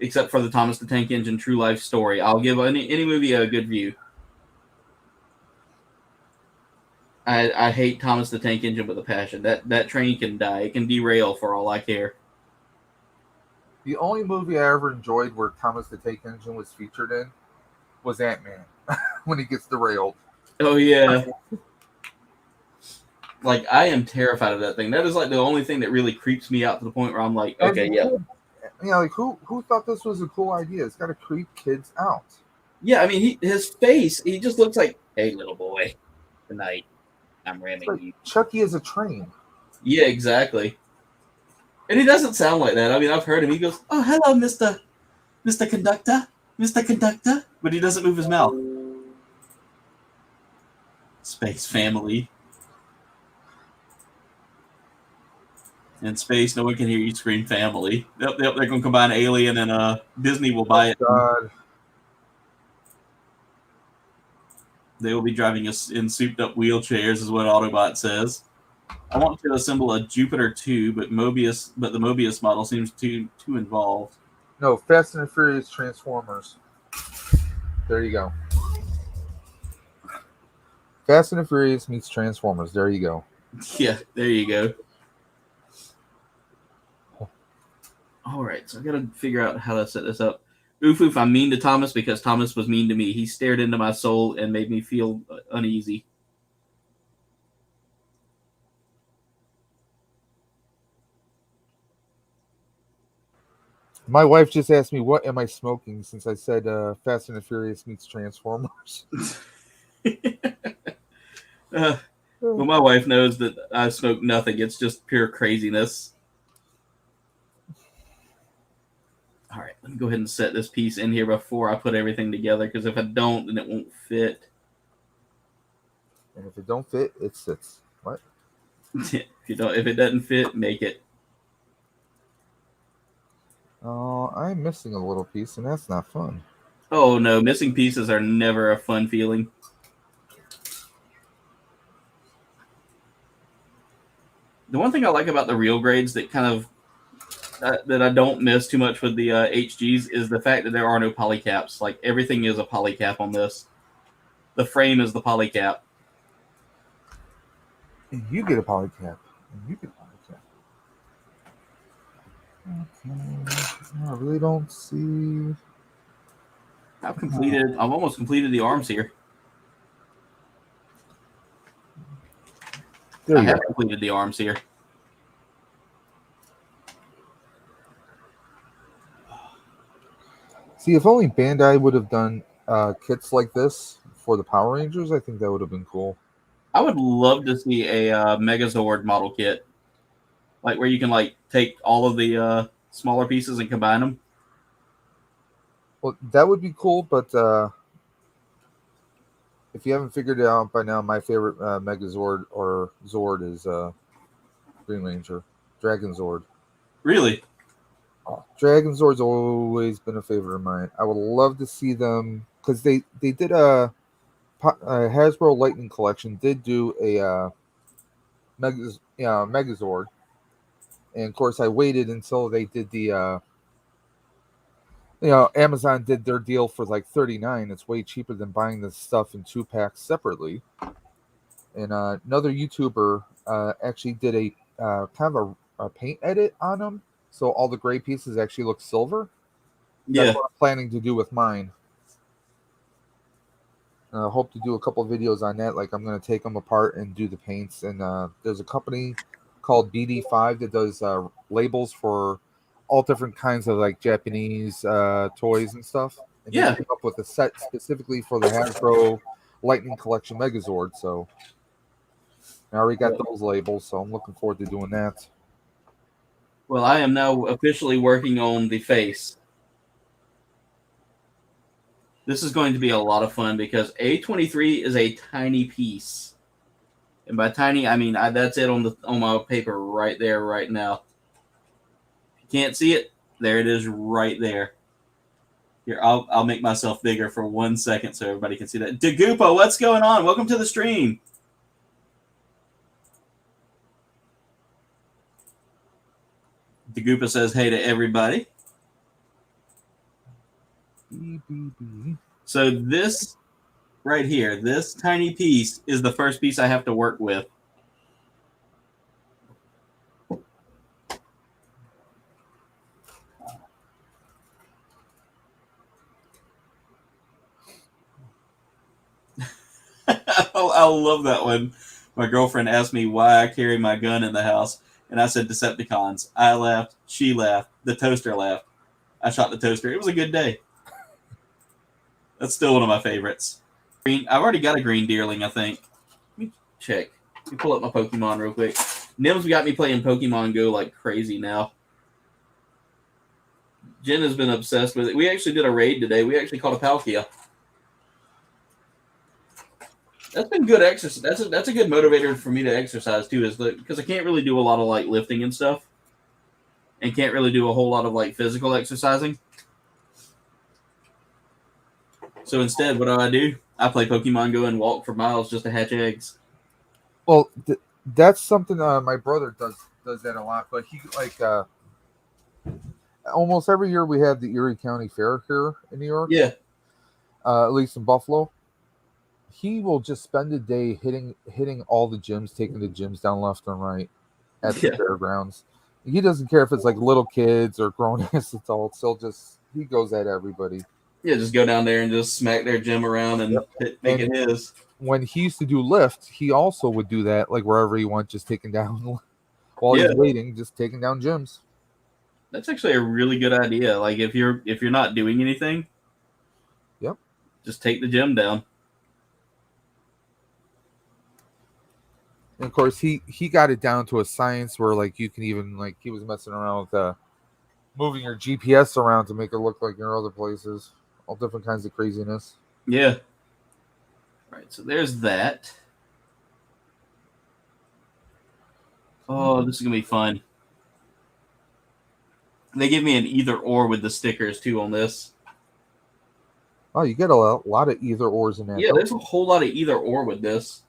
Speaker 1: except for the Thomas the Tank Engine True Life story. I'll give any movie a good view. I hate Thomas the Tank Engine with a passion. That train can die. It can derail for all I care.
Speaker 2: The only movie I ever enjoyed where Thomas the Tank Engine was featured in was Ant-Man when he gets derailed.
Speaker 1: Oh yeah. Like I am terrified of that thing. That is like the only thing that really creeps me out to the point where I'm like, okay, yeah.
Speaker 2: Like who thought this was a cool idea? It's got to creep kids out.
Speaker 1: Yeah, I mean, his face, he just looks like, hey, little boy, tonight I'm ramming you.
Speaker 2: Chucky is a train.
Speaker 1: Yeah, exactly. And he doesn't sound like that. I mean, I've heard him. He goes, "Oh, hello, Mr. Conductor, Mr. Conductor," but he doesn't move his mouth. Space Family. In space, no one can hear you scream "family." Yep, they're going to combine Alien and Disney will buy it.
Speaker 2: God.
Speaker 1: They will be driving us in souped-up wheelchairs, is what Autobot says. I want to assemble a Jupiter 2, but the Mobius model seems too involved.
Speaker 2: No, Fast and the Furious Transformers. There you go. Fast and the Furious meets Transformers. There you go.
Speaker 1: Yeah, there you go. All right, so I got to figure out how to set this up. Oof, I'm mean to Thomas because Thomas was mean to me. He stared into my soul and made me feel uneasy.
Speaker 2: My wife just asked me, what am I smoking, since I said Fast and the Furious meets Transformers.
Speaker 1: Well, my wife knows that I smoke nothing. It's just pure craziness. All right, let me go ahead and set this piece in here before I put everything together, because if I don't, then it won't fit.
Speaker 2: And if it don't fit, it sits. What?
Speaker 1: If it doesn't fit, make it.
Speaker 2: Oh, I'm missing a little piece, and that's not fun.
Speaker 1: Oh no, missing pieces are never a fun feeling. The one thing I like about the real grades that kind of that I don't miss too much with the HGs is the fact that there are no polycaps. Like everything is a polycap on this. The frame is the polycap.
Speaker 2: You get a polycap. You can, okay. I really don't see.
Speaker 1: I've almost completed the arms here.
Speaker 2: There
Speaker 1: I
Speaker 2: you
Speaker 1: have
Speaker 2: go.
Speaker 1: completed the arms here.
Speaker 2: See, if only Bandai would have done kits like this for the Power Rangers, I think that would have been cool.
Speaker 1: I would love to see a Megazord model kit, like where you can like take all of the smaller pieces and combine them.
Speaker 2: Well, that would be cool, but if you haven't figured it out by now, my favorite Megazord or Zord is Green Ranger, Dragon Zord.
Speaker 1: Really?
Speaker 2: Oh, Dragon Zord's always been a favorite of mine. I would love to see them because they did a Hasbro Lightning Collection did do a Megazord, and of course I waited until they did the Amazon did their deal for like $39. It's way cheaper than buying this stuff in 2 packs separately. And another YouTuber actually did a kind of a paint edit on them, so all the gray pieces actually look silver. That's
Speaker 1: Yeah.
Speaker 2: what I'm planning to do with mine. I hope to do a couple of videos on that. Like I'm going to take them apart and do the paints. And there's a company called BD5 that does labels for all different kinds of like Japanese toys and stuff. And they
Speaker 1: Yeah.
Speaker 2: came up with a set specifically for the Hasbro Lightning Collection Megazord. So I already got those labels. So I'm looking forward to doing that.
Speaker 1: Well, I am now officially working on the face. This is going to be a lot of fun because A23 is a tiny piece. And by tiny, I mean that's it on my paper right there, right now. If you can't see it, there it is, right there. Here, I'll make myself bigger for 1 second so everybody can see that. Dagupa, what's going on? Welcome to the stream. Dagupa says hey to everybody. So this right here, this tiny piece is the first piece I have to work with. I love that one. My girlfriend asked me why I carry my gun in the house, and I said Decepticons. I laughed. She laughed. The toaster laughed. I shot the toaster. It was a good day. That's still one of my favorites. Green. I've already got a green deerling, I think. Let me check. Let me pull up my Pokemon real quick. Nim's got me playing Pokemon Go like crazy now. Jen has been obsessed with it. We actually did a raid today. We actually caught a Palkia. That's been good exercise. That's a good motivator for me to exercise too, is because I can't really do a lot of like lifting and stuff, and can't really do a whole lot of like physical exercising. So instead, what do? I play Pokemon Go and walk for miles just to hatch eggs.
Speaker 2: Well, that's something my brother does that a lot. But he like almost every year we have the Erie County Fair here in New York.
Speaker 1: Yeah.
Speaker 2: At least in Buffalo. He will just spend the day hitting all the gyms, taking the gyms down left and right at the fairgrounds. He doesn't care if it's like little kids or grown ass adults. He goes at everybody.
Speaker 1: Yeah, just go down there and just smack their gym around and make it his.
Speaker 2: When he used to do lift, he also would do that, like wherever he went, just taking down while he's waiting, just taking down gyms.
Speaker 1: That's actually a really good idea. Like if you're not doing anything, just take the gym down.
Speaker 2: And of course, he got it down to a science where like you can even like he was messing around with moving your GPS around to make it look like you're other places, all different kinds of craziness.
Speaker 1: Yeah. Right. So there's that. Oh, this is gonna be fun. They give me an either or with the stickers too on this.
Speaker 2: Oh, you get a lot of either ors in that.
Speaker 1: Yeah, there's a whole lot of either or with this.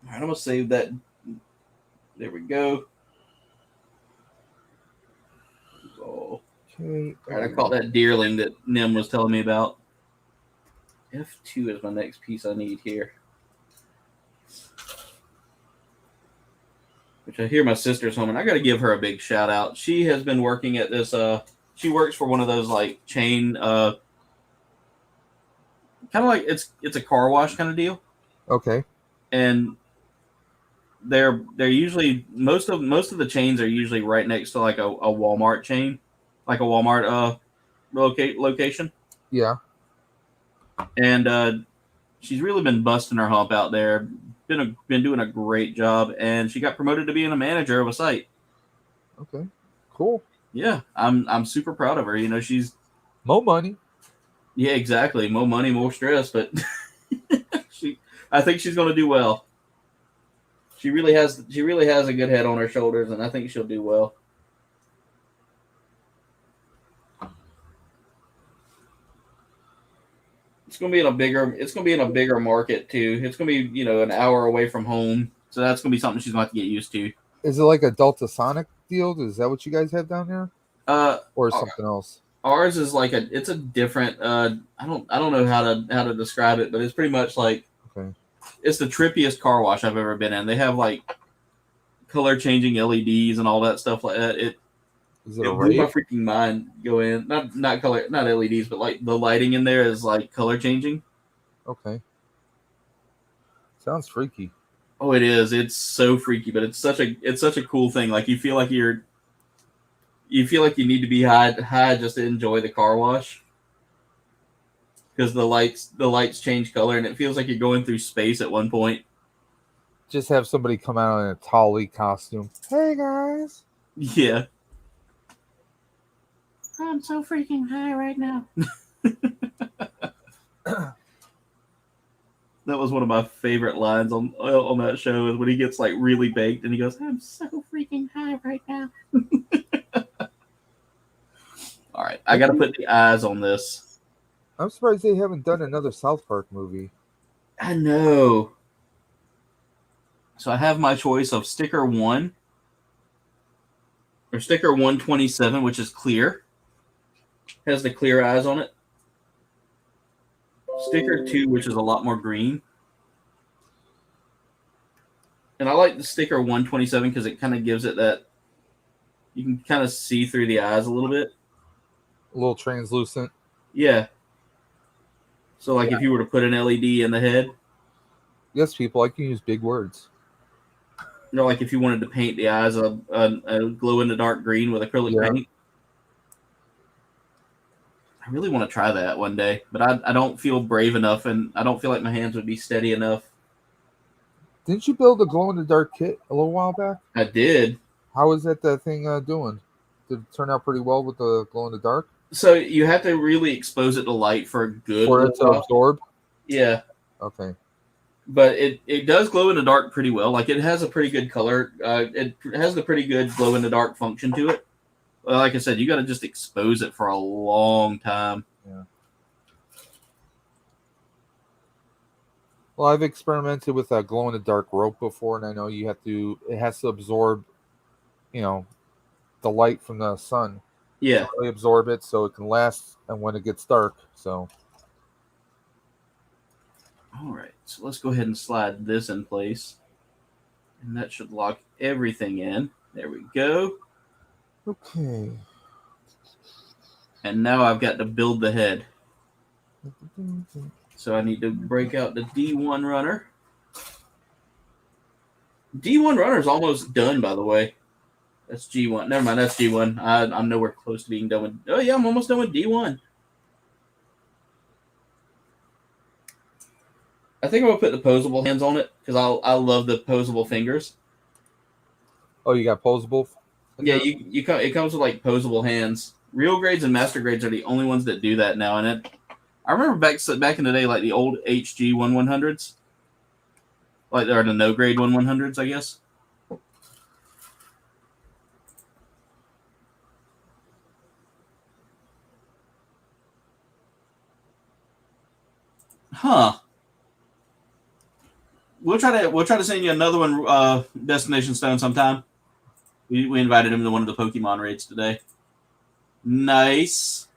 Speaker 1: All right, I'm gonna save that. There we go. Okay. All right, I caught that deerling that Nim was telling me about. F2 is my next piece I need here. which I hear my sister's home, and I got to give her a big shout out. She has been working at this. She works for one of those like chain, kind of like it's a car wash kind of deal,
Speaker 2: Okay.
Speaker 1: and they're usually most of the chains are usually right next to like a Walmart chain, like a Walmart location,
Speaker 2: Yeah.
Speaker 1: and she's really been busting her hump out there. Been doing a great job, and she got promoted to being a manager of a site.
Speaker 2: Okay. Cool.
Speaker 1: Yeah, I'm super proud of her. You know, she's
Speaker 2: More money.
Speaker 1: yeah, exactly. More money, more stress, but I think she's going to do well. She really has a good head on her shoulders, and I think she'll do well. It's gonna be in a bigger market too. It's gonna be, an hour away from home, so that's gonna be something she's gonna have to get used to.
Speaker 2: Is it like a Delta Sonic deal? Is that what you guys have down there,
Speaker 1: Uh,
Speaker 2: or something else?
Speaker 1: Ours is like it's a different. I don't know how to describe it, but it's pretty much like
Speaker 2: Okay.
Speaker 1: it's the trippiest car wash I've ever been in. They have like color changing LEDs and all that stuff like that.
Speaker 2: Is it a
Speaker 1: It blew my
Speaker 2: rave?
Speaker 1: freaking mind. Go in, not LEDs, but like the lighting in there is like color changing.
Speaker 2: Okay. Sounds freaky.
Speaker 1: Oh, it is. It's so freaky, but it's such a cool thing. Like you feel like you need to be high just to enjoy the car wash because the lights change color and it feels like you're going through space at one point.
Speaker 2: Just have somebody come out in a Tolly costume. Hey guys.
Speaker 1: Yeah. I'm so freaking high right now. That was one of my favorite lines on that show is when he gets like really baked and he goes, "I'm so freaking high right now." All right, I got to put the eyes on this.
Speaker 2: I'm surprised they haven't done another South Park movie.
Speaker 1: I know. So I have my choice of sticker 1 or sticker 127, which is clear. Has the clear eyes on it. Sticker 2, which is a lot more green. And I like the sticker 127 because it kind of gives it that you can kind of see through the eyes a little bit.
Speaker 2: A little translucent.
Speaker 1: Yeah. So like if you were to put an LED in the head,
Speaker 2: Yes, people, I can use big words.
Speaker 1: like if you wanted to paint the eyes a glow in the dark green with acrylic paint. I really want to try that one day, but I don't feel brave enough, and I don't feel like my hands would be steady enough.
Speaker 2: Didn't you build a glow in the dark kit a little while back?
Speaker 1: I did.
Speaker 2: How is that thing doing? Did it turn out pretty well with the glow in the dark?
Speaker 1: So you have to really expose it to light for a good
Speaker 2: For it to absorb?
Speaker 1: Yeah.
Speaker 2: Okay.
Speaker 1: But it does glow in the dark pretty well. Like it has a pretty good color. It has a pretty good glow in the dark function to it. Like I said, you got to just expose it for a long time.
Speaker 2: Yeah. Well, I've experimented with a glow in the dark rope before, and I know it has to absorb, the light from the sun.
Speaker 1: Yeah.
Speaker 2: Really absorb it so it can last, and when it gets dark. So.
Speaker 1: All right. So let's go ahead and slide this in place, and that should lock everything in. There we go.
Speaker 2: Okay.
Speaker 1: And now I've got to build the head. So I need to break out the D1 runner. D1 runner is almost done, by the way. That's G1. Never mind, that's G1. I'm nowhere close to being done with... Oh, yeah, I'm almost done with D1. I think I'm going to put the posable hands on it, because I love the posable fingers.
Speaker 2: Oh, you got posable?
Speaker 1: Yeah, it comes with, like, posable hands. Real grades and master grades are the only ones that do that now, and I remember back in the day, like the old HG 1100s, like they're the no grade 1100s, I guess. Huh. We'll try to send you another one, Destination Stone sometime. We invited him to one of the Pokemon raids today. Nice.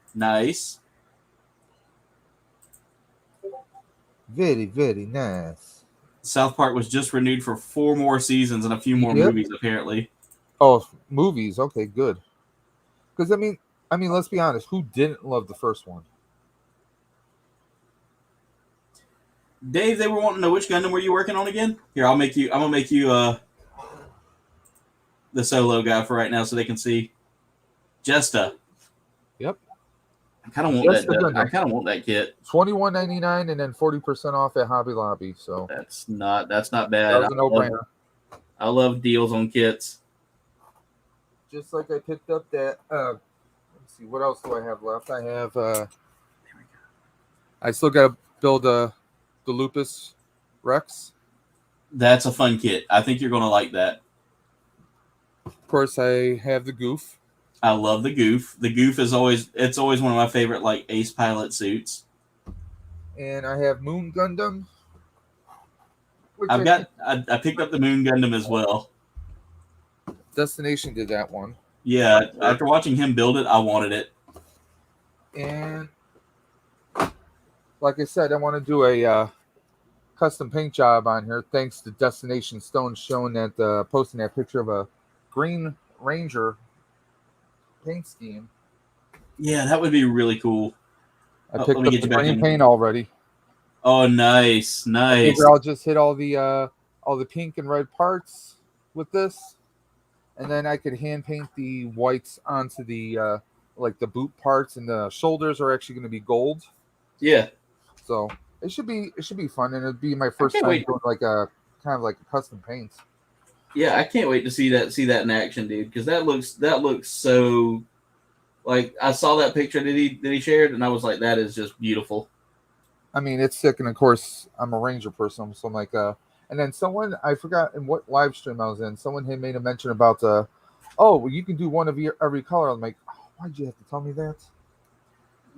Speaker 2: Very, very nice.
Speaker 1: South Park was just renewed for 4 more seasons and a few more
Speaker 2: Yep.
Speaker 1: movies, apparently.
Speaker 2: Oh, movies. Okay, good. Because I mean, let's be honest. Who didn't love the first one?
Speaker 1: Dave, they were wanting to know which Gundam were you working on again? Here, I'm gonna make you the solo guy for right now so they can see. Jesta.
Speaker 2: Yep.
Speaker 1: I kind of want
Speaker 2: That's
Speaker 1: that.
Speaker 2: the
Speaker 1: I
Speaker 2: Gundam.
Speaker 1: kind of want that kit.
Speaker 2: $21.99 and then 40% off at Hobby Lobby. So
Speaker 1: That's not
Speaker 2: that
Speaker 1: bad.
Speaker 2: was a no-brainer.
Speaker 1: I love deals on kits.
Speaker 2: Just like I picked up that. Let's see, what else do I have left? I have. I still got to build the Lupus Rex.
Speaker 1: That's a fun kit. I think you're gonna like that.
Speaker 2: Of course, I have the Goof.
Speaker 1: I love the Goof. The Goof is always one of my favorite like ace pilot suits.
Speaker 2: And I have Moon Gundam.
Speaker 1: I picked up the Moon Gundam as well.
Speaker 2: Destination did that one.
Speaker 1: Yeah, after watching him build it, I wanted it.
Speaker 2: And like I said, I want to do a custom paint job on here. Thanks to Destination Stone showing that posting that picture of a Green Ranger paint scheme.
Speaker 1: Yeah, that would be really cool.
Speaker 2: I picked up the green paint already.
Speaker 1: Oh, nice.
Speaker 2: I figure I'll just hit all the pink and red parts with this, and then I could hand paint the whites onto the like the boot parts, and the shoulders are actually going to be gold.
Speaker 1: Yeah.
Speaker 2: So it should be fun, and it'd be my first time doing like a kind of like a custom paint.
Speaker 1: Yeah, I can't wait to see that in action, dude, because that looks so. Like, I saw that picture that he shared, and I was like, that is just beautiful.
Speaker 2: I mean, it's sick, and of course, I'm a Ranger person, so I'm like, and then someone, I forgot in what live stream I was in, someone had made a mention about, oh, well, you can do one of every color. I'm like, oh, why'd you have to tell me that?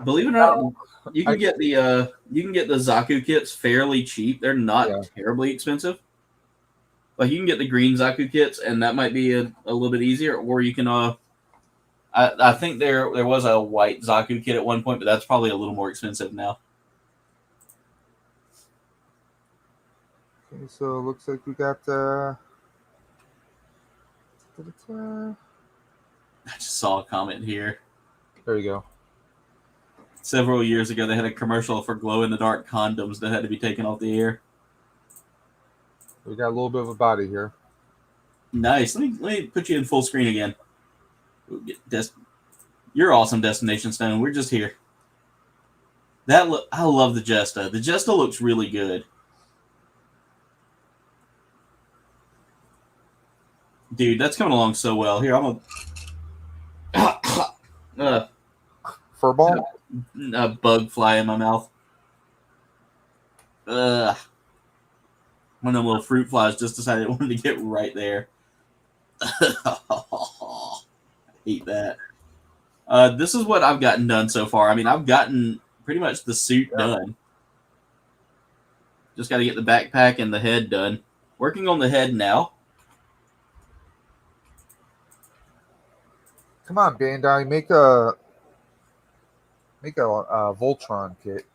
Speaker 1: Believe it or not, you can get the Zaku kits fairly cheap. They're not terribly expensive. Like, you can get the green Zaku kits, and that might be a little bit easier, or you can I think there was a white Zaku kit at one point, but that's probably a little more expensive now.
Speaker 2: Okay, so it looks like we got
Speaker 1: I just saw a comment here.
Speaker 2: There you go.
Speaker 1: Several years ago, they had a commercial for glow-in-the-dark condoms that had to be taken off the air.
Speaker 2: We got a little bit of a body here.
Speaker 1: Nice. Let me put you in full screen again. You're awesome, Destination Stone. We're just here. I love the Jesta. The Jesta looks really good. Dude, that's coming along so well. Here, I'm a
Speaker 2: furball.
Speaker 1: A bug fly in my mouth. One of them little fruit flies just decided it wanted to get right there. I hate that. This is what I've gotten done so far. I mean, I've gotten pretty much the suit done. Just got to get the backpack and the head done. Working on the head now.
Speaker 2: Come on, Bandai, make a Voltron kit.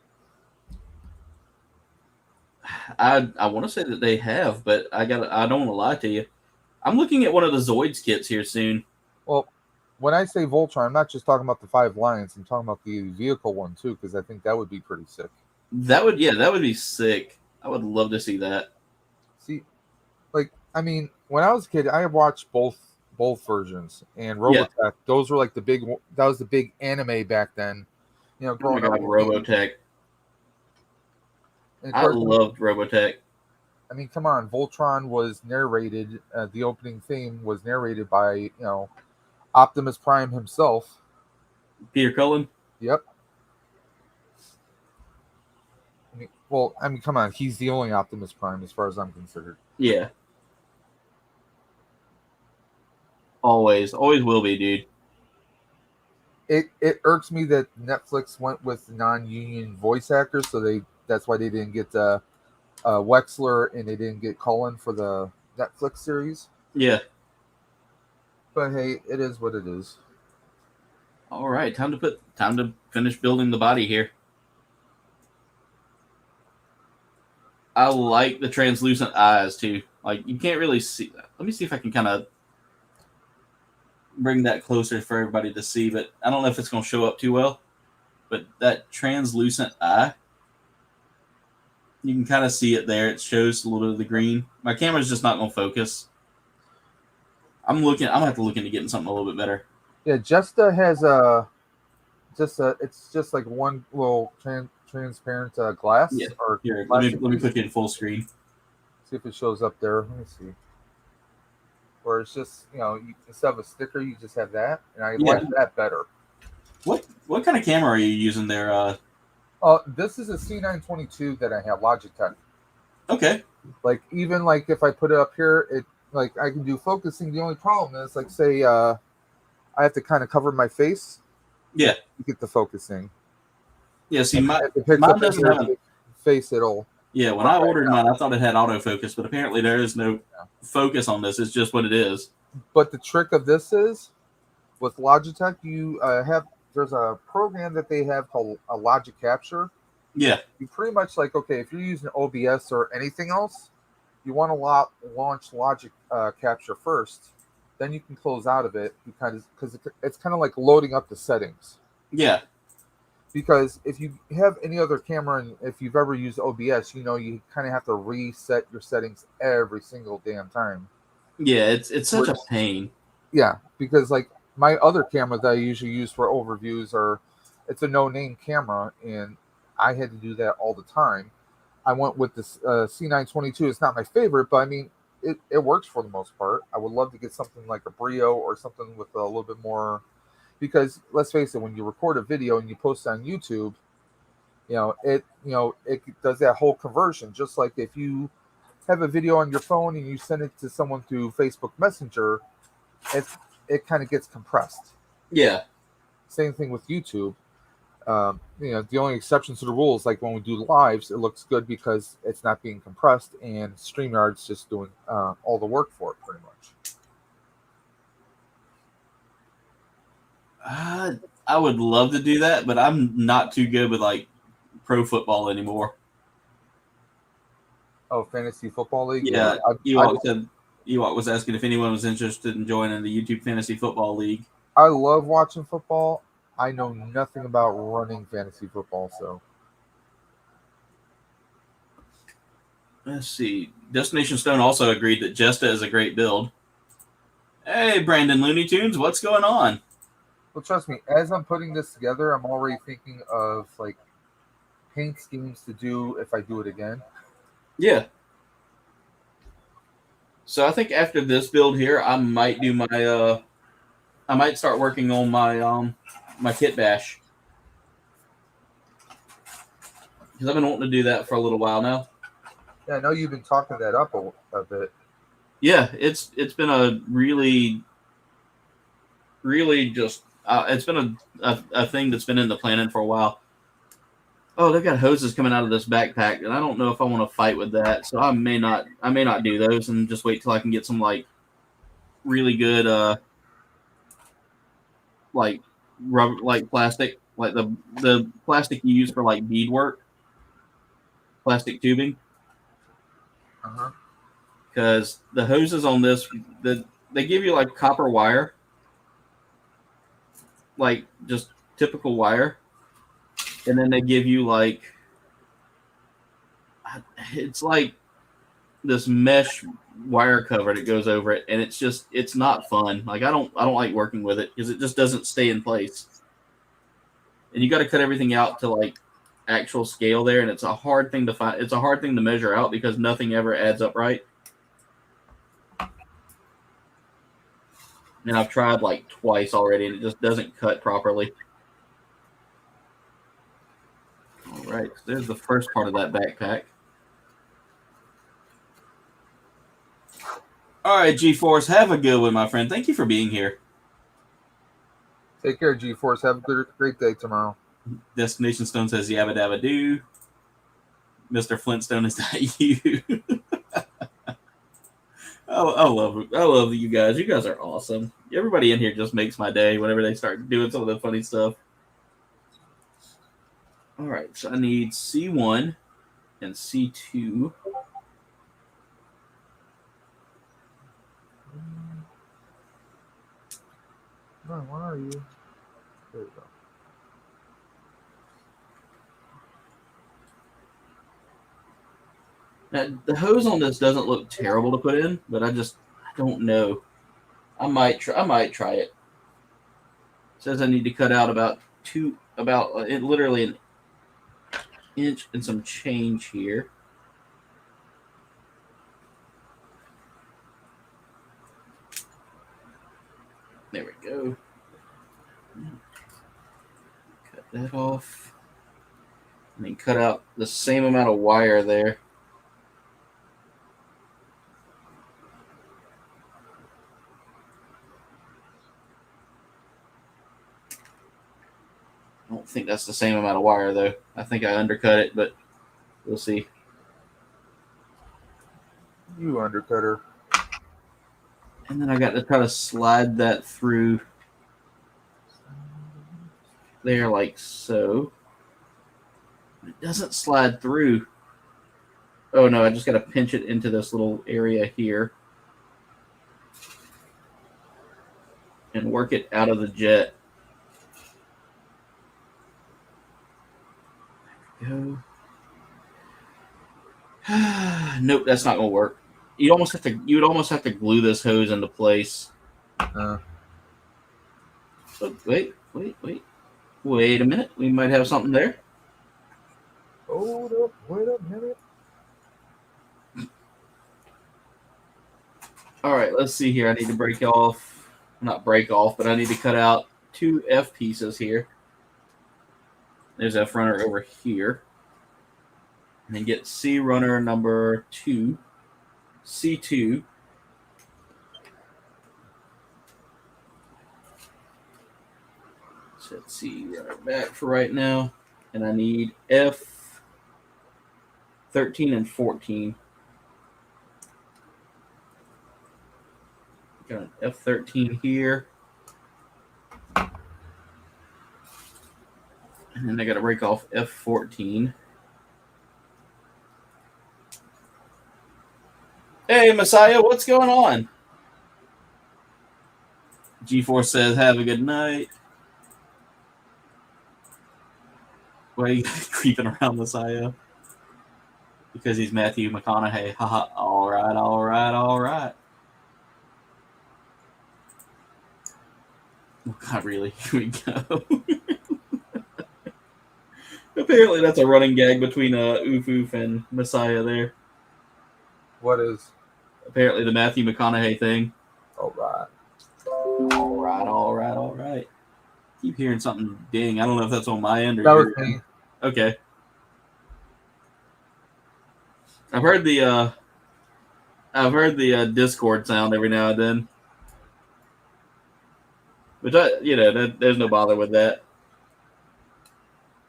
Speaker 1: I want to say that they have, but I don't want to lie to you. I'm looking at one of the Zoids kits here soon.
Speaker 2: Well, when I say Voltron, I'm not just talking about the 5 lines. I'm talking about the vehicle one too, because I think that would be pretty sick.
Speaker 1: That would be sick. I would love to see that.
Speaker 2: See, like, I mean, when I was a kid, I watched both versions, and Robotech. Those were like that was the big anime back then. You know, growing up.
Speaker 1: Robotech. I loved Robotech.
Speaker 2: I mean, come on, Voltron was narrated. The opening theme was narrated by Optimus Prime himself.
Speaker 1: Peter Cullen.
Speaker 2: Yep. I mean, come on, he's the only Optimus Prime as far as I'm concerned.
Speaker 1: Yeah. Always will be, dude.
Speaker 2: It irks me that Netflix went with non-union voice actors, so that's why they didn't get Wexler and they didn't get Cullen for the Netflix series.
Speaker 1: Yeah.
Speaker 2: But hey, it is what it is.
Speaker 1: All right, time to finish building the body here. I like the translucent eyes too. Like you can't really see. Let me see if I can kind of bring that closer for everybody to see, but I don't know if it's going to show up too well. But that translucent eye, you can kind of see it there. It shows a little bit of the green. My camera's just not going to focus. I'm going to have to look into getting something a little bit better.
Speaker 2: Yeah, Jesta has it's just like one little transparent glass
Speaker 1: Yeah.
Speaker 2: or
Speaker 1: Here, let
Speaker 2: plastic
Speaker 1: me
Speaker 2: piece.
Speaker 1: put you in full screen.
Speaker 2: See if it shows up there. Let me see. Where it's just, instead of a sticker, you just have that, and I
Speaker 1: Yeah.
Speaker 2: like that better.
Speaker 1: What kind of camera are you using there?
Speaker 2: This is a C922 that I have Logitech.
Speaker 1: Okay.
Speaker 2: Like even like if I put it up here, it like I can do focusing. The only problem is like say I have to kind of cover my face
Speaker 1: Yeah.
Speaker 2: to get the focusing.
Speaker 1: Yeah. See,
Speaker 2: If it picks
Speaker 1: mine
Speaker 2: up
Speaker 1: doesn't
Speaker 2: your
Speaker 1: have.
Speaker 2: face at all.
Speaker 1: Yeah. When I ordered mine, I thought it had autofocus, but apparently there is no focus on this. It's just what it is.
Speaker 2: But the trick of this is with Logitech, you there's a program that they have called a Logic Capture.
Speaker 1: Yeah.
Speaker 2: You pretty much like, okay, if you're using OBS or anything else, you want to launch Logic Capture first, then you can close out of it because it's kind of like loading up the settings.
Speaker 1: Yeah.
Speaker 2: Because if you have any other camera and if you've ever used OBS, you kind of have to reset your settings every single damn time.
Speaker 1: Yeah, it's such a pain.
Speaker 2: Yeah, because like my other camera that I usually use for overviews it's a no-name camera, and I had to do that all the time. I went with this C922. It's not my favorite, but I mean, it works for the most part. I would love to get something like a Brio or something with a little bit more, because let's face it, when you record a video and you post it on YouTube, it does that whole conversion. Just like if you have a video on your phone and you send it to someone through Facebook Messenger, it kind of gets compressed.
Speaker 1: Yeah.
Speaker 2: Same thing with YouTube. The only exception to the rule is like when we do lives, it looks good because it's not being compressed, and StreamYard's just doing all the work for it, pretty much.
Speaker 1: I would love to do that, but I'm not too good with like pro football anymore.
Speaker 2: Oh, fantasy football league.
Speaker 1: Yeah, Ewok was asking if anyone was interested in joining the YouTube fantasy football league.
Speaker 2: I love watching football. I know nothing about running fantasy football, so.
Speaker 1: Let's see. Destination Stone also agreed that Jesta is a great build. Hey, Brandon Looney Tunes, what's going on?
Speaker 2: Well, trust me, as I'm putting this together, I'm already thinking of like paint schemes to do if I do it again.
Speaker 1: Yeah. So I think after this build here, I might do my I might start working on my kit bash, because I've been wanting to do that for a little while now.
Speaker 2: Yeah, I know you've been talking that up a bit.
Speaker 1: Yeah, it's been a really just it's been a thing that's been in the planning for a while. Oh, they've got hoses coming out of this backpack, and I don't know if I want to fight with that, so I may not do those and just wait till I can get some like really good like rubber, like plastic, like the plastic you use for like beadwork, plastic tubing. Because the hoses on this, they give you like copper wire, like just typical wire, and then they give you like, it's like this mesh wire cover that goes over it, and it's not fun. Like I don't like working with it because it just doesn't stay in place, and you got to cut everything out to like actual scale there, and it's a hard thing to find. It's a hard thing to measure out because nothing ever adds up right. And I've tried like twice already, and it just doesn't cut properly. All right, so there's the first part of that backpack. All right, G-Force, have a good one, my friend. Thank you for being here.
Speaker 2: Take care, G-Force. Have a great day tomorrow.
Speaker 1: Destination Stone says, yabba dabba doo. Mr. Flintstone, is that you? I love you guys. You guys are awesome. Everybody in here just makes my day whenever they start doing some of the funny stuff. All right, so I need C1 and C2.
Speaker 2: No, where are you? There you go.
Speaker 1: Now, the hose on this doesn't look terrible to put in, but I don't know. I might try it. It says I need to cut out literally an inch and some change here. There we go. Cut that off. And then cut out the same amount of wire there. I don't think that's the same amount of wire, though. I think I undercut it, but we'll see.
Speaker 2: You undercutter.
Speaker 1: And then I got to try to slide that through there like so. It doesn't slide through. Oh, no, I just got to pinch it into this little area here. And work it out of the jet. Go. Nope, that's not gonna work. You would almost have to glue this hose into place. Oh, wait a minute. We might have something there.
Speaker 2: Hold up, wait a minute.
Speaker 1: All right, let's see here. I need to not break off, but I need to cut out 2 F pieces here. There's F runner over here. And then get C runner number 2, C2. Set C runner back for right now. And I need F13 and 14. Got an F13 here. And then I got to break off F14. Hey, Messiah, what's going on? G4 says, have a good night. Why are you creeping around, Messiah? Because he's Matthew McConaughey. Haha. All right. Oh, God, really? Here we go. Apparently, that's a running gag between Oof Oof and Messiah there.
Speaker 2: What is?
Speaker 1: Apparently, the Matthew McConaughey thing.
Speaker 2: All right.
Speaker 1: Keep hearing something ding. I don't know if that's on my end or
Speaker 2: that was
Speaker 1: your
Speaker 2: me.
Speaker 1: end. Okay. I've heard the Discord sound every now and then. But there's no bother with that.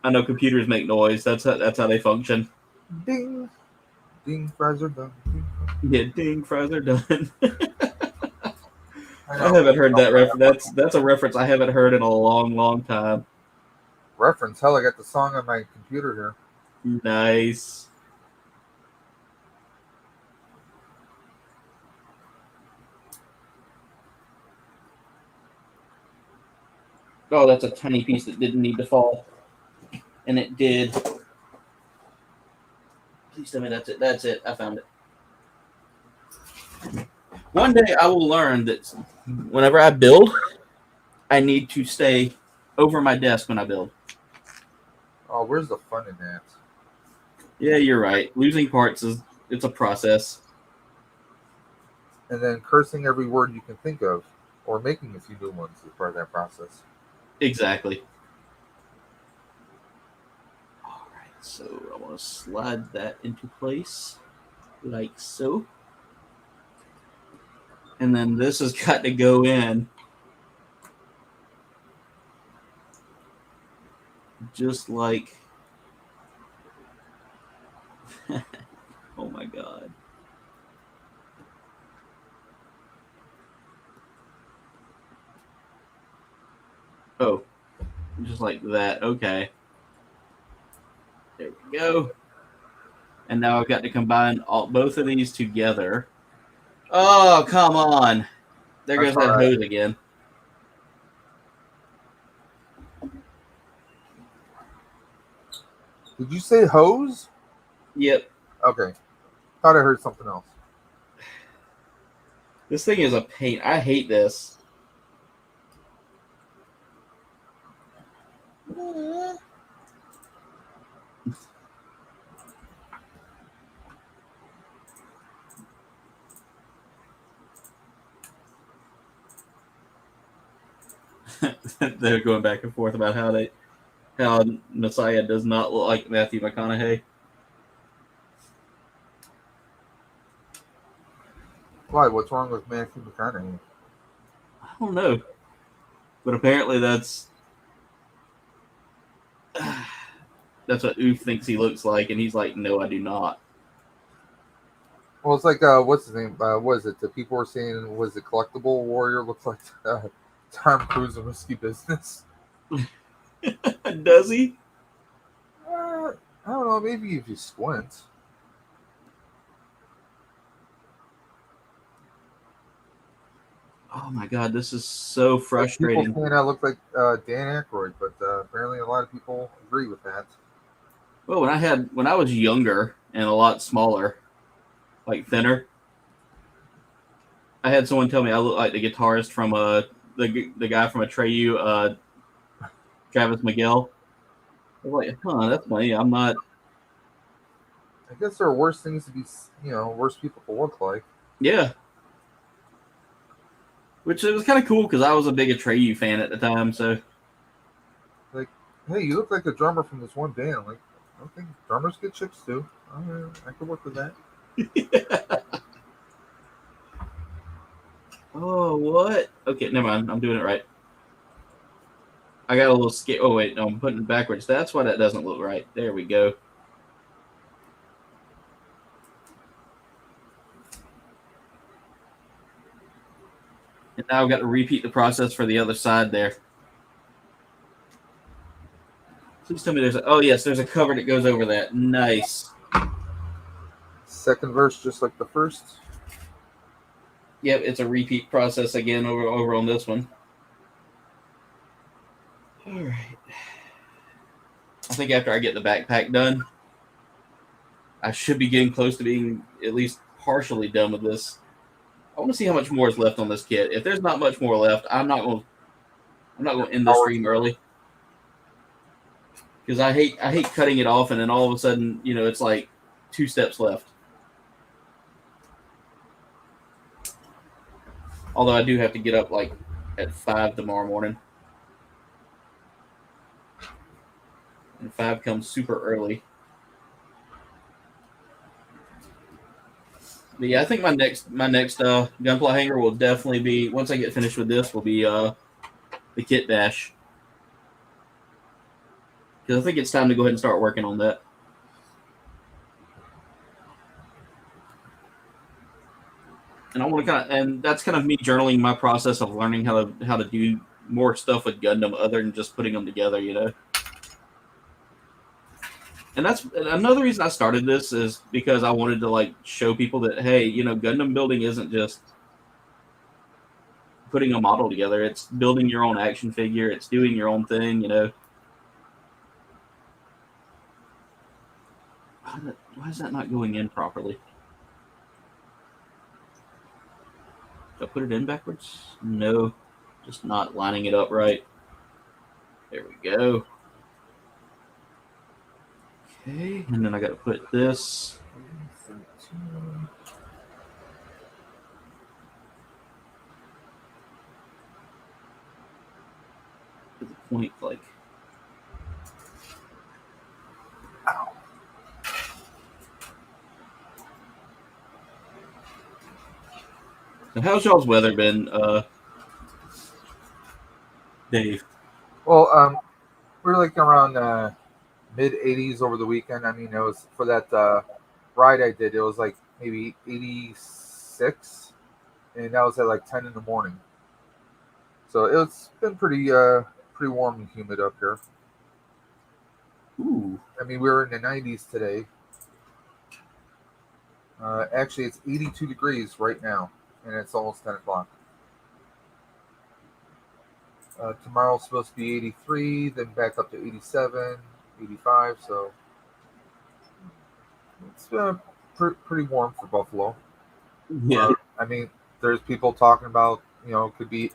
Speaker 1: I know computers make noise. That's how they function.
Speaker 2: Ding, ding, fries are done.
Speaker 1: Yeah, ding, fries are done. I haven't heard that reference. That's a reference I haven't heard in a long, long time.
Speaker 2: Reference? Hell, I got the song on my computer here.
Speaker 1: Nice. Oh, that's a tiny piece that didn't need to fall. And it did. Please tell me that's it. That's it. I found it. One day I will learn that whenever I build, I need to stay over my desk when I build.
Speaker 2: Oh, where's the fun in that?
Speaker 1: Yeah, you're right. Losing parts it's a process.
Speaker 2: And then cursing every word you can think of, or making a few new ones is part of that process.
Speaker 1: Exactly. All right, so I want to slide that into place like so. And then this has got to go in just like... Oh my God. Oh, just like that. Okay. There we go. And now I've got to combine both of these together. Oh, come on. There
Speaker 2: That's
Speaker 1: goes
Speaker 2: all
Speaker 1: that
Speaker 2: right.
Speaker 1: hose again.
Speaker 2: Did you say hose?
Speaker 1: Yep.
Speaker 2: Okay. Thought I heard something else.
Speaker 1: This thing is a pain. I hate this. They're going back and forth about how Messiah does not look like Matthew McConaughey.
Speaker 2: Why? What's wrong with Matthew McConaughey?
Speaker 1: I don't know, but apparently that's what Oof thinks he looks like, and he's like, "No, I do not."
Speaker 2: Well, it's like what's his name? What is it? The people were saying was the collectible warrior looks like Tom Cruise in Risky Business.
Speaker 1: Does he?
Speaker 2: I don't know. Maybe if you squint.
Speaker 1: Oh my god, this is so
Speaker 2: Like people
Speaker 1: frustrating.
Speaker 2: saying I look like Dan Aykroyd, but apparently a lot of people agree with that.
Speaker 1: Well, when I was younger and a lot smaller, like thinner, I had someone tell me I look like the guitarist from the guy from Atreyu, Travis McGill. I was like, huh, that's funny. I'm not.
Speaker 2: I guess there are worse things to be, worse people to look like.
Speaker 1: Yeah, which it was kind of cool because I was a big Atreyu fan at the time. So
Speaker 2: Like, hey, you look like a drummer from this one band. Like, I don't think drummers get chicks too. I could work with that.
Speaker 1: oh, what? Okay, never mind. I'm doing it right. I got a little skip. Oh wait, no, I'm putting it backwards. That's why that doesn't look right. There we go. And now I've got to repeat the process for the other side there. Please tell me there's a. Oh yes, there's a cover that goes over that. Nice.
Speaker 2: Second verse, just like the first.
Speaker 1: Yep, it's a repeat process again over on this one. All right. I think after I get the backpack done, I should be getting close to being at least partially done with this. I want to see how much more is left on this kit. If there's not much more left, I'm not going to end this
Speaker 2: Power
Speaker 1: stream
Speaker 2: through.
Speaker 1: early because I hate cutting it off and then all of a sudden it's like 2 steps left. Although I do have to get up like at 5 tomorrow morning, and 5 comes super early. But yeah, I think my next Gunpla hanger will definitely be, once I get finished with this, will be the kit dash, because I think it's time to go ahead and start working on that. And I want to and that's kind of me journaling my process of learning how to do more stuff with Gundam other than just putting them together. And that's another reason I started this, is because I wanted to like show people that, hey, Gundam building isn't just putting a model together. It's building your own action figure. It's doing your own thing. Why is that not going in properly? Did I put it in backwards? No, just not lining it up right. There we go. Okay, and then I got to put this. To the point, like. So how's y'all's weather been, Dave?
Speaker 2: Well, we were like around mid 80s over the weekend. I mean, it was for that ride I did. It was like maybe 86, and that was at like 10 in the morning. So it's been pretty warm and humid up here.
Speaker 1: Ooh.
Speaker 2: I mean, we were in the 90s today. Actually, it's 82 degrees right now, and it's almost 10 o'clock. Tomorrow's supposed to be 83, then back up to 87, 85. So it's pretty warm for Buffalo.
Speaker 1: Yeah.
Speaker 2: I mean, there's people talking about, could be,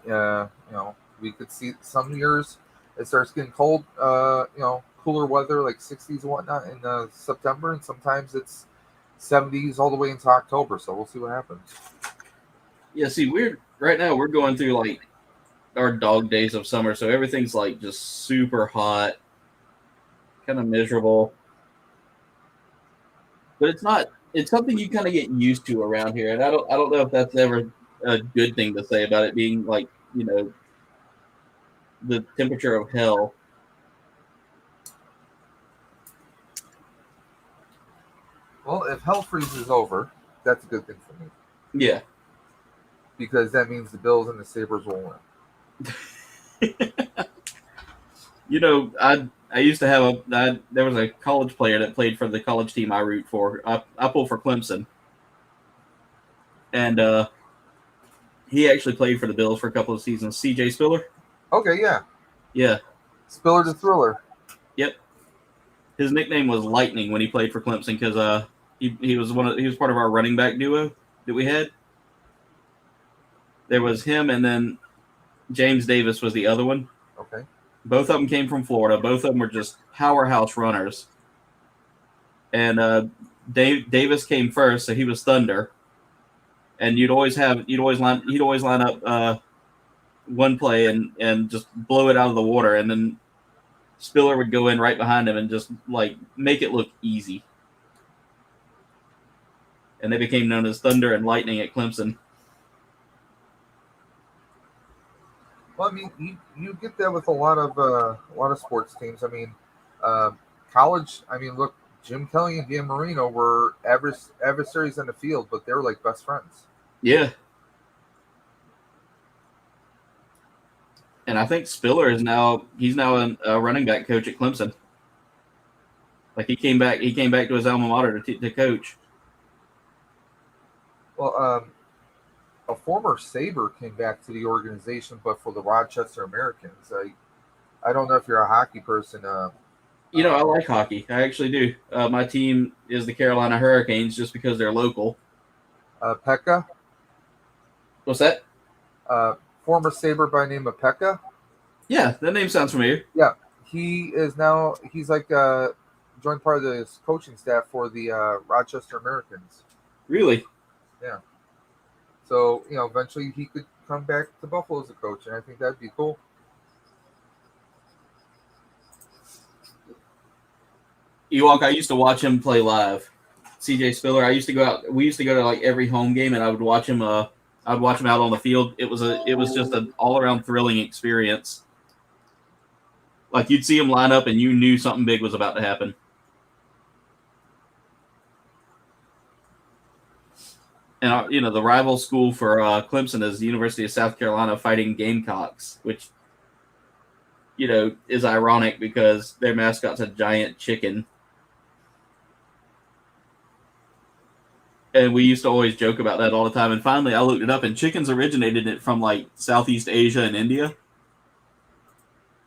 Speaker 2: we could see some years it starts getting cold, cooler weather like 60s and whatnot in September, and sometimes it's 70s all the way into October. So we'll see what happens.
Speaker 1: Yeah, see, we're going through like our dog days of summer, so everything's like just super hot, kind of miserable. But it's not. It's something you kind of get used to around here, and I don't know if that's ever a good thing to say about it being like the temperature of hell.
Speaker 2: Well, if hell freezes over, that's a good thing for me
Speaker 1: Yeah.
Speaker 2: because that means the Bills and the Sabres will win.
Speaker 1: I used to have there was a college player that played for the college team I root for. I pull for Clemson, and he actually played for the Bills for a couple of seasons. C.J. Spiller.
Speaker 2: Okay, yeah.
Speaker 1: Yeah.
Speaker 2: Spiller the Thriller.
Speaker 1: Yep. His nickname was Lightning when he played for Clemson because he was part of our running back duo that we had. There was him, and then James Davis was the other one.
Speaker 2: Okay.
Speaker 1: Both of them came from Florida. Both of them were just powerhouse runners. And Davis came first, so he was Thunder. And he'd always line up one play and just blow it out of the water, and then Spiller would go in right behind him and just like make it look easy. And they became known as Thunder and Lightning at Clemson.
Speaker 2: Well, I mean, you get that with a lot of sports teams. I mean, college. I mean, look, Jim Kelly and Dan Marino were adversaries on the field, but they were like best friends.
Speaker 1: Yeah. And I think Spiller he's now a running back coach at Clemson. Like he came back to his alma mater to coach.
Speaker 2: Well, a former Sabre came back to the organization, but for the Rochester Americans. I don't know if you're a hockey person.
Speaker 1: I like hockey. I actually do. My team is the Carolina Hurricanes just because they're local.
Speaker 2: Pekka?
Speaker 1: What's that?
Speaker 2: Former Sabre by name of Pekka?
Speaker 1: Yeah, that name sounds familiar.
Speaker 2: Yeah. He's like joined part of the coaching staff for the Rochester Americans.
Speaker 1: Really?
Speaker 2: Yeah. So, eventually he could come back to Buffalo as a coach, and I think that'd be cool.
Speaker 1: Ewok, I used to watch him play live. CJ Spiller, we used to go to like every home game, and I would watch him out on the field. It was just an all-around thrilling experience. Like you'd see him line up and you knew something big was about to happen. And the rival school for Clemson is the University of South Carolina Fighting Gamecocks, which is ironic because their mascot's a giant chicken. And we used to always joke about that all the time. And finally, I looked it up, and chickens originated from like Southeast Asia and India.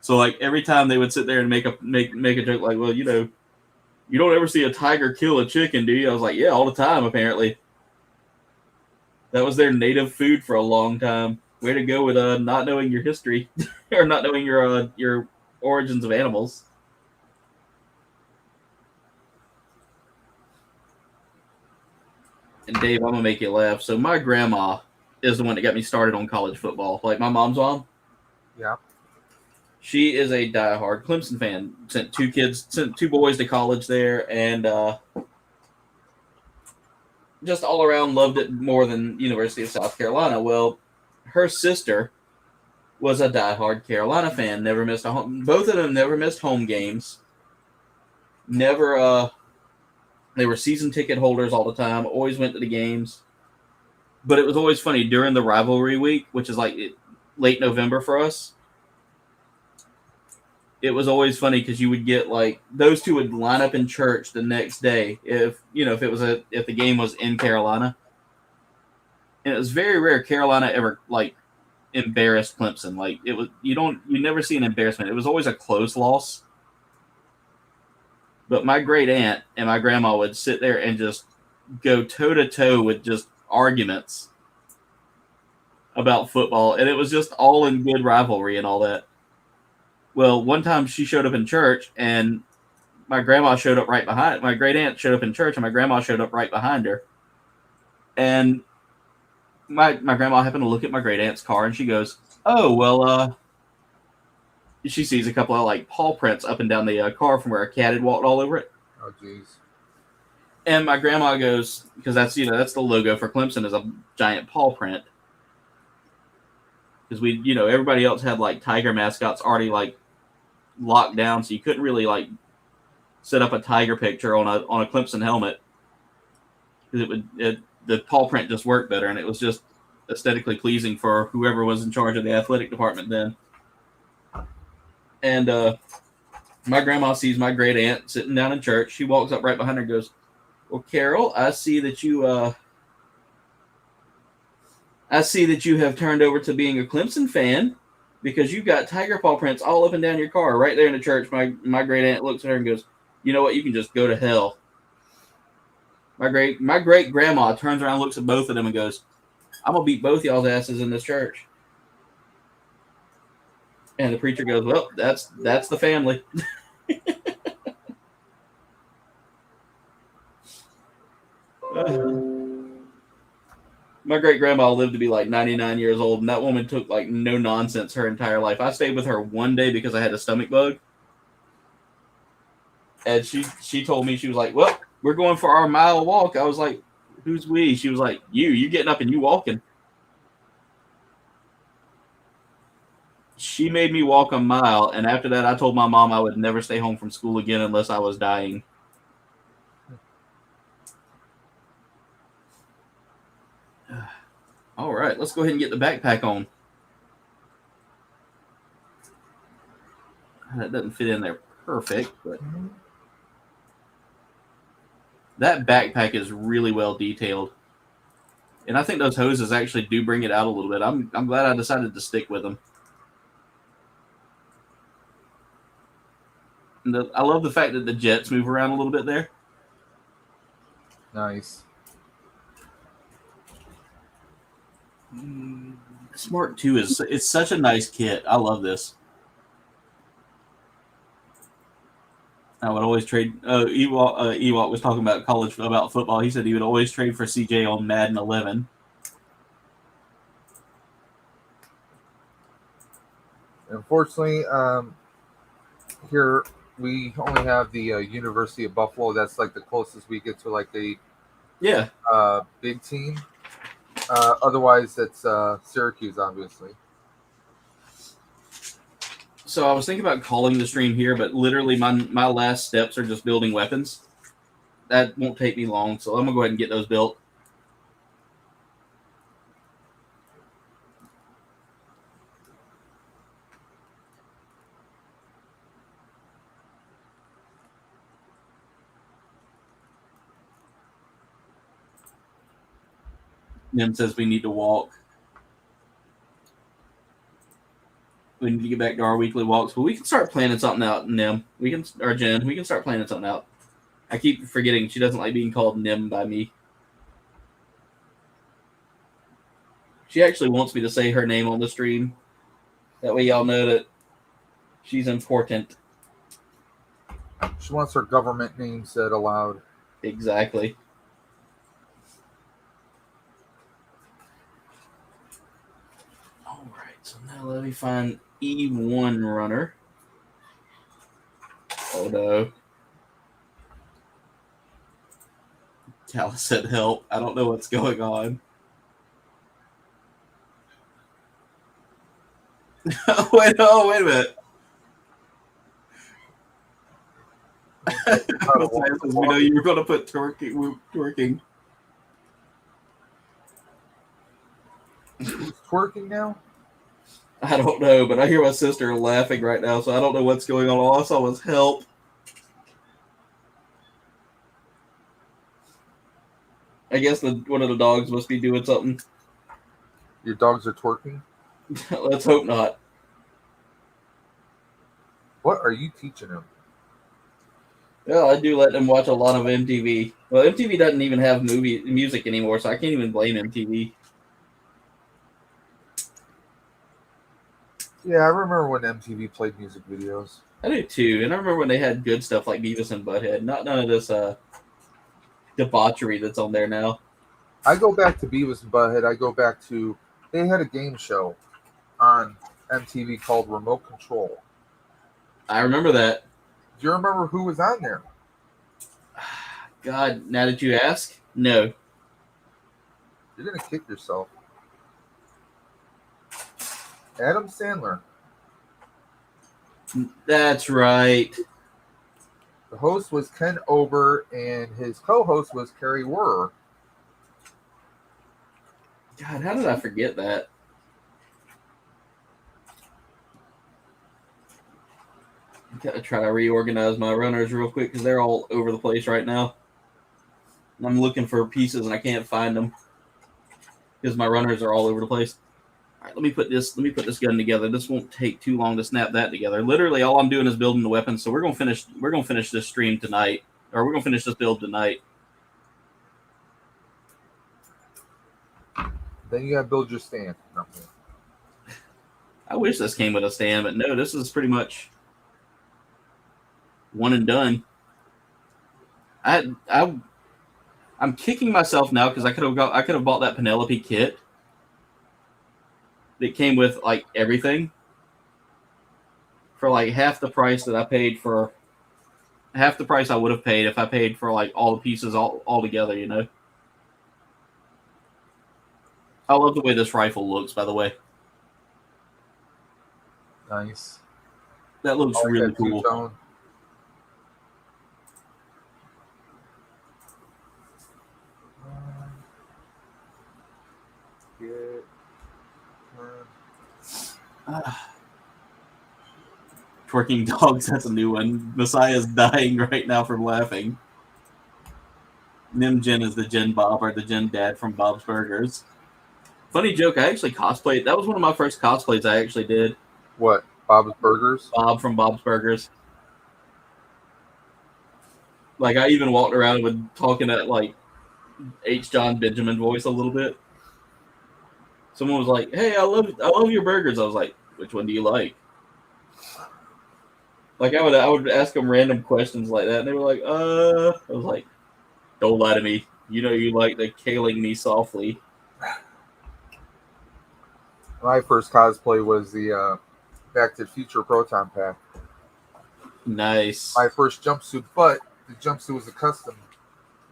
Speaker 1: So like every time they would sit there and make a joke like, well, you don't ever see a tiger kill a chicken, do you? I was like, yeah, all the time apparently. That was their native food for a long time. Way to go with not knowing your history or not knowing your origins of animals. And Dave, I'm gonna make you laugh. So my grandma is the one that got me started on college football. Like my mom's mom.
Speaker 2: Yeah.
Speaker 1: She is a diehard Clemson fan. Sent two boys to college there, and just all around loved it more than University of South Carolina. Well, her sister was a diehard Carolina fan. Never missed a home. Both of them never missed home games. Never. They were season ticket holders all the time. Always went to the games. But it was always funny during the rivalry week, which is like late November for us. it was always funny because you would get like those two would line up in church the next day if if the game was in Carolina, and it was very rare Carolina ever like embarrassed Clemson. Like it was you never see an embarrassment. It was always a close loss. But my great aunt and my grandma would sit there and just go toe to toe with just arguments about football, and it was just all in good rivalry and all that. Well, one time she showed up in church, and my grandma showed up right behind. My great aunt showed up in church, and my grandma showed up right behind her. And my grandma happened to look at my great aunt's car, and she goes, "Oh well." She sees a couple of like paw prints up and down the car from where a cat had walked all over it.
Speaker 2: Oh, jeez.
Speaker 1: And my grandma goes, because that's that's the logo for Clemson is a giant paw print. Because everybody else had like tiger mascots already like locked down, so you couldn't really like set up a tiger picture on a Clemson helmet because the paw print just worked better, and it was just aesthetically pleasing for whoever was in charge of the athletic department then. And my grandma sees my great aunt sitting down in church. She walks up right behind her and goes, "Well, Carol, I see that you have turned over to being a Clemson fan because you've got tiger paw prints all up and down your car right there in the church." My great aunt looks at her and goes, "You know what? You can just go to hell." My great grandma turns around, looks at both of them, and goes, "I'm gonna beat both y'all's asses in this church." And the preacher goes, "Well, that's the family." My great grandma lived to be like 99 years old, and that woman took like no nonsense her entire life. I stayed with her one day because I had a stomach bug, and she told me, she was like, "Well, we're going for our mile walk." I was like, "Who's we?" She was like, You getting up and you walking." She made me walk a mile, and after that, I told my mom I would never stay home from school again unless I was dying. All right, let's go ahead and get the backpack on. That doesn't fit in there perfect, but that backpack is really well detailed. And I think those hoses actually do bring it out a little bit. I'm glad I decided to stick with them. And I love the fact that the jets move around a little bit there.
Speaker 2: Nice.
Speaker 1: Smart 2 it's such a nice kit. I love this. I would always trade. Ewok was talking about about football. He said he would always trade for CJ on Madden 11.
Speaker 2: Unfortunately, here we only have the University of Buffalo. That's like the closest we get to like a big team. Otherwise, it's Syracuse, obviously.
Speaker 1: So I was thinking about calling the stream here, but literally my last steps are just building weapons. That won't take me long, so I'm going to go ahead and get those built. Nim says we need to walk. We need to get back to our weekly walks, but we can start planning something out, Nim. Jen, we can start planning something out. I keep forgetting she doesn't like being called Nim by me. She actually wants me to say her name on the stream. That way y'all know that she's important.
Speaker 2: She wants her government name said aloud.
Speaker 1: Exactly. All right, so now let me find E1 runner. Oh no. Cal said help. I don't know what's going on. wait a minute. We know you were going to put twerking.
Speaker 2: Who's twerking now?
Speaker 1: I don't know, but I hear my sister laughing right now, so I don't know what's going on. All I saw was help. I guess one of the dogs must be doing something.
Speaker 2: Your dogs are twerking?
Speaker 1: Let's hope not.
Speaker 2: What are you teaching them?
Speaker 1: Well, I do let them watch a lot of MTV. Well, MTV doesn't even have music anymore, so I can't even blame MTV.
Speaker 2: Yeah, I remember when MTV played music videos.
Speaker 1: I do too, and I remember when they had good stuff like Beavis and Butthead. Not none of this debauchery that's on there now.
Speaker 2: I go back to Beavis and Butthead. I go back to they had a game show on MTV called Remote Control.
Speaker 1: I remember that.
Speaker 2: Do you remember who was on there?
Speaker 1: God, now that you ask, no.
Speaker 2: You're gonna kick yourself. Adam Sandler.
Speaker 1: That's right.
Speaker 2: The host was Ken Ober, and his co-host was Kerry Werrer.
Speaker 1: God, how did I forget that? Gotta try to reorganize my runners real quick because they're all over the place right now. And I'm looking for pieces and I can't find them because my runners are all over the place. All right, let me put this gun together. This won't take too long to snap that together. Literally, all I'm doing is building the weapons. So we're gonna finish this stream tonight, or we're gonna finish this build tonight.
Speaker 2: Then you gotta build your stand. No.
Speaker 1: I wish this came with a stand, but no, this is pretty much one and done. I'm kicking myself now because I could have bought that Penelope kit that came with like everything for like half the price that I paid for half the price I would have paid if I paid for like all the pieces all together, you know. I love the way this rifle looks, by the way.
Speaker 2: Nice.
Speaker 1: That looks really cool.
Speaker 2: Two-tone.
Speaker 1: Twerking dogs, that's a new one. Messiah's dying right now from laughing. Nim Jen is the Jen Bob or the Jen Dad from Bob's Burgers. Funny joke, I actually cosplayed. That was one of my first cosplays I actually did.
Speaker 2: What? Bob's Burgers?
Speaker 1: Bob from Bob's Burgers. Like, I even walked around with talking at, like, H. John Benjamin voice a little bit. Someone was like, hey, I love your burgers. I was like, which one do you like? Like, I would ask them random questions like that, and they were like, I was like, don't lie to me. You know you like the killing me softly.
Speaker 2: My first cosplay was the Back to the Future Proton Pack.
Speaker 1: Nice.
Speaker 2: My first jumpsuit, but the jumpsuit was a custom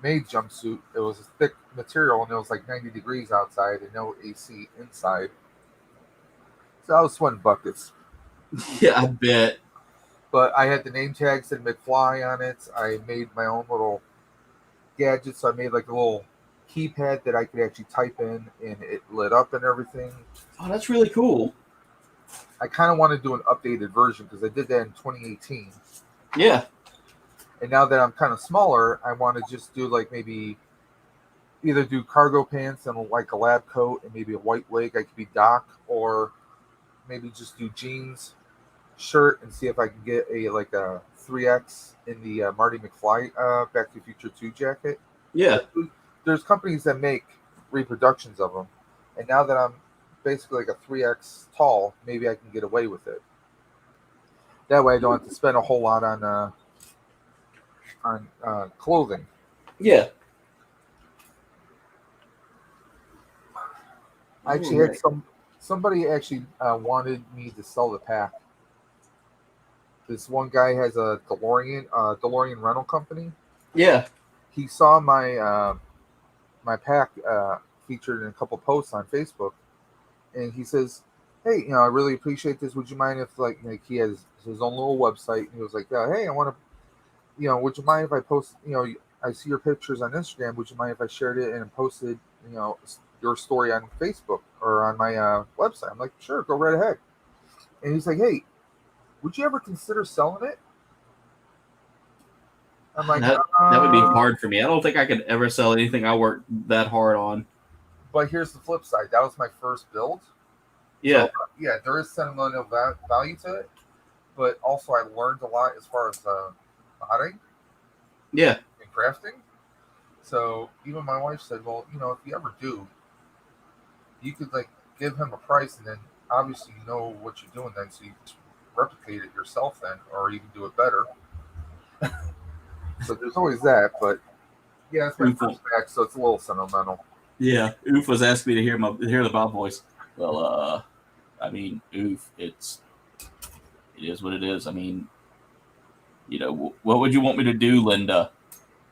Speaker 2: made jumpsuit. It was a thick material and it was like 90 degrees outside and no AC inside. So I was sweating buckets.
Speaker 1: Yeah, I bet.
Speaker 2: But I had the name tag said McFly on it. I made my own little gadget. So I made like a little keypad that I could actually type in and it lit up and everything.
Speaker 1: Oh, that's really cool.
Speaker 2: I kind of want to do an updated version because I did that in 2018.
Speaker 1: Yeah.
Speaker 2: And now that I'm kind of smaller, I want to just do like maybe either do cargo pants and like a lab coat and maybe a white wig. I could be Doc, or maybe just do jeans, shirt, and see if I can get a 3X in the Marty McFly Back to the Future 2 jacket.
Speaker 1: Yeah.
Speaker 2: There's companies that make reproductions of them, and now that I'm basically like a 3X tall, maybe I can get away with it. That way I don't have to spend a whole lot on clothing.
Speaker 1: Yeah.
Speaker 2: I actually had somebody actually wanted me to sell the pack. This one guy has a DeLorean rental company.
Speaker 1: Yeah.
Speaker 2: He saw my my pack featured in a couple posts on Facebook, and he says, "Hey, I really appreciate this. Would you mind if like he has his own little website?" And he was like, "Hey, I want to, would you mind if I post, I see your pictures on Instagram. Would you mind if I shared it and posted, your story on Facebook or on my website?" I'm like, "Sure, go right ahead." And he's like, "Hey, would you ever consider selling it?" I'm like,
Speaker 1: That would be hard for me. I don't think I could ever sell anything I worked that hard on.
Speaker 2: But here's the flip side. That was my first build.
Speaker 1: Yeah.
Speaker 2: So, yeah, there is sentimental value to it, but also I learned a lot as far as modding
Speaker 1: Yeah.
Speaker 2: and crafting. So even my wife said, "Well, if you ever do, you could like give him a price, and then obviously you know what you're doing, then so you can replicate it yourself, then, or even do it better." So there's always that, but yeah, it's my first back, so it's a little sentimental.
Speaker 1: Yeah. Oof was asking me to hear the Bob voice. Well, I mean, oof, it is what it is. I mean, what would you want me to do, Linda?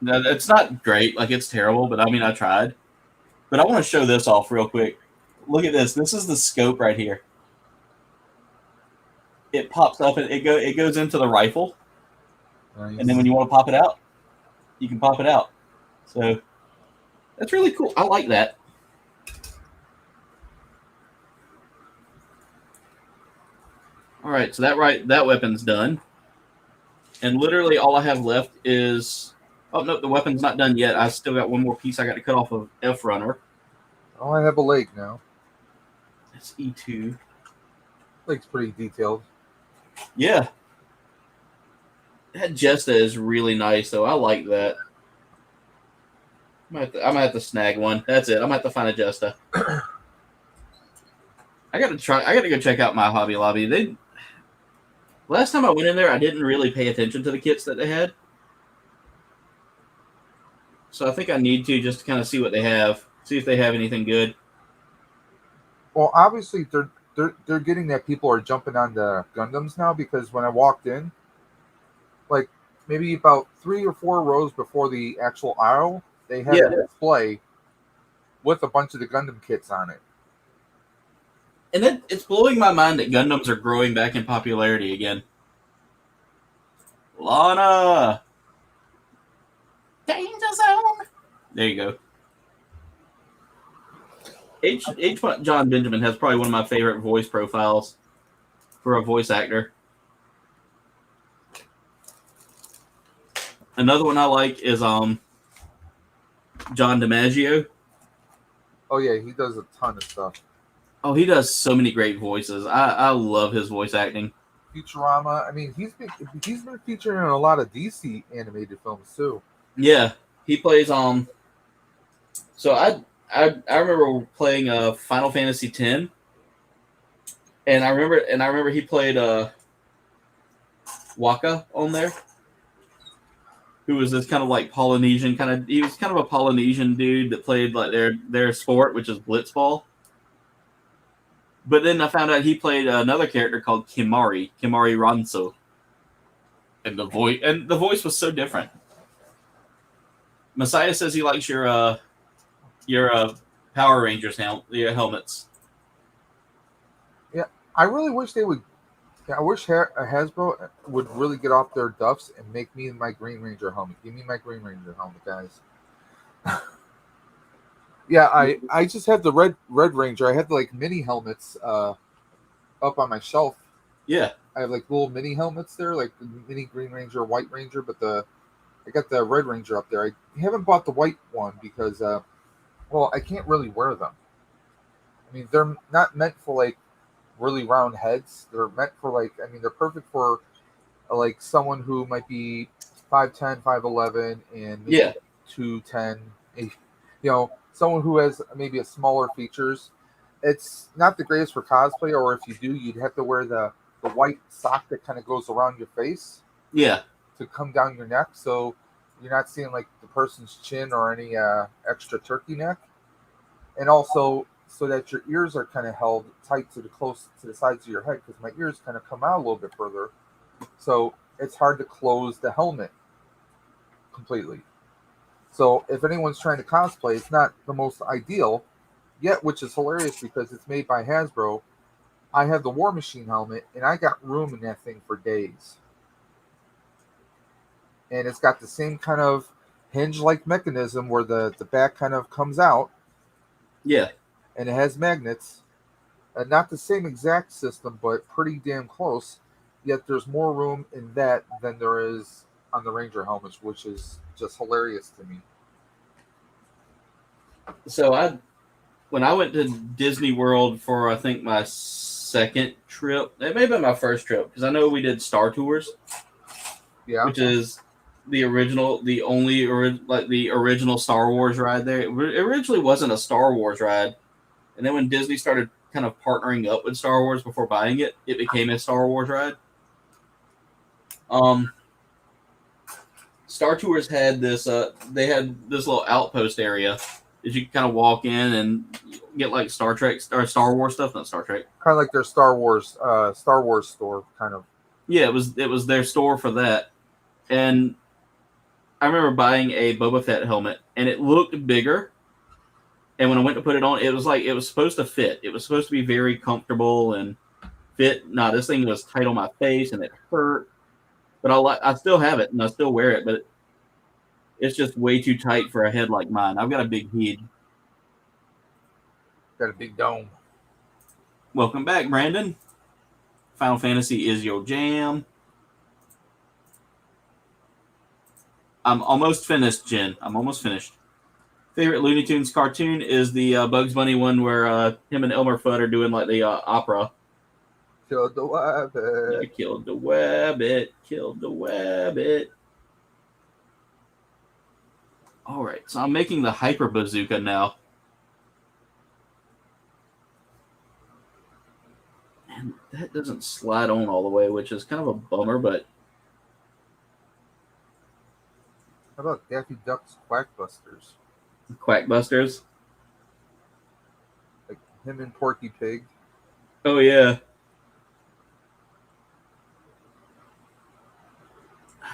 Speaker 1: It's not great, like it's terrible, but I mean, I tried. But I want to show this off real quick. Look at this. This is the scope right here. It pops up and it goes into the rifle,
Speaker 2: Nice.
Speaker 1: and then when you want to pop it out, you can pop it out. So that's really cool. I like that. All right, so that weapon's done, and literally all I have left is no, the weapon's not done yet. I still got one more piece I got to cut off of F Runner.
Speaker 2: Oh, I have a leg now.
Speaker 1: It's E2.
Speaker 2: Leg's pretty detailed.
Speaker 1: Yeah, that Jesta is really nice though. I like that. I'm gonna have to snag one. That's it. I'm gonna have to find a Jesta. I gotta go check out my Hobby Lobby. Last time I went in there, I didn't really pay attention to the kits that they had. So I think I need to just kind of see what they have, see if they have anything good.
Speaker 2: Well, obviously they're getting that people are jumping on the Gundams now, because when I walked in, like maybe about 3 or 4 rows before the actual aisle, they had a display with a bunch of the Gundam kits on it.
Speaker 1: And it's blowing my mind that Gundams are growing back in popularity again. Lana! Danger zone! There you go. H. John Benjamin has probably one of my favorite voice profiles for a voice actor. Another one I like is John DiMaggio.
Speaker 2: Oh yeah, he does a ton of stuff.
Speaker 1: Oh, he does so many great voices. I love his voice acting.
Speaker 2: Futurama. I mean, he's been featured in a lot of DC animated films too.
Speaker 1: Yeah, he plays So I remember playing Final Fantasy X, and I remember he played Waka on there, who was this kind of like Polynesian he was kind of a Polynesian dude that played like their sport, which is blitzball. But then I found out he played another character called Kimari Ranso, and the voice was so different. Messiah says he likes your Power Rangers helmets.
Speaker 2: Yeah, I really wish they would. I wish Hasbro would really get off their duffs and make me my Green Ranger helmet. Give me my Green Ranger helmet, guys. Yeah, I just had the Red Ranger. I had like mini helmets up on my shelf.
Speaker 1: Yeah,
Speaker 2: I have like little mini helmets there, like the mini Green Ranger, White Ranger, but I got the Red Ranger up there. I haven't bought the white one because well, I can't really wear them. I mean, they're not meant for like really round heads. They're meant for like, I mean, they're perfect for like someone who might be 5'10", 5'11", and maybe 2'10", someone who has maybe a smaller features. It's not the greatest for cosplay, or if you do, you'd have to wear the white sock that kind of goes around your face.
Speaker 1: Yeah.
Speaker 2: To come down your neck, so you're not seeing like the person's chin or any extra turkey neck, and also so that your ears are kind of held tight close to the sides of your head, because my ears kind of come out a little bit further, so it's hard to close the helmet completely. So if anyone's trying to cosplay, it's not the most ideal, yet, which is hilarious because it's made by Hasbro. I have the War Machine helmet, and I got room in that thing for days. And it's got the same kind of hinge-like mechanism where the back kind of comes out.
Speaker 1: Yeah.
Speaker 2: And it has magnets. Not the same exact system, but pretty damn close. Yet there's more room in that than there is on the Ranger helmets, which is just hilarious to me.
Speaker 1: So when I went to Disney World for I think my second trip, it may have been my first trip because I know we did Star Tours,
Speaker 2: Yeah,
Speaker 1: which is the original, the only like the original Star Wars ride there. It originally wasn't a Star Wars ride, and then when Disney started kind of partnering up with Star Wars before buying it, it became a Star Wars ride. Star Tours had this. They had this little outpost area that you could kind of walk in and get like Star Trek or Star Wars stuff, not Star Trek.
Speaker 2: kind of like their Star Wars store, kind of.
Speaker 1: Yeah, it was their store for that, and I remember buying a Boba Fett helmet, and it looked bigger. And when I went to put it on, it was like it was supposed to fit. It was supposed to be very comfortable and fit. Nah, this thing was tight on my face, and it hurt. But I still have it, and I still wear it, but it's just way too tight for a head like mine. I've got a big head.
Speaker 2: Got a big dome.
Speaker 1: Welcome back, Brandon. Final Fantasy is your jam. I'm almost finished, Jen. I'm almost finished. Favorite Looney Tunes cartoon is the Bugs Bunny one where him and Elmer Fudd are doing like the opera.
Speaker 2: Killed the wabbit.
Speaker 1: Yeah, killed the wabbit. Killed the wabbit. All right, so I'm making the Hyper Bazooka now. And that doesn't slide on all the way, which is kind of a bummer, but...
Speaker 2: How about Daffy Duck's Quackbusters?
Speaker 1: Quackbusters?
Speaker 2: Like him and Porky Pig.
Speaker 1: Oh, yeah.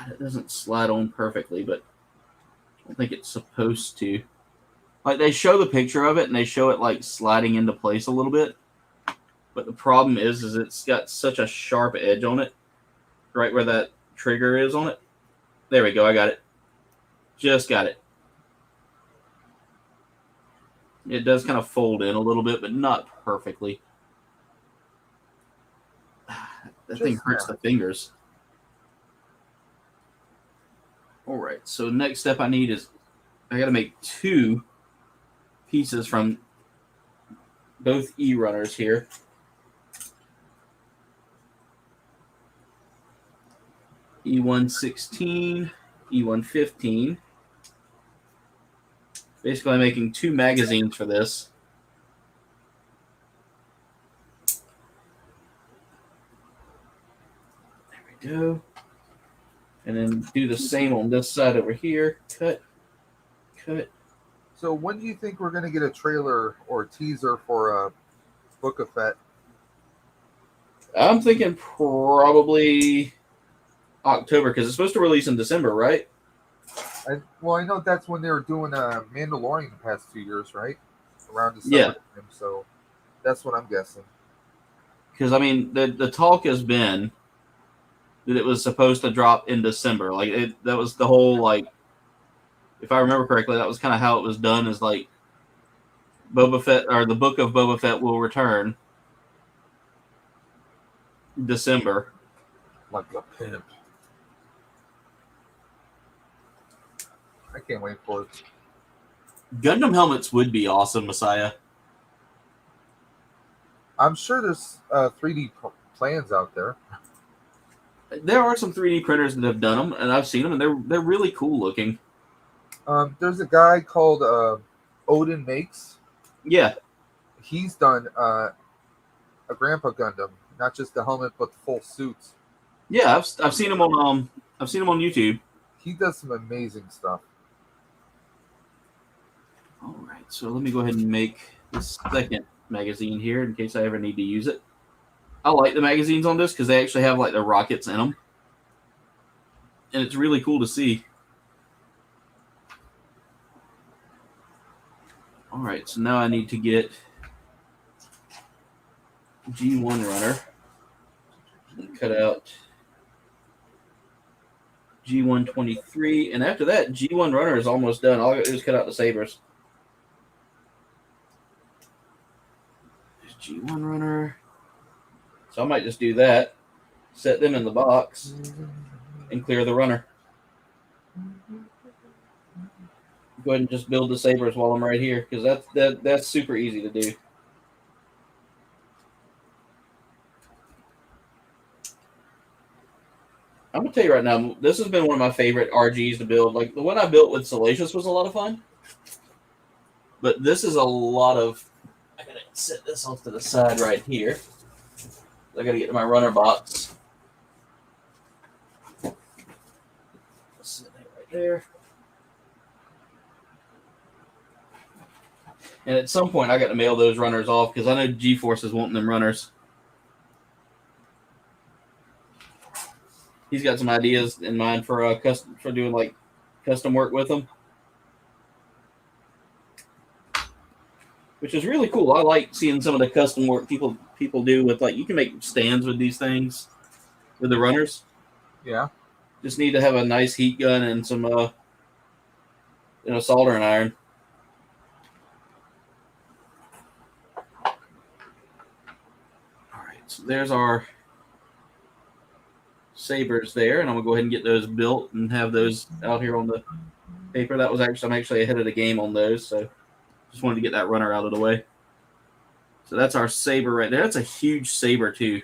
Speaker 1: It doesn't slide on perfectly, but I don't think it's supposed to. Like, they show the picture of it, and they show it, like, sliding into place a little bit. But the problem is it's got such a sharp edge on it, right where that trigger is on it. There we go, I got it. Just got it. It does kind of fold in a little bit, but not perfectly. That thing hurts the fingers. All right, so next step I need is I got to make 2 pieces from both E-runners here. E116, E115. Basically, I'm making 2 magazines for this. There we go. And then do the same on this side over here. Cut, cut.
Speaker 2: So when do you think we're going to get a trailer or a teaser for Book of Fett?
Speaker 1: I'm thinking probably October, because it's supposed to release in December, right?
Speaker 2: I know that's when they were doing Mandalorian the past 2 years, right? Around December.
Speaker 1: Yeah.
Speaker 2: Time, so that's what I'm guessing.
Speaker 1: Because, I mean, the talk has been that it was supposed to drop in December. Like, that was the whole, like, if I remember correctly, that was kind of how it was done, is like Boba Fett, or the Book of Boba Fett will return December.
Speaker 2: Like a pimp. I can't wait for it.
Speaker 1: Gundam helmets would be awesome, Messiah.
Speaker 2: I'm sure there's 3D plans out there.
Speaker 1: There are some 3D printers that have done them, and I've seen them, and they're really cool looking.
Speaker 2: There's a guy called Odin Makes.
Speaker 1: Yeah.
Speaker 2: He's done a Grandpa Gundam, not just the helmet, but the full suits.
Speaker 1: Yeah, I've seen him on YouTube.
Speaker 2: He does some amazing stuff.
Speaker 1: All right, so let me go ahead and make the second magazine here in case I ever need to use it. I like the magazines on this because they actually have like the rockets in them, and it's really cool to see. All right, so now I need to get G1 runner and cut out G123, and after that, G1 runner is almost done. All I got to do is cut out the sabers. G1 runner. So I might just do that. Set them in the box and clear the runner. Go ahead and just build the sabers while I'm right here, because that's super easy to do. I'm gonna tell you right now, this has been one of my favorite RGs to build. Like the one I built with Salacious was a lot of fun, but this is a lot of. I gotta set this off to the side right here. I gotta get to my runner box. Set that right there. And at some point, I got to mail those runners off because I know G-Force is wanting them runners. He's got some ideas in mind for doing like custom work with them, which is really cool. I like seeing some of the custom work people do with, like, you can make stands with these things with the runners.
Speaker 2: Yeah.
Speaker 1: Just need to have a nice heat gun and some soldering iron. All right, so there's our sabers there, and I'm gonna go ahead and get those built and have those out here on the paper. I'm actually ahead of the game on those, so just wanted to get that runner out of the way. So that's our saber right there. That's a huge saber too.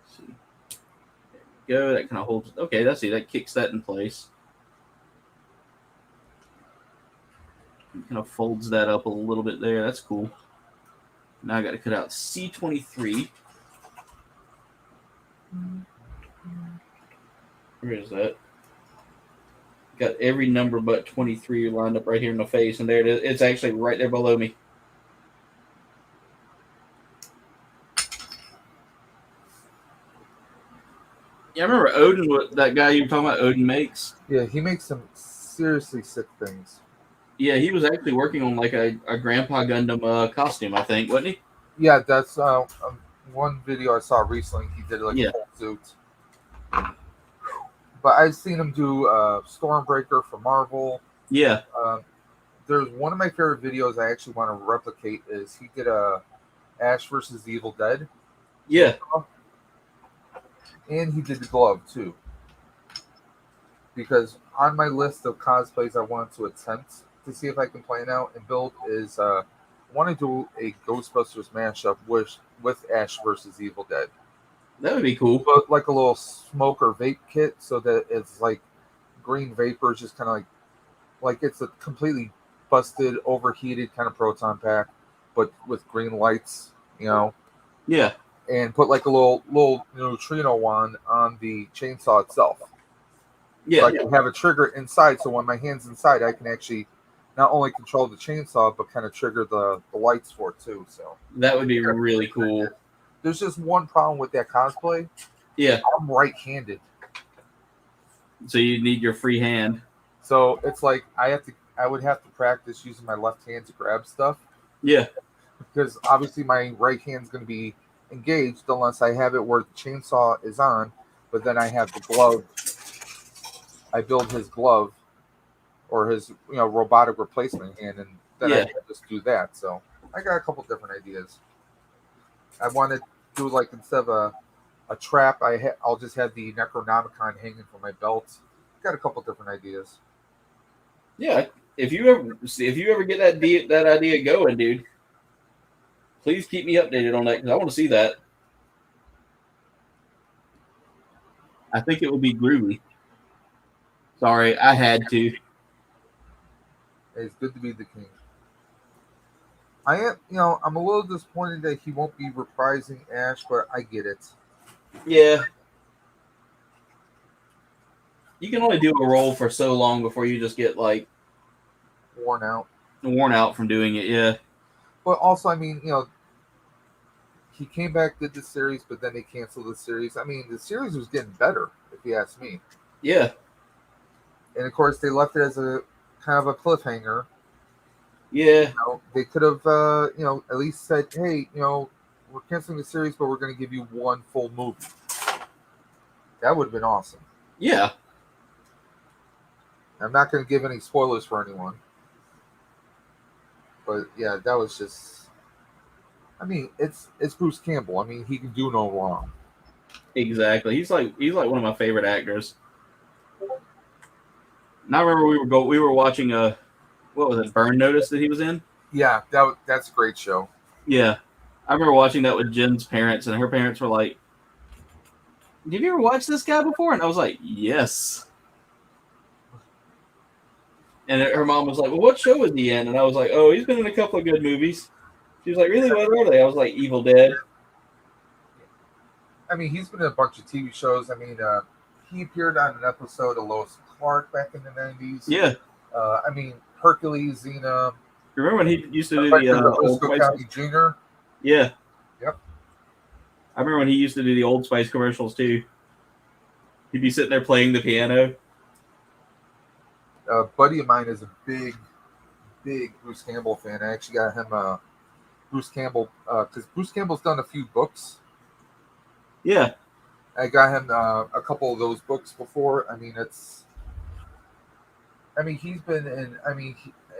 Speaker 1: Let's see. There we go. That kind of holds. Okay, that's it. That kicks that in place. Kind of folds that up a little bit there. That's cool. Now I got to cut out C23. Where is that? Got every number but 23 lined up right here in the face, and there it is. It's actually right there below me. Yeah, I remember Odin, what that guy you were talking about, Odin makes.
Speaker 2: Yeah, he makes some seriously sick things.
Speaker 1: Yeah, he was actually working on like a Grandpa Gundam costume, I think, wasn't he?
Speaker 2: Yeah, that's one video I saw recently. He did like a full suit. But I've seen him do Stormbreaker for Marvel.
Speaker 1: Yeah.
Speaker 2: There's one of my favorite videos I actually want to replicate is he did a Ash versus Evil Dead.
Speaker 1: Yeah.
Speaker 2: And he did the glove too. Because on my list of cosplays I want to attempt to see if I can plan out and build is I want to do a Ghostbusters mashup with Ash versus Evil Dead.
Speaker 1: That would be cool.
Speaker 2: But like a little smoke or vape kit so that it's like green vapor, just kind of like it's a completely busted, overheated kind of proton pack, but with green lights,
Speaker 1: Yeah.
Speaker 2: And put like a little neutrino wand on the chainsaw itself.
Speaker 1: Yeah.
Speaker 2: So I can have a trigger inside, so when my hand's inside, I can actually not only control the chainsaw, but kind of trigger the lights for it too. So
Speaker 1: that would be really cool.
Speaker 2: There's just one problem with that cosplay.
Speaker 1: Yeah.
Speaker 2: I'm right-handed.
Speaker 1: So you need your free hand.
Speaker 2: So it's like I would have to practice using my left hand to grab stuff.
Speaker 1: Yeah.
Speaker 2: Because obviously my right hand's going to be engaged unless I have it where the chainsaw is on, but then I have the glove. I build his glove or his robotic replacement hand, and then I can just do that. So I got a couple different ideas. I want to do like instead of a trap, I'll just have the Necronomicon hanging from my belt. Got a couple different ideas.
Speaker 1: Yeah, if you ever get that idea going, dude, please keep me updated on that because I want to see that. I think it would be groovy. Sorry, I had to.
Speaker 2: It's good to be the king. I am, I'm a little disappointed that he won't be reprising Ash, but I get it.
Speaker 1: Yeah. You can only do a role for so long before you just get like
Speaker 2: worn
Speaker 1: out from doing it. Yeah.
Speaker 2: But also, I mean, he came back, did the series, but then they canceled the series. I mean, the series was getting better, if you ask me.
Speaker 1: Yeah.
Speaker 2: And of course, they left it as a kind of a cliffhanger.
Speaker 1: Yeah.
Speaker 2: They could have, at least said, hey, we're canceling the series, but we're going to give you one full movie. That would have been awesome.
Speaker 1: Yeah.
Speaker 2: I'm not going to give any spoilers for anyone, but yeah, that was just. I mean, it's Bruce Campbell. I mean, he can do no wrong.
Speaker 1: Exactly. He's like one of my favorite actors. And I remember we were watching what was it, Burn Notice that he was in?
Speaker 2: Yeah, that's a great show.
Speaker 1: Yeah. I remember watching that with Jen's parents, and her parents were like, "Have you ever watched this guy before?" And I was like, "Yes." And her mom was like, "Well, what show is he in?" And I was like, "Oh, he's been in a couple of good movies." She was like, "Really? What are they?" I was like, "Evil Dead."
Speaker 2: I mean, he's been in a bunch of TV shows. I mean, he appeared on an episode of Lois and Clark back in the '90s.
Speaker 1: Yeah.
Speaker 2: I mean, Hercules, Xena.
Speaker 1: Remember when he used to do
Speaker 2: Inspector
Speaker 1: the Old
Speaker 2: Roscoe
Speaker 1: Spice?
Speaker 2: County Jr.
Speaker 1: Yeah.
Speaker 2: Yep.
Speaker 1: I remember when he used to do the Old Spice commercials too. He'd be sitting there playing the piano.
Speaker 2: A buddy of mine is a big Bruce Campbell fan. I actually got him Bruce Campbell because Bruce Campbell's done a few books.
Speaker 1: Yeah.
Speaker 2: I got him a couple of those books before. I mean, he's been in.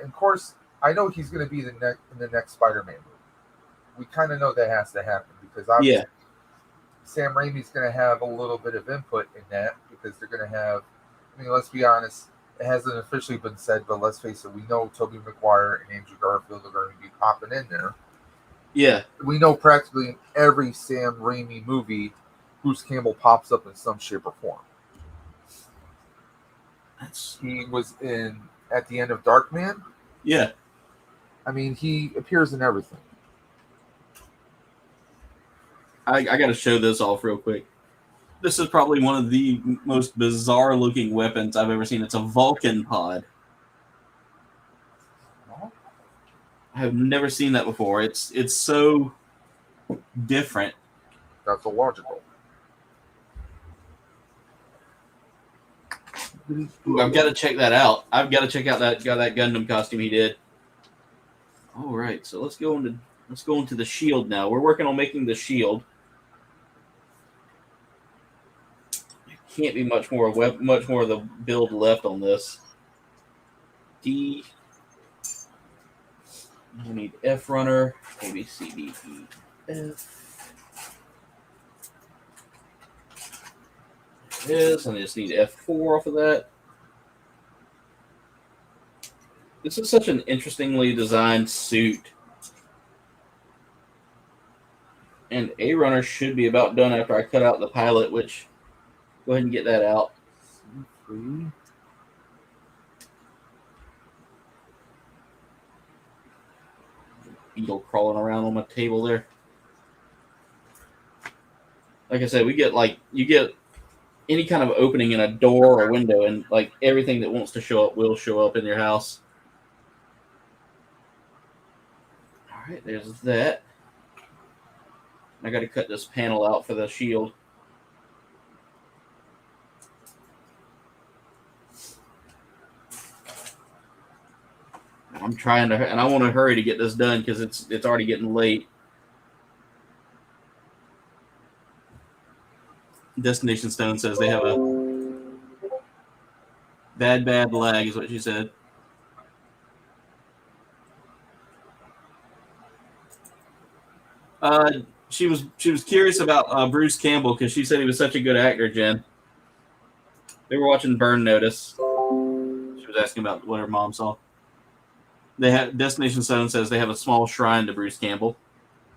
Speaker 2: Of course, I know he's going to be in the next Spider-Man movie. We kind of know that has to happen because obviously Sam Raimi's going to have a little bit of input in that because they're going to have. I mean, let's be honest. It hasn't officially been said, but let's face it. We know Tobey Maguire and Andrew Garfield are going to be popping in there.
Speaker 1: Yeah.
Speaker 2: We know practically in every Sam Raimi movie, Bruce Campbell pops up in some shape or form. He was in at the end of Darkman.
Speaker 1: Yeah.
Speaker 2: I mean, he appears in everything.
Speaker 1: I got to show this off real quick. This is probably one of the most bizarre looking weapons I've ever seen. It's a Vulcan pod. I have never seen that before. It's so different.
Speaker 2: That's illogical.
Speaker 1: I've got to check that out. I've got to check out that Gundam costume he did. All right, so let's go into the shield now. We're working on making the shield. Can't be much more of the build left on this. D. We need F runner. A B C D E F. There it is. And I just need F4 off of that. This is such an interestingly designed suit. And A runner should be about done after I cut out the pilot, which go ahead and get that out. Beetle crawling around on my table there. Like I said, you get any kind of opening in a door or window, and like everything that wants to show up will show up in your house. All right, there's that. I got to cut this panel out for the shield. I'm trying to, and I want to hurry to get this done because it's already getting late. Destination Stone says they have a bad lag, is what she said. She was curious about Bruce Campbell because she said he was such a good actor. Jen, they were watching Burn Notice. She was asking about what her mom saw. They have Destination Stone says they have a small shrine to Bruce Campbell.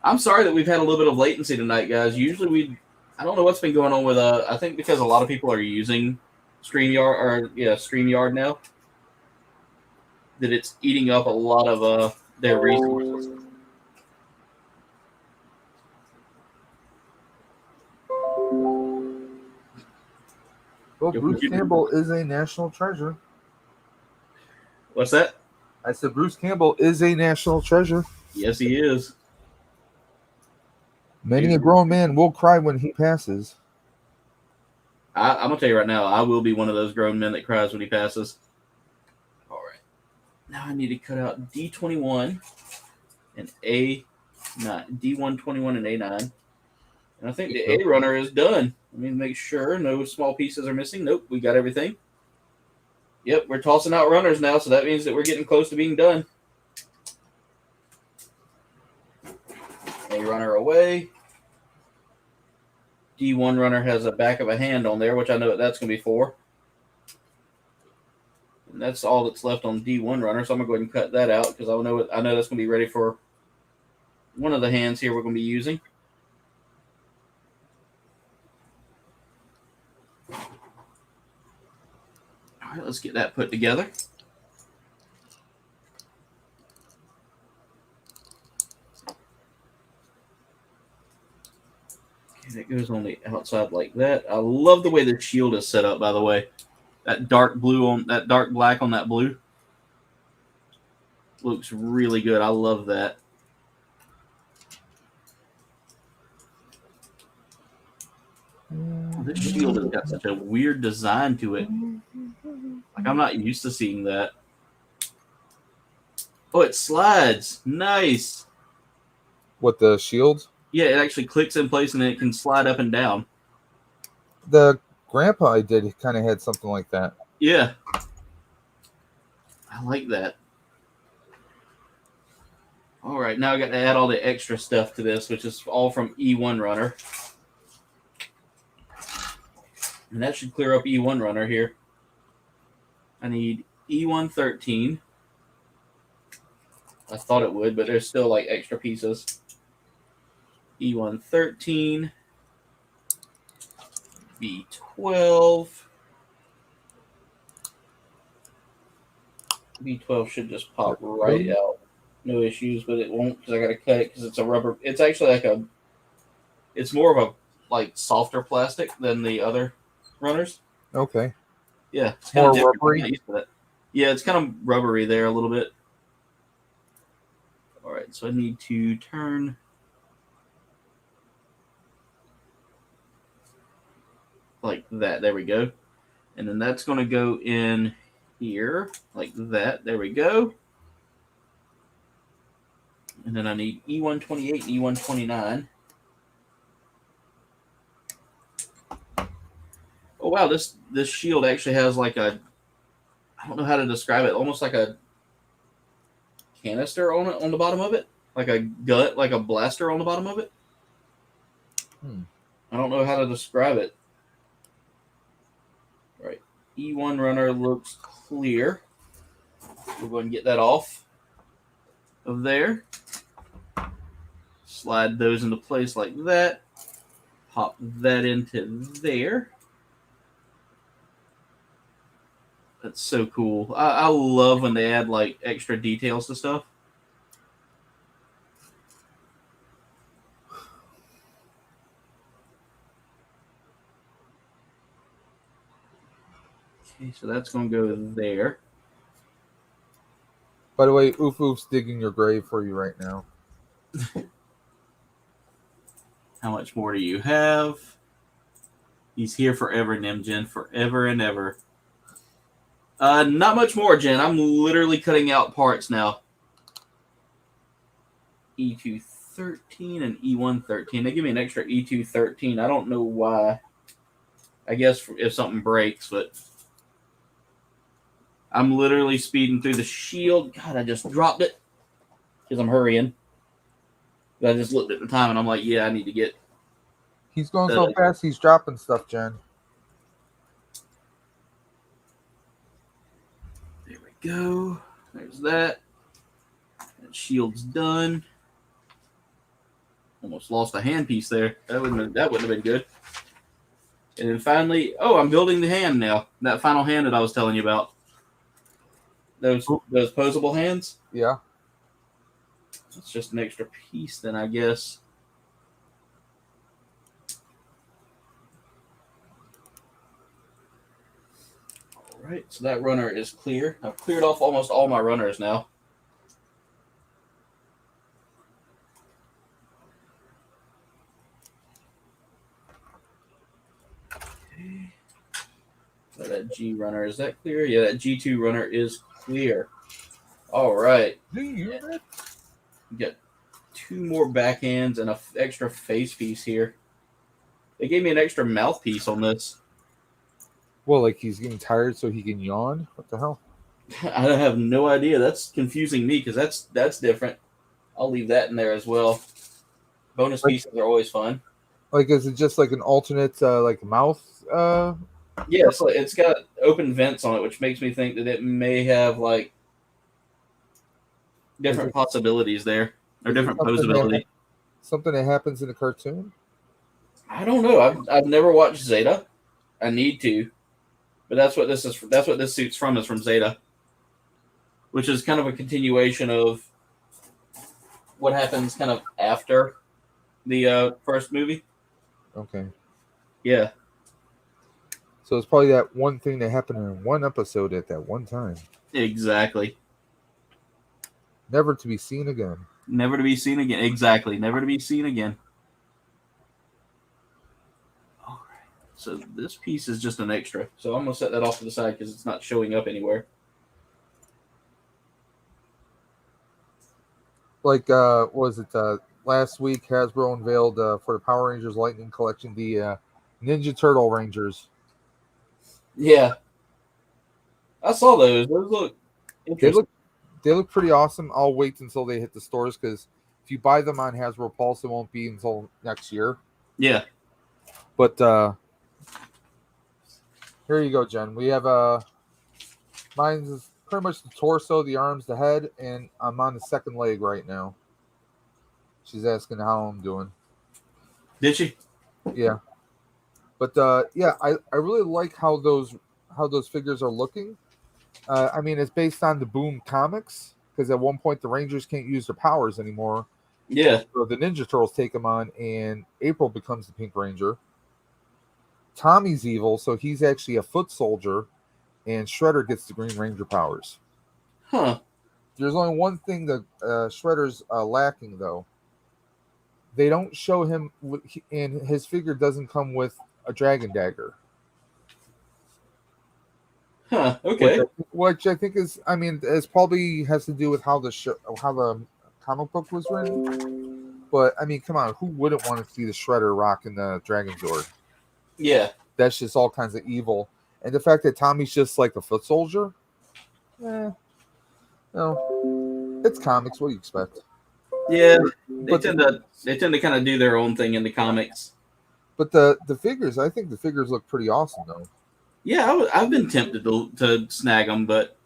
Speaker 1: I'm sorry that we've had a little bit of latency tonight, guys. Usually I don't know what's been going on with I think because a lot of people are using StreamYard now, that it's eating up a lot of their resources.
Speaker 2: Well, Bruce Campbell is a national treasure.
Speaker 1: What's that?
Speaker 2: I said Bruce Campbell is a national treasure.
Speaker 1: Yes, he is.
Speaker 2: Many a grown man will cry when he passes.
Speaker 1: I'm going to tell you right now, I will be one of those grown men that cries when he passes. All right. Now I need to cut out D21 and A9. D121 and A9. And I think the A runner is done. Let me make sure no small pieces are missing. Nope, we got everything. Yep, we're tossing out runners now, so that means that we're getting close to being done. A runner away. D1 runner has a back of a hand on there, which I know what that's going to be for. And that's all that's left on D1 runner, so I'm going to go ahead and cut that out because I know that's going to be ready for one of the hands here we're going to be using. All right, let's get that put together. Okay, that goes on the outside like that. I love the way the shield is set up, by the way. That dark black on that blue looks really good. I love that. Oh, this shield has got such a weird design to it. Like, I'm not used to seeing that. Oh, it slides. Nice.
Speaker 2: What, the shield?
Speaker 1: Yeah, it actually clicks in place and then it can slide up and down.
Speaker 2: The grandpa I did kind of had something like that.
Speaker 1: Yeah. I like that. All right, now I got to add all the extra stuff to this, which is all from E1 Runner. And that should clear up E1 Runner here. I need E113. I thought it would, but there's still like extra pieces. E113. B12. B12 should just pop right out. No issues, but it won't because I got to cut it because it's a rubber. It's actually like it's more of a like softer plastic than the other runners.
Speaker 2: Okay.
Speaker 1: Yeah, it's
Speaker 2: More
Speaker 1: kind of
Speaker 2: rubbery.
Speaker 1: Yeah, it's kind of rubbery there a little bit. All right, so I need to turn. Like that. There we go. And then that's going to go in here like that. There we go. And then I need E128, E129. Oh, wow. This shield actually has like I don't know how to describe it, almost like a canister on it, on the bottom of it. Like a gut, like a blaster on the bottom of it. I don't know how to describe it. Right. E1 runner looks clear. We'll go ahead and get that off of there. Slide those into place like that. Pop that into there. That's so cool. I love when they add like extra details to stuff. Okay, so that's going to go there.
Speaker 2: By the way, Oof Oof's digging your grave for you right now.
Speaker 1: How much more do you have? He's here forever, Nimjin. Forever and ever. Not much more, Jen. I'm literally cutting out parts now. E213 and E113. They give me an extra E213. I don't know why. I guess if something breaks, but I'm literally speeding through the shield. God, I just dropped it because I'm hurrying. But I just looked at the time and I'm like, yeah, I need to get.
Speaker 2: He's going so fast, he's dropping stuff, Jen.
Speaker 1: There we go. There's that. That shield's done. Almost lost a hand piece there. That wouldn't have been good. And then finally, I'm building the hand now. That final hand that I was telling you about. Those posable hands.
Speaker 2: Yeah.
Speaker 1: It's just an extra piece then, I guess. All right, so that runner is clear. I've cleared off almost all my runners now. Okay. So that G runner, is that clear? Yeah, that G2 runner is clear. All right. We got 2 more backhands and an extra face piece here. They gave me an extra mouthpiece on this.
Speaker 2: Well, like he's getting tired so he can yawn? What the hell?
Speaker 1: I have no idea. That's confusing me because that's different. I'll leave that in there as well. Bonus
Speaker 2: Like,
Speaker 1: pieces are always fun.
Speaker 2: like is it just like an alternate like mouth?
Speaker 1: Yeah, it's got open vents on it, which makes me think that it may have like
Speaker 2: Is
Speaker 1: different
Speaker 2: it
Speaker 1: possibilities there or
Speaker 2: is it
Speaker 1: different posability.
Speaker 2: something that happens in the cartoon?
Speaker 1: I don't know. I've never watched Zeta. I need to, but that's what this is. That's what this suit's from. Is from Zeta, which is kind of a continuation of what happens kind of after the first movie.
Speaker 2: Okay.
Speaker 1: Yeah,
Speaker 2: So it's probably that one thing that happened in one episode at that one time.
Speaker 1: exactly.
Speaker 2: Never to be seen again.
Speaker 1: Never to be seen again. Exactly. Never to be seen again. All right. So this piece is just an extra. So I'm gonna set that off to the side because it's not showing up anywhere.
Speaker 2: Like was it last week Hasbro unveiled for the Power Rangers Lightning Collection the Ninja Turtle Rangers.
Speaker 1: Yeah, I saw those. Those look
Speaker 2: They
Speaker 1: interesting.
Speaker 2: look pretty awesome. I'll wait until they hit the stores because if you buy them on Hasbro Pulse, it won't be until next year.
Speaker 1: Yeah.
Speaker 2: But here you go, Jen. We have mine's pretty much the torso, the arms, the head, and I'm on the second leg right now. She's asking how I'm doing.
Speaker 1: Did she?
Speaker 2: Yeah. But yeah, I really like how those figures are looking. I mean, it's based on the Boom comics because at one point the Rangers can't use their powers anymore.
Speaker 1: Yeah.
Speaker 2: So the Ninja Turtles take them on, and April becomes the Pink Ranger. Tommy's evil, so he's actually a foot soldier, and Shredder gets the Green Ranger powers.
Speaker 1: Huh.
Speaker 2: There's only one thing that Shredder's lacking, though. They don't show him, and his figure doesn't come with a dragon dagger.
Speaker 1: Huh. Okay.
Speaker 2: Which I think is, I mean, it's probably has to do with how the comic book was written. But I mean, come on, who wouldn't want to see the Shredder rocking the Dragon Zord?
Speaker 1: Yeah.
Speaker 2: That's just all kinds of evil, and the fact that Tommy's just like a foot soldier, no, it's comics. What do you expect?
Speaker 1: Yeah. They tend to kind of do their own thing in the comics.
Speaker 2: But the figures, I think the figures look pretty awesome, though.
Speaker 1: Yeah, I've been tempted to snag them, but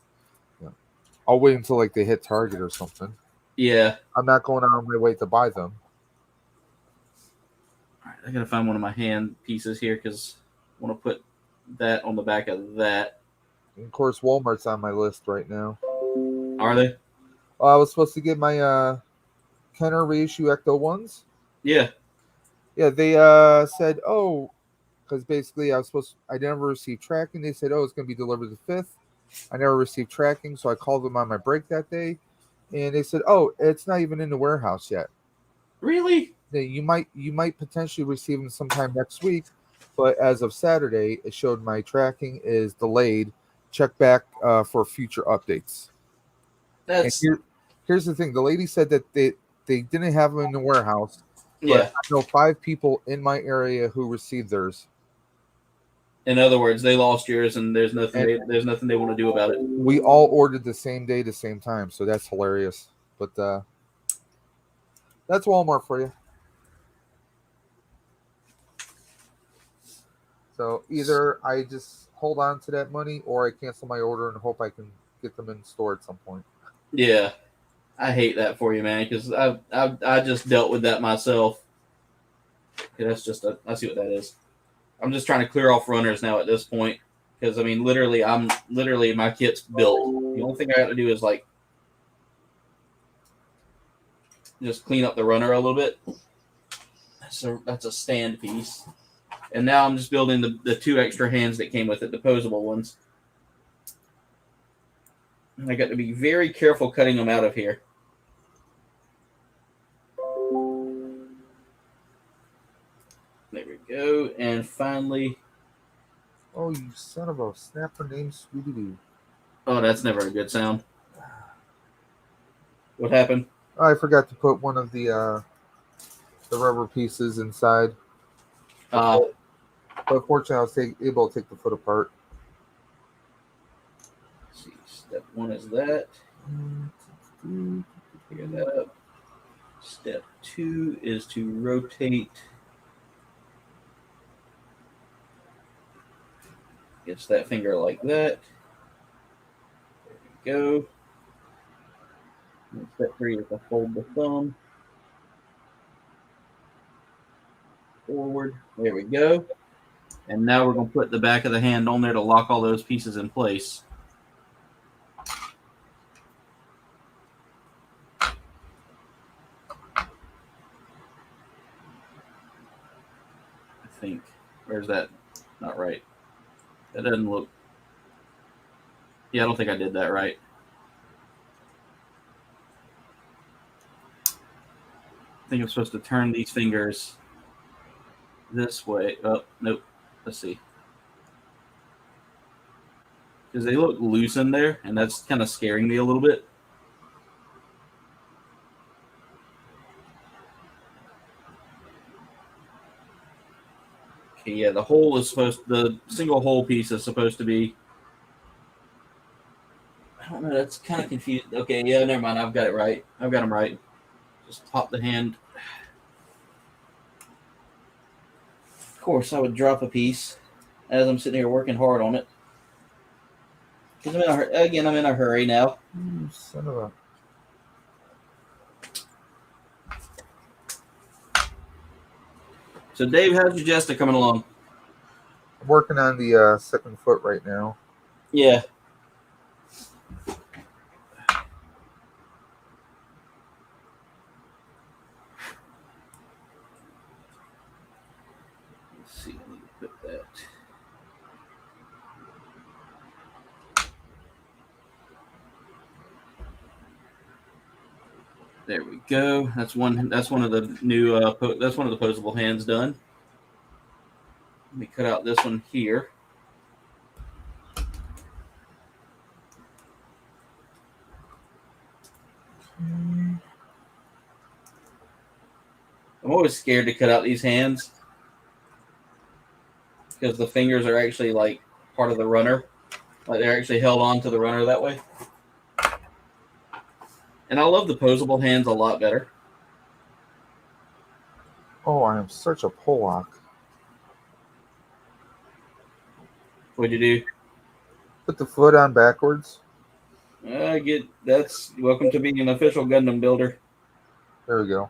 Speaker 2: I'll wait until like they hit Target or something.
Speaker 1: yeah.
Speaker 2: I'm not going out of my way to buy them.
Speaker 1: All right, I gotta find one of my hand pieces here because I want to put that on the back of that.
Speaker 2: And of course, Walmart's on my list right now.
Speaker 1: Are they?
Speaker 2: I was supposed to get my Kenner reissue Ecto ones.
Speaker 1: Yeah.
Speaker 2: Yeah, they said, oh, because basically I never received tracking. They said, oh, it's going to be delivered the 5th. I never received tracking, so I called them on my break that day, and they said, oh, it's not even in the warehouse yet.
Speaker 1: Really?
Speaker 2: You might potentially receive them sometime next week, but as of Saturday, it showed my tracking is delayed. Check back for future updates. Here's the thing: the lady said that they didn't have them in the warehouse. But
Speaker 1: Yeah.
Speaker 2: I know 5 people in my area who received theirs.
Speaker 1: In other words, they lost yours, and there's nothing they want to do about it.
Speaker 2: We all ordered the same day, the same time, so that's hilarious. But that's Walmart for you. So either I just hold on to that money, or I cancel my order and hope I can get them in store at some point.
Speaker 1: Yeah, I hate that for you, man, because I just dealt with that myself. Okay, I see what that is. I'm just trying to clear off runners now at this point because I mean, literally my kit's built. The only thing I got to do is like just clean up the runner a little bit. That's a stand piece, and now I'm just building the 2 extra hands that came with it, the posable ones. And I got to be very careful cutting them out of here. There we go. And finally...
Speaker 2: Oh, you son of a snapper named Sweetie Doo.
Speaker 1: Oh, that's never a good sound. What happened?
Speaker 2: I forgot to put one of the rubber pieces inside. But fortunately, I was able to take the foot apart.
Speaker 1: Step 1 is that. Figure that up. Step 2 is to rotate. Gets that finger like that. There we go. And step 3 is to fold the thumb forward. There we go. And now we're going to put the back of the hand on there to lock all those pieces in place. I think. Where's that? Not right. That doesn't look. Yeah, I don't think I did that right. I think I'm supposed to turn these fingers this way. Oh, nope. Let's see. Because they look loose in there, and that's kind of scaring me a little bit. Okay, yeah, the single hole piece is supposed to be. I don't know, that's kind of confused. Okay, yeah, never mind. I've got it right. I've got them right. Just pop the hand. Of course, I would drop a piece as I'm sitting here working hard on it. Because I'm in a hurry now.
Speaker 2: Son of a...
Speaker 1: So, Dave, how's your Jester coming along?
Speaker 2: I'm working on the second foot right now.
Speaker 1: Yeah. Let's see, I need to put that. There we go. That's one of the new. That's one of the posable hands done. Let me cut out this one here. I'm always scared to cut out these hands because the fingers are actually like part of the runner. Like they're actually held on to the runner that way. And I love the posable hands a lot better.
Speaker 2: Oh, I am such a Pollock.
Speaker 1: What'd you do?
Speaker 2: Put the foot on backwards.
Speaker 1: That's welcome to being an official Gundam builder.
Speaker 2: There we go.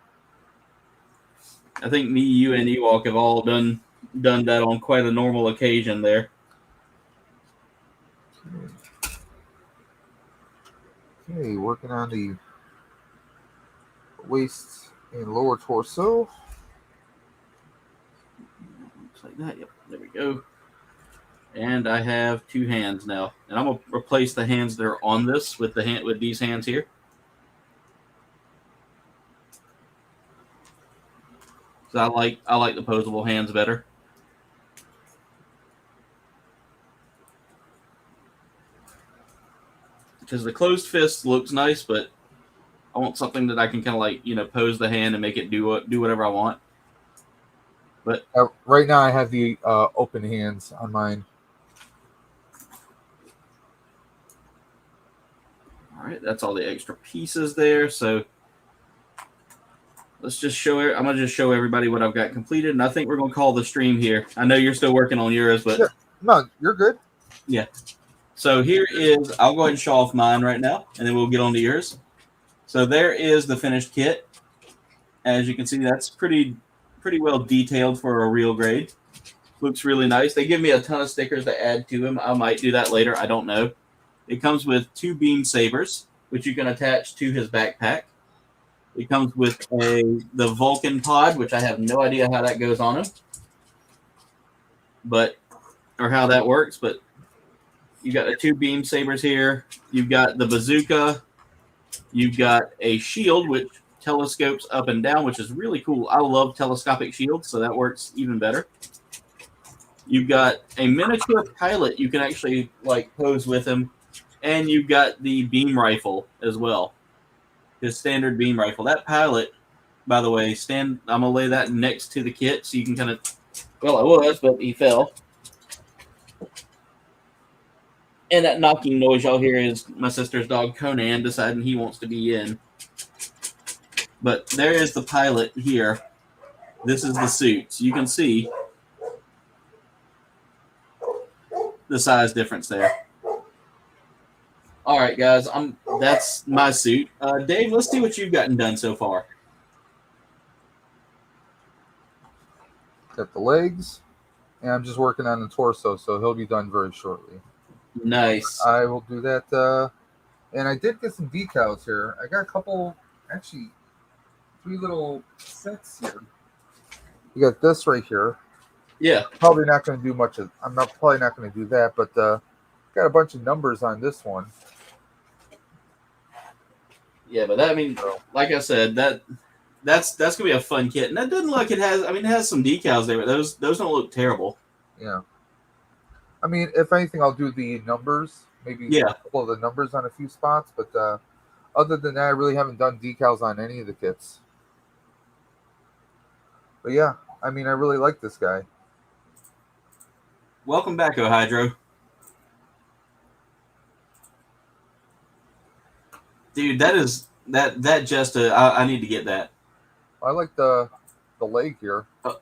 Speaker 1: I think me, you, and Ewok have all done that on quite a normal occasion there.
Speaker 2: Okay, working on the waist and lower torso.
Speaker 1: Looks like that. Yep, there we go. And I have two hands now, and I'm gonna replace the hands that are on this with these hands here. So I like the posable hands better. Because the closed fist looks nice, but I want something that I can kind of like, pose the hand and make it do whatever I want. But
Speaker 2: right now I have the open hands on mine.
Speaker 1: All right, that's all the extra pieces there. So let's just I'm going to just show everybody what I've got completed, and I think we're going to call the stream here. I know you're still working on yours, but...
Speaker 2: Yeah. No, you're good.
Speaker 1: Yeah. So here is... I'll go ahead and show off mine right now, and then we'll get on to yours. So there is the finished kit. As you can see, that's pretty well detailed for a real grade. Looks really nice. They give me a ton of stickers to add to him. I might do that later. I don't know. It comes with 2 beam sabers, which you can attach to his backpack. It comes with the Vulcan pod, which I have no idea how that goes on him, or how that works. But you got the 2 beam sabers here. You've got the bazooka. You've got a shield which telescopes up and down, which is really cool. I love telescopic shields, so that works even better. You've got a miniature pilot you can actually pose with him, and you've got the beam rifle as well. His standard beam rifle. That pilot, by the way, I'm gonna lay that next to the kit so you can kind of. Well, I was, but he fell. And that knocking noise y'all hear is my sister's dog Conan deciding he wants to be in. But there is the pilot here. This is the suit. So you can see the size difference there. All right, guys. That's my suit. Dave, let's see what you've gotten done so far.
Speaker 2: Got the legs, and I'm just working on the torso, so he'll be done very shortly.
Speaker 1: Nice.
Speaker 2: I will do that. And I did get some decals here. I got a couple, actually, 3 little sets here. You got this right here.
Speaker 1: Yeah.
Speaker 2: Probably not going to do much of. I'm not probably not going to do that, but got a bunch of numbers on this one.
Speaker 1: Yeah, but that, I mean, like I said, that's gonna be a fun kit, and that doesn't look. It has. I mean, it has some decals there, but those don't look terrible.
Speaker 2: Yeah. I mean, if anything, I'll do the numbers. Maybe a couple of the numbers on a few spots, but other than that, I really haven't done decals on any of the kits. But yeah, I mean, I really like this guy.
Speaker 1: Welcome back, Ohydro. Dude, that just I need to get that.
Speaker 2: I like the leg here.
Speaker 1: Oh,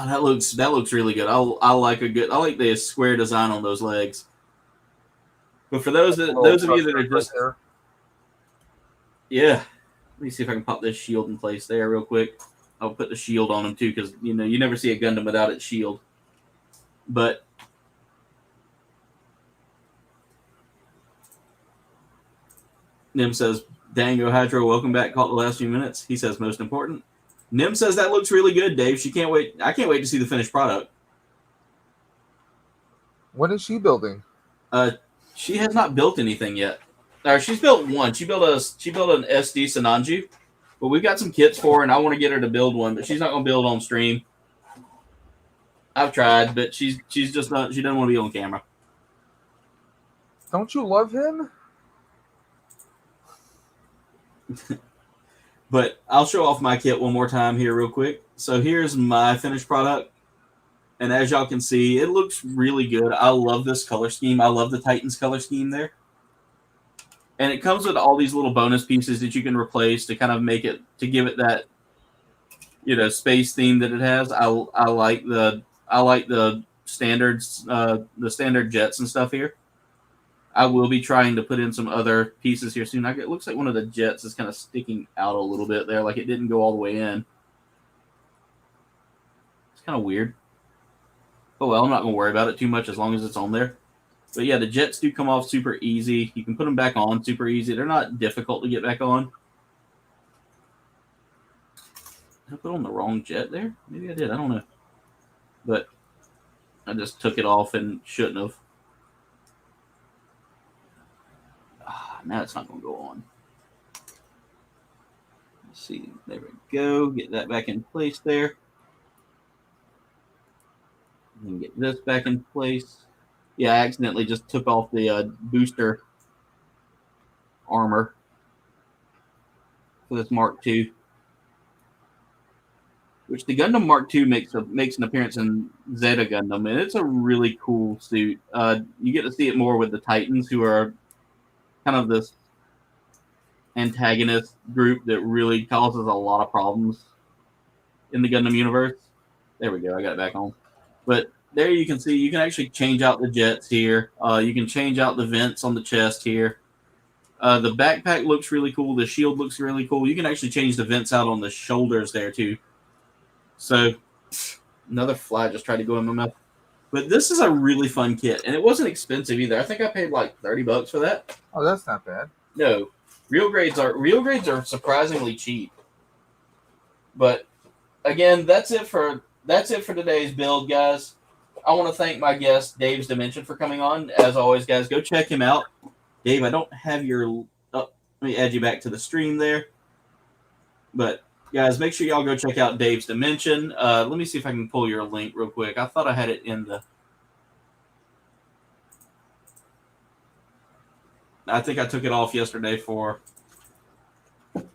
Speaker 1: that looks really good. I like the square design on those legs. But for those of you that are just
Speaker 2: right,
Speaker 1: yeah, let me see if I can pop this shield in place there real quick. I'll put the shield on him too, because you never see a Gundam without its shield. But Nim says, "Dango Hydro, welcome back. Caught the last few minutes." He says, "Most important." Nim says that looks really good, Dave. She can't wait. I can't wait to see the finished product.
Speaker 2: When is she building?
Speaker 1: She has not built anything yet. She's built one. She built an SD Sananju, but we've got some kits for her, and I want to get her to build one, but she's not going to build on stream. I've tried, but she's just not. She doesn't want to be on camera.
Speaker 2: Don't you love him?
Speaker 1: But I'll show off my kit one more time here real quick. So here's my finished product. And as y'all can see, it looks really good. I love this color scheme. I love the Titans color scheme there. And it comes with all these little bonus pieces that you can replace to kind of make it, to give it that, space theme that it has. I like the standards, the standard jets and stuff here. I will be trying to put in some other pieces here soon. It looks like one of the jets is kind of sticking out a little bit there, like it didn't go all the way in. It's kind of weird. Oh, well, I'm not going to worry about it too much as long as it's on there. But yeah, the jets do come off super easy. You can put them back on super easy. They're not difficult to get back on. Did I put on the wrong jet there? Maybe I did. I don't know. But I just took it off and shouldn't have. Now it's not going to go on. Let's see. There we go. Get that back in place there. And get this back in place. Yeah, I accidentally just took off the booster armor for this Mark II. Which the Gundam Mark II makes an appearance in Zeta Gundam, and it's a really cool suit. You get to see it more with the Titans, who are kind of this antagonist group that really causes a lot of problems in the Gundam universe. There we go. I got it back on. But there you can see you can actually change out the jets here. You can change out the vents on the chest here. The backpack looks really cool. The shield looks really cool. You can actually change the vents out on the shoulders there too. So another fly just tried to go in my mouth. But this is a really fun kit, and it wasn't expensive either. I think I paid like $30 for that.
Speaker 2: Oh, that's not bad.
Speaker 1: No, real grades are surprisingly cheap. But again, that's it for today's build, guys. I want to thank my guest Dave's Dimension for coming on. As always, guys, go check him out. Dave, I don't have your. Oh, let me add you back to the stream there. But guys, make sure y'all go check out Dave's Dimension. Let me see if I can pull your link real quick. I thought I had it in the. I think I took it off yesterday for. Let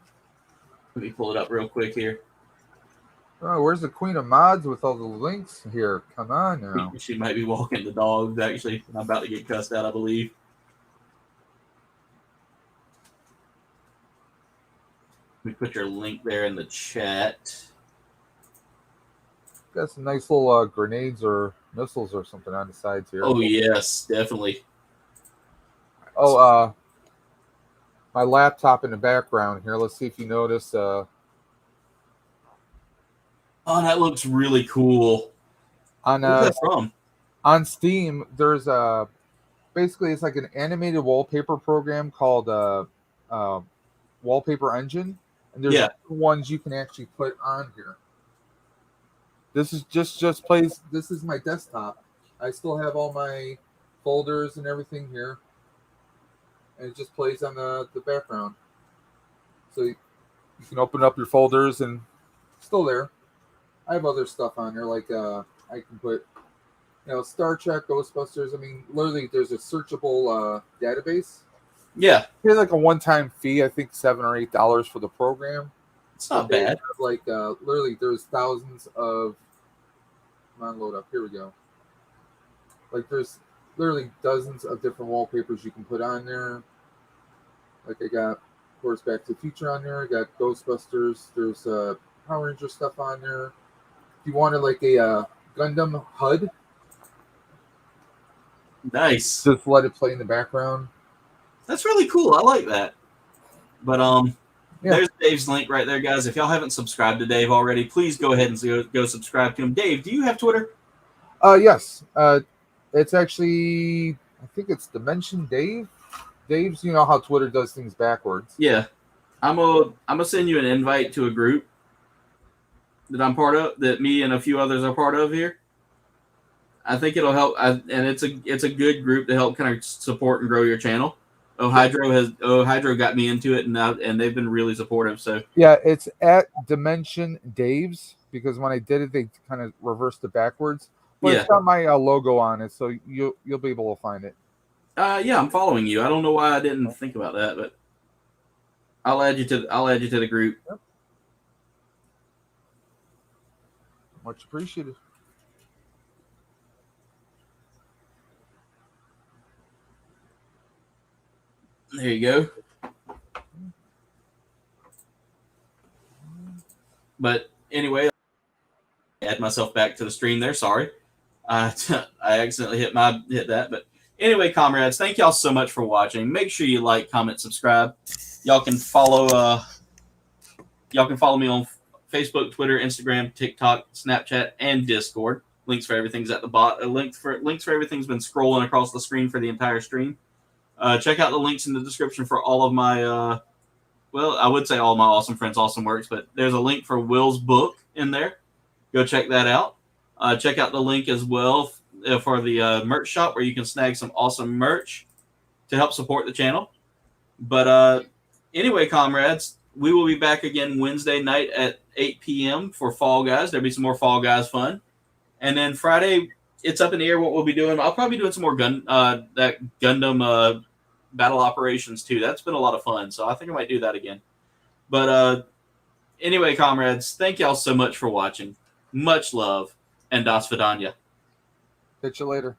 Speaker 1: me pull it up real quick here.
Speaker 2: Oh, where's the Queen of Mods with all the links here? Come on now.
Speaker 1: She might be walking the dogs, actually. I'm about to get cussed out, I believe. Let me put your link there in the chat.
Speaker 2: Got some nice little grenades or missiles or something on the sides here.
Speaker 1: Oh, yes, definitely.
Speaker 2: Oh, my laptop in the background here. Let's see if you notice.
Speaker 1: Oh, that looks really cool.
Speaker 2: On
Speaker 1: Where's that from?
Speaker 2: On Steam, there's basically it's like an animated wallpaper program called Wallpaper Engine, and there's ones you can actually put on here. This is just plays. This is my desktop. I still have all my folders and everything here, and it just plays on the background. So you can open up your folders and it's still there. I have other stuff on there, like I can put, Star Trek, Ghostbusters. I mean, literally, there's a searchable database.
Speaker 1: Yeah,
Speaker 2: pay like a one-time fee. I think $7 or $8 for the program.
Speaker 1: It's not bad.
Speaker 2: Like literally, there's thousands of. Come on, load up. Here we go. Like there's literally dozens of different wallpapers you can put on there. Like I got, of course, Back to the Future on there. I got Ghostbusters. There's Power Ranger stuff on there. If you wanted like a Gundam HUD,
Speaker 1: nice.
Speaker 2: Just let it play in the background.
Speaker 1: That's really cool. I like that. But there's Dave's link right there, guys. If y'all haven't subscribed to Dave already, please go ahead and go subscribe to him. Dave, do you have Twitter?
Speaker 2: Yes. It's actually, I think it's Dimension Dave. Dave's, you know how Twitter does things backwards.
Speaker 1: Yeah. I'm gonna send you an invite to a group that I'm part of, that me and a few others are part of here. I think it'll help, and it's a good group to help kind of support and grow your channel. Hydro got me into it, and they've been really supportive. So
Speaker 2: yeah, it's at Dimension Dave's, because when I did it, they kind of reversed it backwards. But it's got my logo on it, so you'll be able to find it.
Speaker 1: Yeah, I'm following you. I don't know why I didn't think about that, but I'll add you to the group.
Speaker 2: Yep. Much appreciated.
Speaker 1: There you go. But anyway, add myself back to the stream there. Sorry. I accidentally hit that. But anyway, comrades, thank y'all so much for watching. Make sure you like, comment, subscribe. Y'all can follow me on Facebook, Twitter, Instagram, TikTok, Snapchat, and Discord. Links for everything's at the bottom. Links for everything's been scrolling across the screen for the entire stream. Check out the links in the description for all of my, I would say all my awesome friends, awesome works, but there's a link for Will's book in there. Go check that out. Check out the link as well for the merch shop where you can snag some awesome merch to help support the channel. But anyway, comrades, we will be back again Wednesday night at 8 p.m. for Fall Guys. There'll be some more Fall Guys fun. And then Friday, it's up in the air what we'll be doing. I'll probably be doing some more that Gundam battle operations too. That's been a lot of fun, so I think I might do that again. But anyway, comrades, thank y'all so much for watching. Much love, and das vidanya.
Speaker 2: Catch you later.